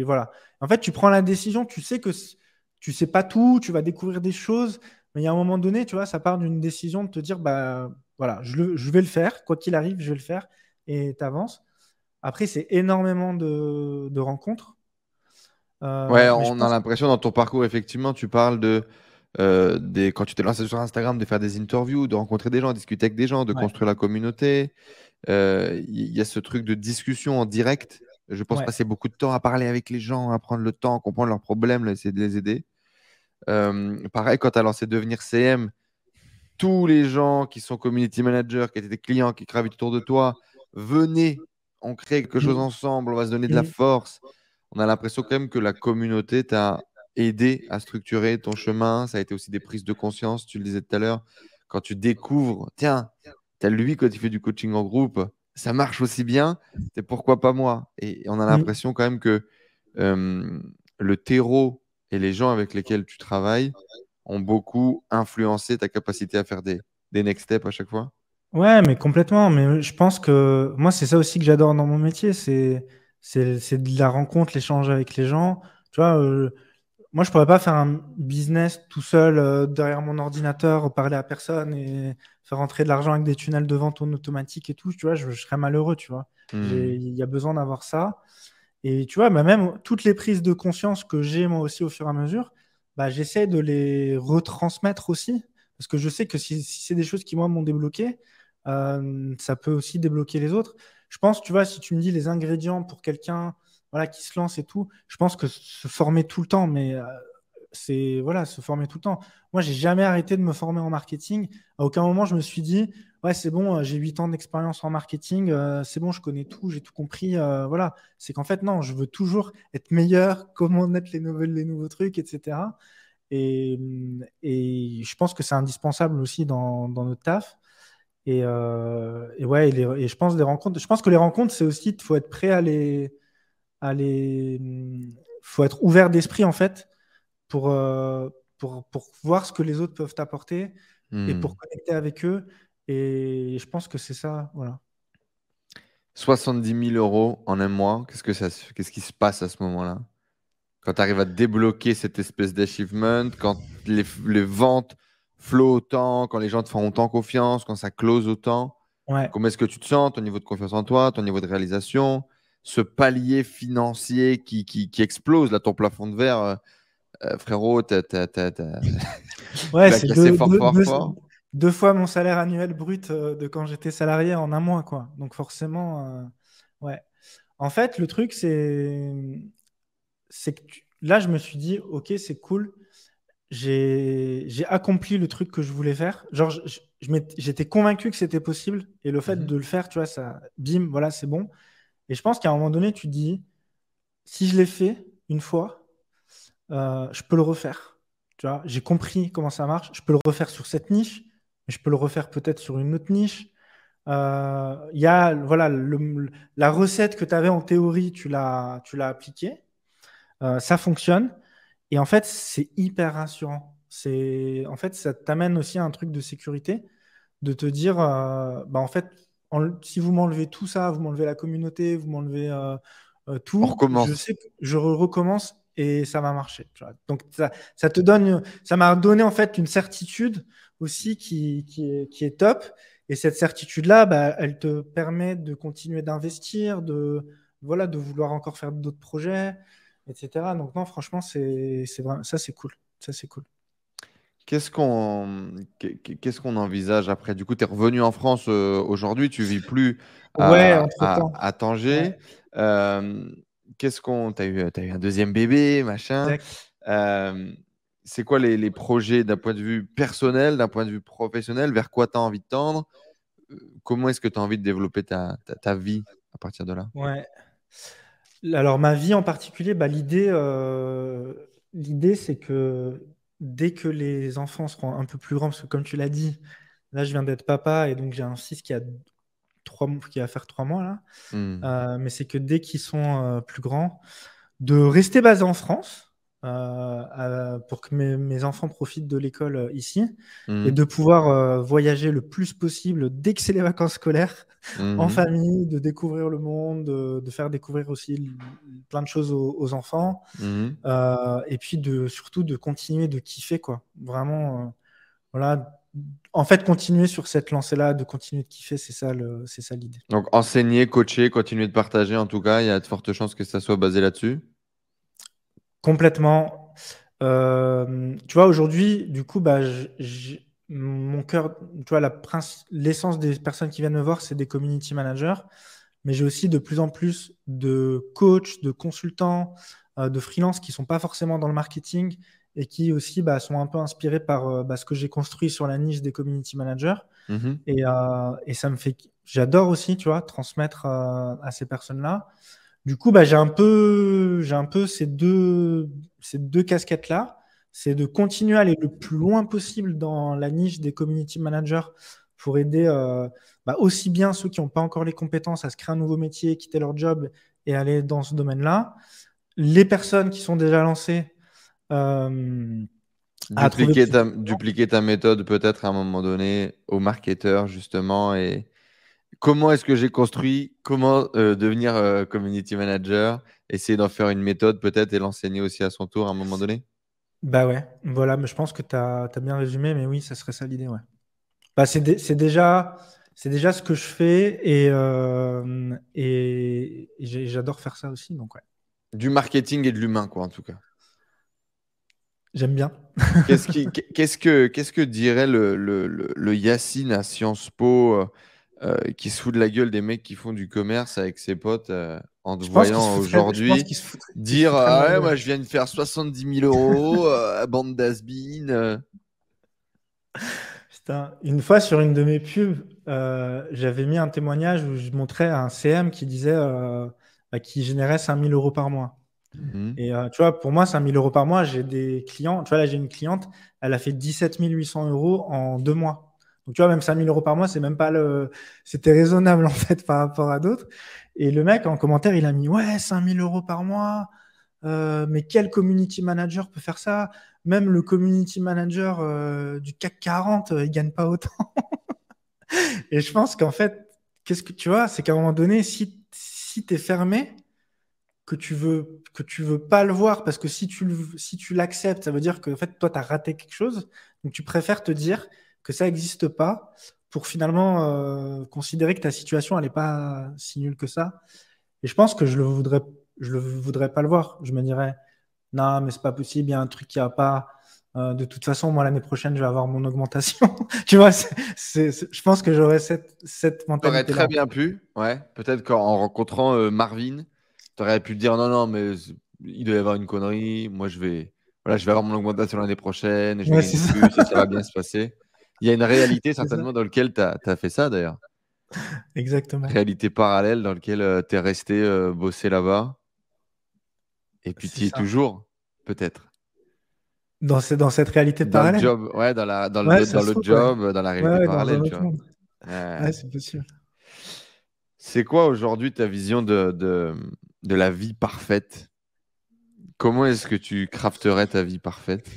voilà. En fait, tu prends la décision, tu sais que tu sais pas tout, tu vas découvrir des choses, Mais il y a un moment donné, tu vois, ça part d'une décision de te dire, bah voilà, je vais le faire, quoi qu'il arrive, je vais le faire, et tu avances. Après, c'est énormément de rencontres. Ouais, Mais je on a pense, l'impression dans ton parcours, effectivement, tu parles quand tu t'es lancé sur Instagram, de faire des interviews, de rencontrer des gens, de discuter avec des gens, de ouais, construire la communauté. Il y a ce truc de discussion en direct. Je pense ouais. passer beaucoup de temps à parler avec les gens, à prendre le temps, à comprendre leurs problèmes, là, essayer de les aider. Pareil, quand tu as lancé Devenir CM, tous les gens qui sont community managers, qui étaient des clients, qui gravitent autour de toi, venez, on crée quelque chose Mm, ensemble, on va se donner de la mm, force. On a l'impression quand même que la communauté t'a aidé à structurer ton chemin. Ça a été aussi des prises de conscience, tu le disais tout à l'heure, quand tu découvres, tiens, t'as lui quand il fait du coaching en groupe, ça marche aussi bien, c'est pourquoi pas moi. Et on a mm. l'impression quand même que euh, le terreau et les gens avec lesquels tu travailles ont beaucoup influencé ta capacité à faire des next steps à chaque fois? Ouais, mais complètement. Mais je pense que moi, c'est ça aussi que j'adore dans mon métier. C'est de la rencontre, l'échange avec les gens. Tu vois, moi, je pourrais pas faire un business tout seul derrière mon ordinateur, parler à personne et faire rentrer de l'argent avec des tunnels de vente en automatique et tout. Tu vois, je serais malheureux, tu vois. Hmm. Il y a besoin d'avoir ça. Et tu vois, bah, même toutes les prises de conscience que j'ai moi aussi au fur et à mesure, bah, j'essaie de les retransmettre aussi. Parce que je sais que si c'est des choses qui, moi, m'ont débloqué, ça peut aussi débloquer les autres. Je pense, tu vois, si tu me dis les ingrédients pour quelqu'un voilà, qui se lance et tout, je pense que se former tout le temps, mais c'est voilà, se former tout le temps. Moi, j'ai jamais arrêté de me former en marketing. À aucun moment, je me suis dit, ouais, c'est bon, j'ai 8 ans d'expérience en marketing, c'est bon, je connais tout, j'ai tout compris. Voilà, c'est qu'en fait, non, je veux toujours être meilleur, comment mettre les nouveaux trucs, etc. Et je pense que c'est indispensable aussi dans notre taf. Et ouais, et je pense je pense que les rencontres, c'est aussi, il faut être prêt faut être ouvert d'esprit en fait pour, euh, pour voir ce que les autres peuvent t'apporter et pour Hmm. connecter avec eux. Et je pense que c'est ça, voilà. 70 000 € en un mois, qu'est-ce qui se passe à ce moment-là? Quand tu arrives à débloquer cette espèce d'achievement, quand les ventes flowent autant, quand les gens te font autant confiance, quand ça close autant, Ouais. comment est-ce que tu te sens, ton niveau de confiance en toi, ton niveau de réalisation, ce palier financier qui explose, là, ton plafond de verre, frérot, tu Ouais, l'as c'est cassé fort, fort, fort. deux fois mon salaire annuel brut de quand j'étais salarié en un mois, quoi. Donc forcément, ouais. En fait, le truc, c'est que là, je me suis dit, ok, c'est cool. J'ai accompli le truc que je voulais faire. Genre, j'étais convaincu que c'était possible. Et le fait Mhm. de le faire, tu vois, ça, bim, voilà, c'est bon. Et je pense qu'à un moment donné, tu te dis, si je l'ai fait une fois, je peux le refaire. Tu vois, j'ai compris comment ça marche. Je peux le refaire sur cette niche, mais je peux le refaire peut-être sur une autre niche. Il y a, voilà, la recette que tu avais en théorie, tu l'as appliquée. Ça fonctionne. Et en fait, c'est hyper rassurant. En fait, ça t'amène aussi à un truc de sécurité, de te dire, bah, en fait, si vous m'enlevez tout ça, vous m'enlevez la communauté, vous m'enlevez On tout, je recommence. sais que je recommence et ça va marcher. Tu vois. Donc, ça te donne, ça m'a donné en fait une certitude aussi qui est top. Et cette certitude-là, bah, elle te permet de continuer d'investir, voilà, de vouloir encore faire d'autres projets, etc. Donc, non, franchement, c'est vraiment, ça, c'est cool. Ça, c'est cool. Qu'est-ce qu'on envisage après? Du coup, tu es revenu en France aujourd'hui, tu vis plus Ouais, entre-temps. à Ouais, Tanger. Euh, t'as eu un deuxième bébé, machin. exact. Euh, c'est quoi les projets d'un point de vue personnel, d'un point de vue professionnel? Vers quoi tu as envie de tendre? Comment est-ce que tu as envie de développer ta vie à partir de là? Ouais. Alors, ma vie en particulier, bah, l'idée, c'est que dès que les enfants seront un peu plus grands, parce que comme tu l'as dit, là, je viens d'être papa et donc j'ai un fils qui va faire 3 mois là. Hmm. Mais c'est que dès qu'ils sont plus grands, de rester basé en France pour que mes enfants profitent de l'école ici et Mhm. de pouvoir voyager le plus possible dès que c'est les vacances scolaires en Mhm. famille, de découvrir le monde, de faire découvrir aussi plein de choses aux enfants Mhm. et puis surtout de continuer de kiffer quoi. Vraiment. voilà, en fait, continuer sur cette lancée-là, de continuer de kiffer, c'est ça l'idée. Donc, enseigner, coacher, continuer de partager, en tout cas, il y a de fortes chances que ça soit basé là-dessus. Complètement. Tu vois, aujourd'hui, du coup, bah, mon cœur, tu vois, l'essence des personnes qui viennent me voir, c'est des community managers, mais j'ai aussi de plus en plus de coachs, de consultants, de freelance qui sont pas forcément dans le marketing et qui aussi bah, sont un peu inspirés par bah, ce que j'ai construit sur la niche des community managers. Mhm. Et ça me fait, j'adore aussi, tu vois, transmettre à ces personnes-là. Du coup, bah, j'ai un peu ces deux casquettes-là. C'est de continuer à aller le plus loin possible dans la niche des community managers pour aider bah, aussi bien ceux qui n'ont pas encore les compétences à se créer un nouveau métier, quitter leur job et aller dans ce domaine-là. Les personnes qui sont déjà lancées euh, à trouver plus. Dupliquer ta méthode peut-être à un moment donné au marketeur, justement. Et comment est-ce que j'ai construit? Comment devenir community manager? Essayer d'en faire une méthode peut-être et l'enseigner aussi à son tour à un moment donné? Bah ouais, voilà, mais je pense que tu as bien résumé, mais oui, ça serait ça l'idée, ouais. Bah, c'est déjà ce que je fais et j'adore faire ça aussi, donc ouais, Du marketing et de l'humain, quoi, en tout cas. j'aime bien. Qu'est-ce que dirait le Yacine à Sciences Po qui se fout de la gueule des mecs qui font du commerce avec ses potes en te voyant Je pense aujourd'hui qu'il se dire foutrait de ah ma ouais, gueule. moi je viens de faire 70 000 € bande d'has-been. Putain, une fois sur une de mes pubs, j'avais mis un témoignage où je montrais un CM qui disait bah, qu'il générait 5 000 € par mois. Mhm. Et tu vois, pour moi, 5 000 € par mois, j'ai des clients. Tu vois, là, j'ai une cliente, elle a fait 17 800 € en 2 mois. Donc, tu vois, même 5 000 € par mois, c'est même pas le. C'était raisonnable, en fait, par rapport à d'autres. Et le mec, en commentaire, il a mis ouais, 5 000 € par mois. Mais quel community manager peut faire ça? Même le community manager du CAC 40, il gagne pas autant. Et je pense qu'en fait, qu'est-ce que tu vois, c'est qu'à un moment donné, si tu es fermé, que tu veux pas le voir parce que si tu l'acceptes, ça veut dire que en fait toi tu as raté quelque chose. Donc tu préfères te dire que ça n'existe pas pour finalement considérer que ta situation elle est pas si nulle que ça. Et je pense que je le voudrais pas le voir. Je me dirais non mais c'est pas possible, il y a un truc qui a pas. De toute façon, moi l'année prochaine je vais avoir mon augmentation. Tu vois, je pense que j'aurais cette T'aurais mentalité là. très bien pu, ouais. Peut-être qu'en rencontrant Marvin, t'aurais pu te dire non, non, mais il doit y avoir une connerie. Moi, voilà, je vais avoir mon augmentation l'année prochaine, je vais Ouais, gagner c'est ça. plus et ça va bien se passer. Il y a une réalité C'est ça. certainement dans laquelle tu as fait ça d'ailleurs. Exactement. Réalité parallèle dans laquelle tu es resté bosser là-bas et puis C'est tu y es ça. toujours, peut-être. Dans cette réalité Dans le parallèle. job, ouais, Ouais, ça dans se le trouve, ouais. job, dans la Ouais, réalité ouais, dans un parallèle, tu autre vois. monde. Ouais. Ouais, c'est possible. C'est quoi aujourd'hui ta vision de la vie parfaite? Comment est-ce que tu crafterais ta vie parfaite?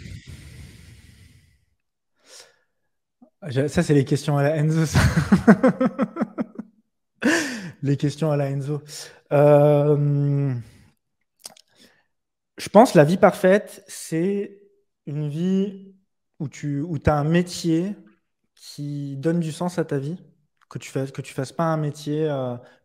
Ça, c'est les questions à la Enzo, ça. Les questions à la Enzo. Euh, je pense que la vie parfaite, c'est une vie où tu as un métier qui donne du sens à ta vie, que tu fasses pas un métier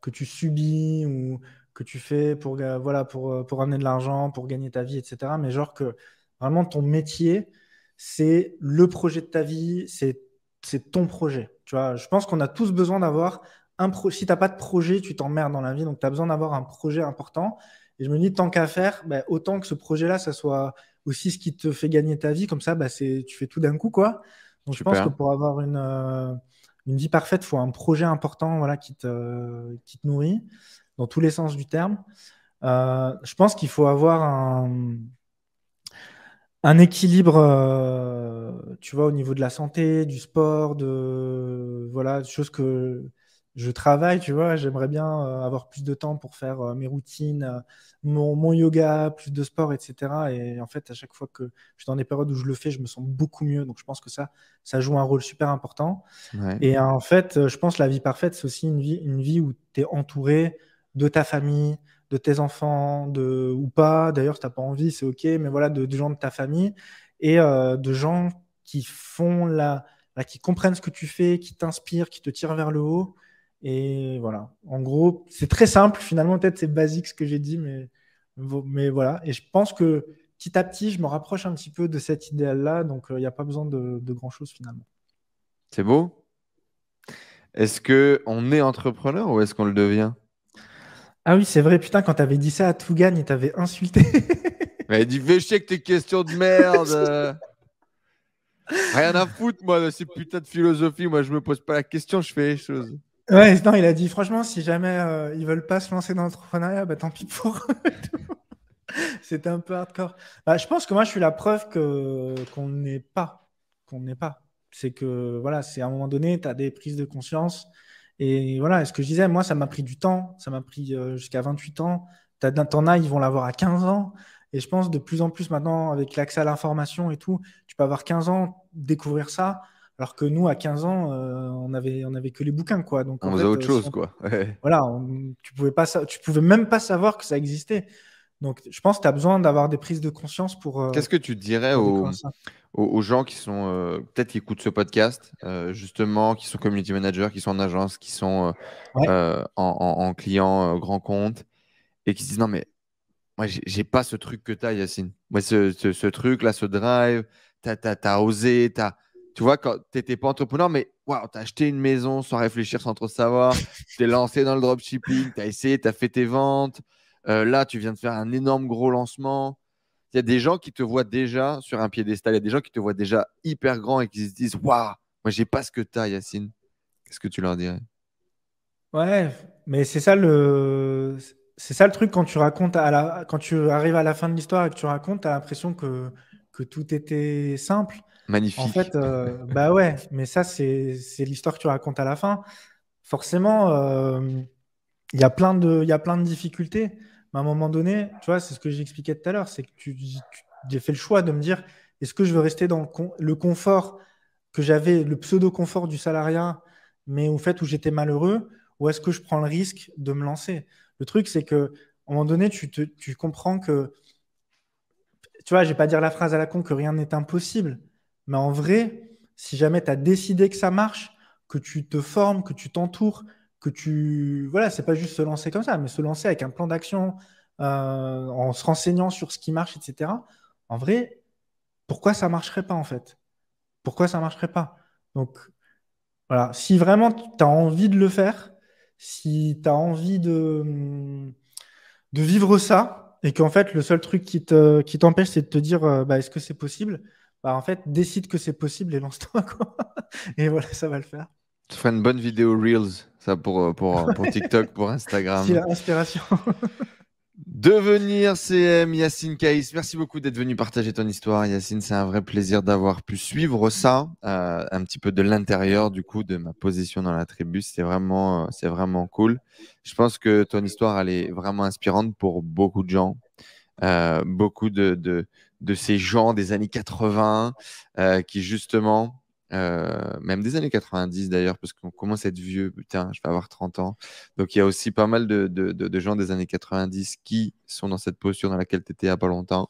que tu subis ou que tu fais pour ramener de l'argent, pour gagner ta vie, etc. Mais genre que vraiment ton métier, c'est le projet de ta vie, c'est ton projet. Tu vois, je pense qu'on a tous besoin d'avoir un projet. Si tu n'as pas de projet, tu t'emmerdes dans la vie, donc tu as besoin d'avoir un projet important. Et je me dis, tant qu'à faire, bah, autant que ce projet-là, ça soit aussi ce qui te fait gagner ta vie, comme ça, bah, tu fais tout d'un coup, quoi. Donc, je pense que Super. pour avoir une vie parfaite, il faut un projet important voilà, qui te nourrit dans tous les sens du terme. Je pense qu'il faut avoir un équilibre, tu vois, au niveau de la santé, du sport, voilà, des choses que je travaille, tu vois. J'aimerais bien avoir plus de temps pour faire mes routines, mon yoga, plus de sport, etc. Et en fait, à chaque fois que je suis dans des périodes où je le fais, je me sens beaucoup mieux. Donc, je pense que ça joue un rôle super important. Ouais. Et en fait, je pense que la vie parfaite, c'est aussi une vie où tu es entouré de ta famille, de tes enfants, ou pas. D'ailleurs, si tu n'as pas envie, c'est OK, mais voilà, de gens de ta famille et de gens qui font qui comprennent ce que tu fais, qui t'inspirent, qui te tirent vers le haut. Et voilà. En gros, c'est très simple. Finalement, peut-être c'est basique ce que j'ai dit, mais voilà. Et je pense que petit à petit, je me rapproche un petit peu de cet idéal-là. Donc, il n'y a pas besoin de grand-chose finalement. C'est beau? Est-ce qu'on est entrepreneur ou est-ce qu'on le devient? Ah oui, c'est vrai. Putain, quand t'avais dit ça à Tougan, il t'avait insulté. Mais dis, fais chier que tes questions de merde. Rien à foutre, moi, de ces putains de philosophie. Moi, je me pose pas la question, je fais les choses. Ouais, non, il a dit franchement, si jamais ils veulent pas se lancer dans l'entrepreneuriat, bah tant pis pour eux. C'était un peu hardcore. Bah, je pense que moi, je suis la preuve qu'on n'est pas. Qu'on n'est pas. C'est que, voilà, c'est à un moment donné, tu as des prises de conscience. Et voilà, ce que je disais, moi, ça m'a pris du temps. Ça m'a pris jusqu'à 28 ans. T'en as, ils vont l'avoir à 15 ans. Et je pense de plus en plus maintenant, avec l'accès à l'information et tout, tu peux avoir 15 ans, découvrir ça. Alors que nous, à 15 ans, on avait que les bouquins, quoi. Donc, en On faisait fait, autre chose, quoi. Ouais. voilà, tu pouvais même pas savoir que ça existait. Donc, je pense que tu as besoin d'avoir des prises de conscience Qu'est-ce que tu dirais pour découvrir ça. aux gens qui sont peut-être qui écoutent ce podcast, justement, qui sont community managers, qui sont en agence, qui sont Ouais. en client grand compte et qui se disent non, mais moi, j'ai pas ce truc que tu as, Yacine. Moi, ce truc-là, ce drive, t'as osé, tu vois, quand tu n'étais pas entrepreneur, mais waouh, tu as acheté une maison sans réfléchir, sans trop savoir, tu t'es lancé dans le dropshipping, tu as essayé, tu as fait tes ventes. Là, tu viens de faire un énorme gros lancement. Il y a des gens qui te voient déjà sur un piédestal, il y a des gens qui te voient déjà hyper grand et qui se disent waouh, moi, j'ai pas ce que tu as, Yacine. Qu'est-ce que tu leur dirais? Ouais, mais c'est ça le truc quand tu racontes quand tu arrives à la fin de l'histoire et que tu racontes, tu as l'impression que tout était simple. En Magnifique. fait, bah ouais, mais ça, c'est l'histoire que tu racontes à la fin. Forcément, il y a plein de difficultés. Mais à un moment donné, tu vois, c'est ce que j'expliquais tout à l'heure, c'est que j'ai fait le choix de me dire, est-ce que je veux rester dans le confort que j'avais, le pseudo-confort du salariat, mais au fait où j'étais malheureux, ou est-ce que je prends le risque de me lancer? Le truc, c'est que, à un moment donné, tu comprends que, tu vois, je vais pas dire la phrase à la con que rien n'est impossible, mais en vrai, si jamais tu as décidé que ça marche, que tu te formes, que tu t'entoures, voilà, c'est pas juste se lancer comme ça, mais se lancer avec un plan d'action, en se renseignant sur ce qui marche, etc. En vrai, pourquoi ça marcherait pas en fait? Pourquoi ça marcherait pas? Donc, voilà, si vraiment tu as envie de le faire, si tu as envie de vivre ça, et qu'en fait, le seul truc qui t'empêche, c'est de te dire, bah, est-ce que c'est possible? Bah, en fait, décide que c'est possible et lance-toi, quoi. Et voilà, ça va le faire. Tu ferais une bonne vidéo Reels, ça pour TikTok, pour Si Instagram. la inspiration. Devenir CM, Yacine Kaïs, merci beaucoup d'être venu partager ton histoire. Yacine, c'est un vrai plaisir d'avoir pu suivre ça, un petit peu de l'intérieur du coup de ma position dans la tribu. C'est vraiment cool. Je pense que ton histoire, elle est vraiment inspirante pour beaucoup de gens, beaucoup de ces gens des années 80 qui justement, même des années 90 d'ailleurs, parce qu'on commence à être vieux, putain, je vais avoir 30 ans. Donc il y a aussi pas mal de gens des années 90 qui sont dans cette posture dans laquelle tu étais il n'y a pas longtemps,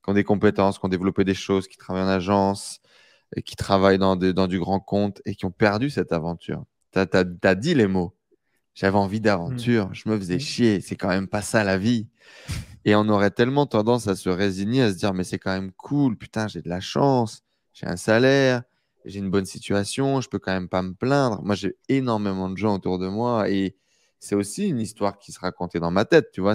qui ont des compétences, qui ont développé des choses, qui travaillent en agence, et qui travaillent dans du grand compte et qui ont perdu cette aventure. Tu as dit les mots. J'avais envie Mm. d'aventure, je me faisais Mm. chier, c'est quand même pas ça la vie. Et on aurait tellement tendance à se résigner, à se dire, mais c'est quand même cool, putain, j'ai de la chance, j'ai un salaire, j'ai une bonne situation, je peux quand même pas me plaindre. Moi, j'ai énormément de gens autour de moi et c'est aussi une histoire qui se racontait dans ma tête, tu vois,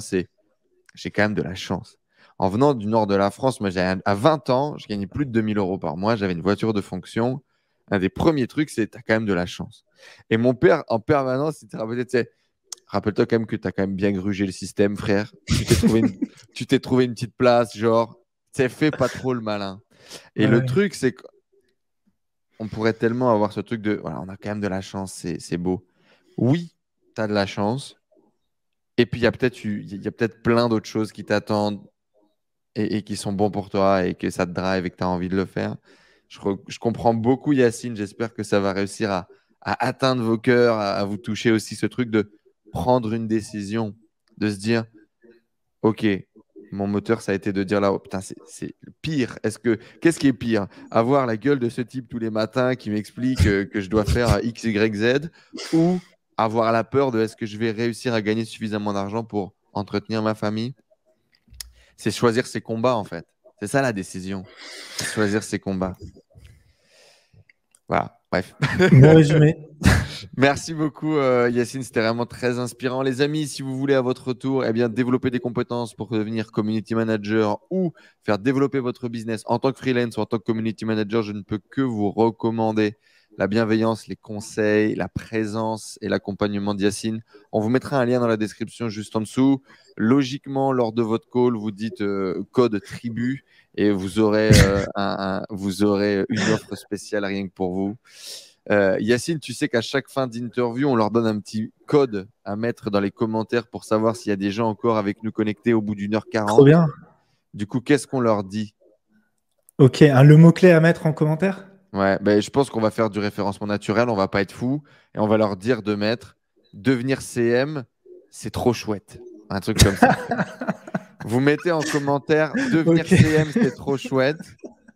j'ai quand même de la chance. En venant du nord de la France, moi, à 20 ans, je gagnais plus de 2 000 € par mois, j'avais une voiture de fonction. Un des premiers trucs, c'est tu as quand même de la chance. Et mon père, en permanence, il te rappelait, tu sais, rappelle-toi quand même que tu as quand même bien grugé le système, frère. Tu t'es trouvé une petite place, genre, t'es fait pas trop le malin. Et le Ouais. truc, c'est qu'on pourrait tellement avoir ce truc de, voilà, on a quand même de la chance, c'est beau. Oui, tu as de la chance. Et puis, il y a peut-être plein d'autres choses qui t'attendent et qui sont bons pour toi et que ça te drive et que tu as envie de le faire. Je comprends beaucoup, Yacine. J'espère que ça va réussir à atteindre vos cœurs, à vous toucher aussi ce truc de prendre une décision, de se dire, OK, mon moteur, ça a été de dire là, oh, putain, c'est pire. Qu'est-ce qui est pire? Avoir la gueule de ce type tous les matins qui m'explique que je dois faire X, Y, Z, ou avoir la peur de est-ce que je vais réussir à gagner suffisamment d'argent pour entretenir ma famille? C'est choisir ses combats, en fait. C'est ça la décision. C'est choisir ses combats. Voilà, bref. Bon résumé. Merci beaucoup, Yacine. C'était vraiment très inspirant. Les amis, si vous voulez à votre tour développer des compétences pour devenir community manager ou faire développer votre business en tant que freelance ou en tant que community manager, je ne peux que vous recommander la bienveillance, les conseils, la présence et l'accompagnement d'Yacine. On vous mettra un lien dans la description juste en dessous. Logiquement, lors de votre call, vous dites code tribu et vous aurez une offre spéciale rien que pour vous. Yacine, tu sais qu'à chaque fin d'interview, on leur donne un petit code à mettre dans les commentaires pour savoir s'il y a des gens encore avec nous connectés au bout d'1h40. Trop bien. Du coup, qu'est-ce qu'on leur dit? Ok, le mot-clé à mettre en commentaire? Ouais, je pense qu'on va faire du référencement naturel, on va pas être fou et on va leur dire de mettre devenir CM, c'est trop chouette. Un truc comme ça. Vous mettez en commentaire devenir CM, c'est trop chouette.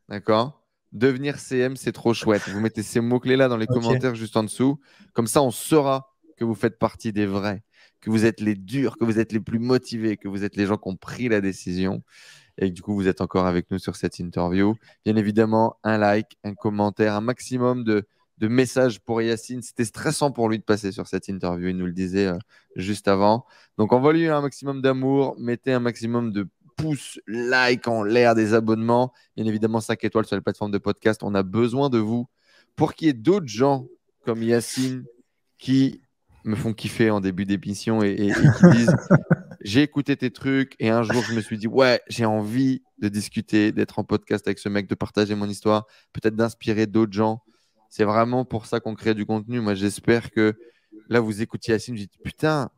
D'accord? Devenir CM, c'est trop chouette. Vous mettez ces mots-clés-là dans les commentaires juste en dessous. Comme ça, on saura que vous faites partie des vrais, que vous êtes les durs, que vous êtes les plus motivés, que vous êtes les gens qui ont pris la décision et que du coup, vous êtes encore avec nous sur cette interview. Bien évidemment, un like, un commentaire, un maximum de messages pour Yacine. C'était stressant pour lui de passer sur cette interview. Il nous le disait juste avant. Donc, envoyez-lui un maximum d'amour, mettez un maximum de pouces, like en l'air, des abonnements. Bien évidemment, 5 étoiles sur les plateformes de podcast. On a besoin de vous pour qu'il y ait d'autres gens comme Yacine qui me font kiffer en début d'émission et qui disent j'ai écouté tes trucs et un jour je me suis dit ouais, j'ai envie de discuter, d'être en podcast avec ce mec, de partager mon histoire, peut-être d'inspirer d'autres gens. C'est vraiment pour ça qu'on crée du contenu. Moi, j'espère que là, vous écoutiez Yacine, vous dites putain,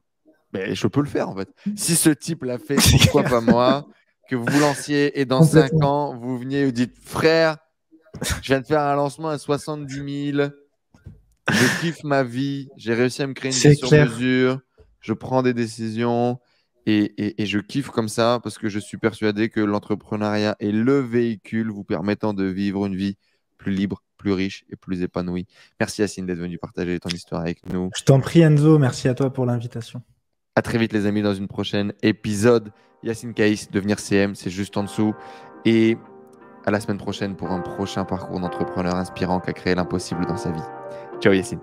je peux le faire en fait. Si ce type l'a fait, pourquoi pas moi? Que vous vous lanciez et dans 5 ans, vous veniez et vous dites frère, je viens de faire un lancement à 70 000. Je kiffe ma vie. J'ai réussi à me créer une vie sur mesure. Je prends des décisions et je kiffe comme ça parce que je suis persuadé que l'entrepreneuriat est le véhicule vous permettant de vivre une vie plus libre, plus riche et plus épanouie. Merci Yacine d'être venu partager ton histoire avec nous. Je t'en prie Enzo, merci à toi pour l'invitation. À très vite les amis dans une prochaine épisode. Yacine Caïs, devenir CM, c'est juste en dessous. Et à la semaine prochaine pour un prochain parcours d'entrepreneur inspirant qui a créé l'impossible dans sa vie. Ciao Yacine.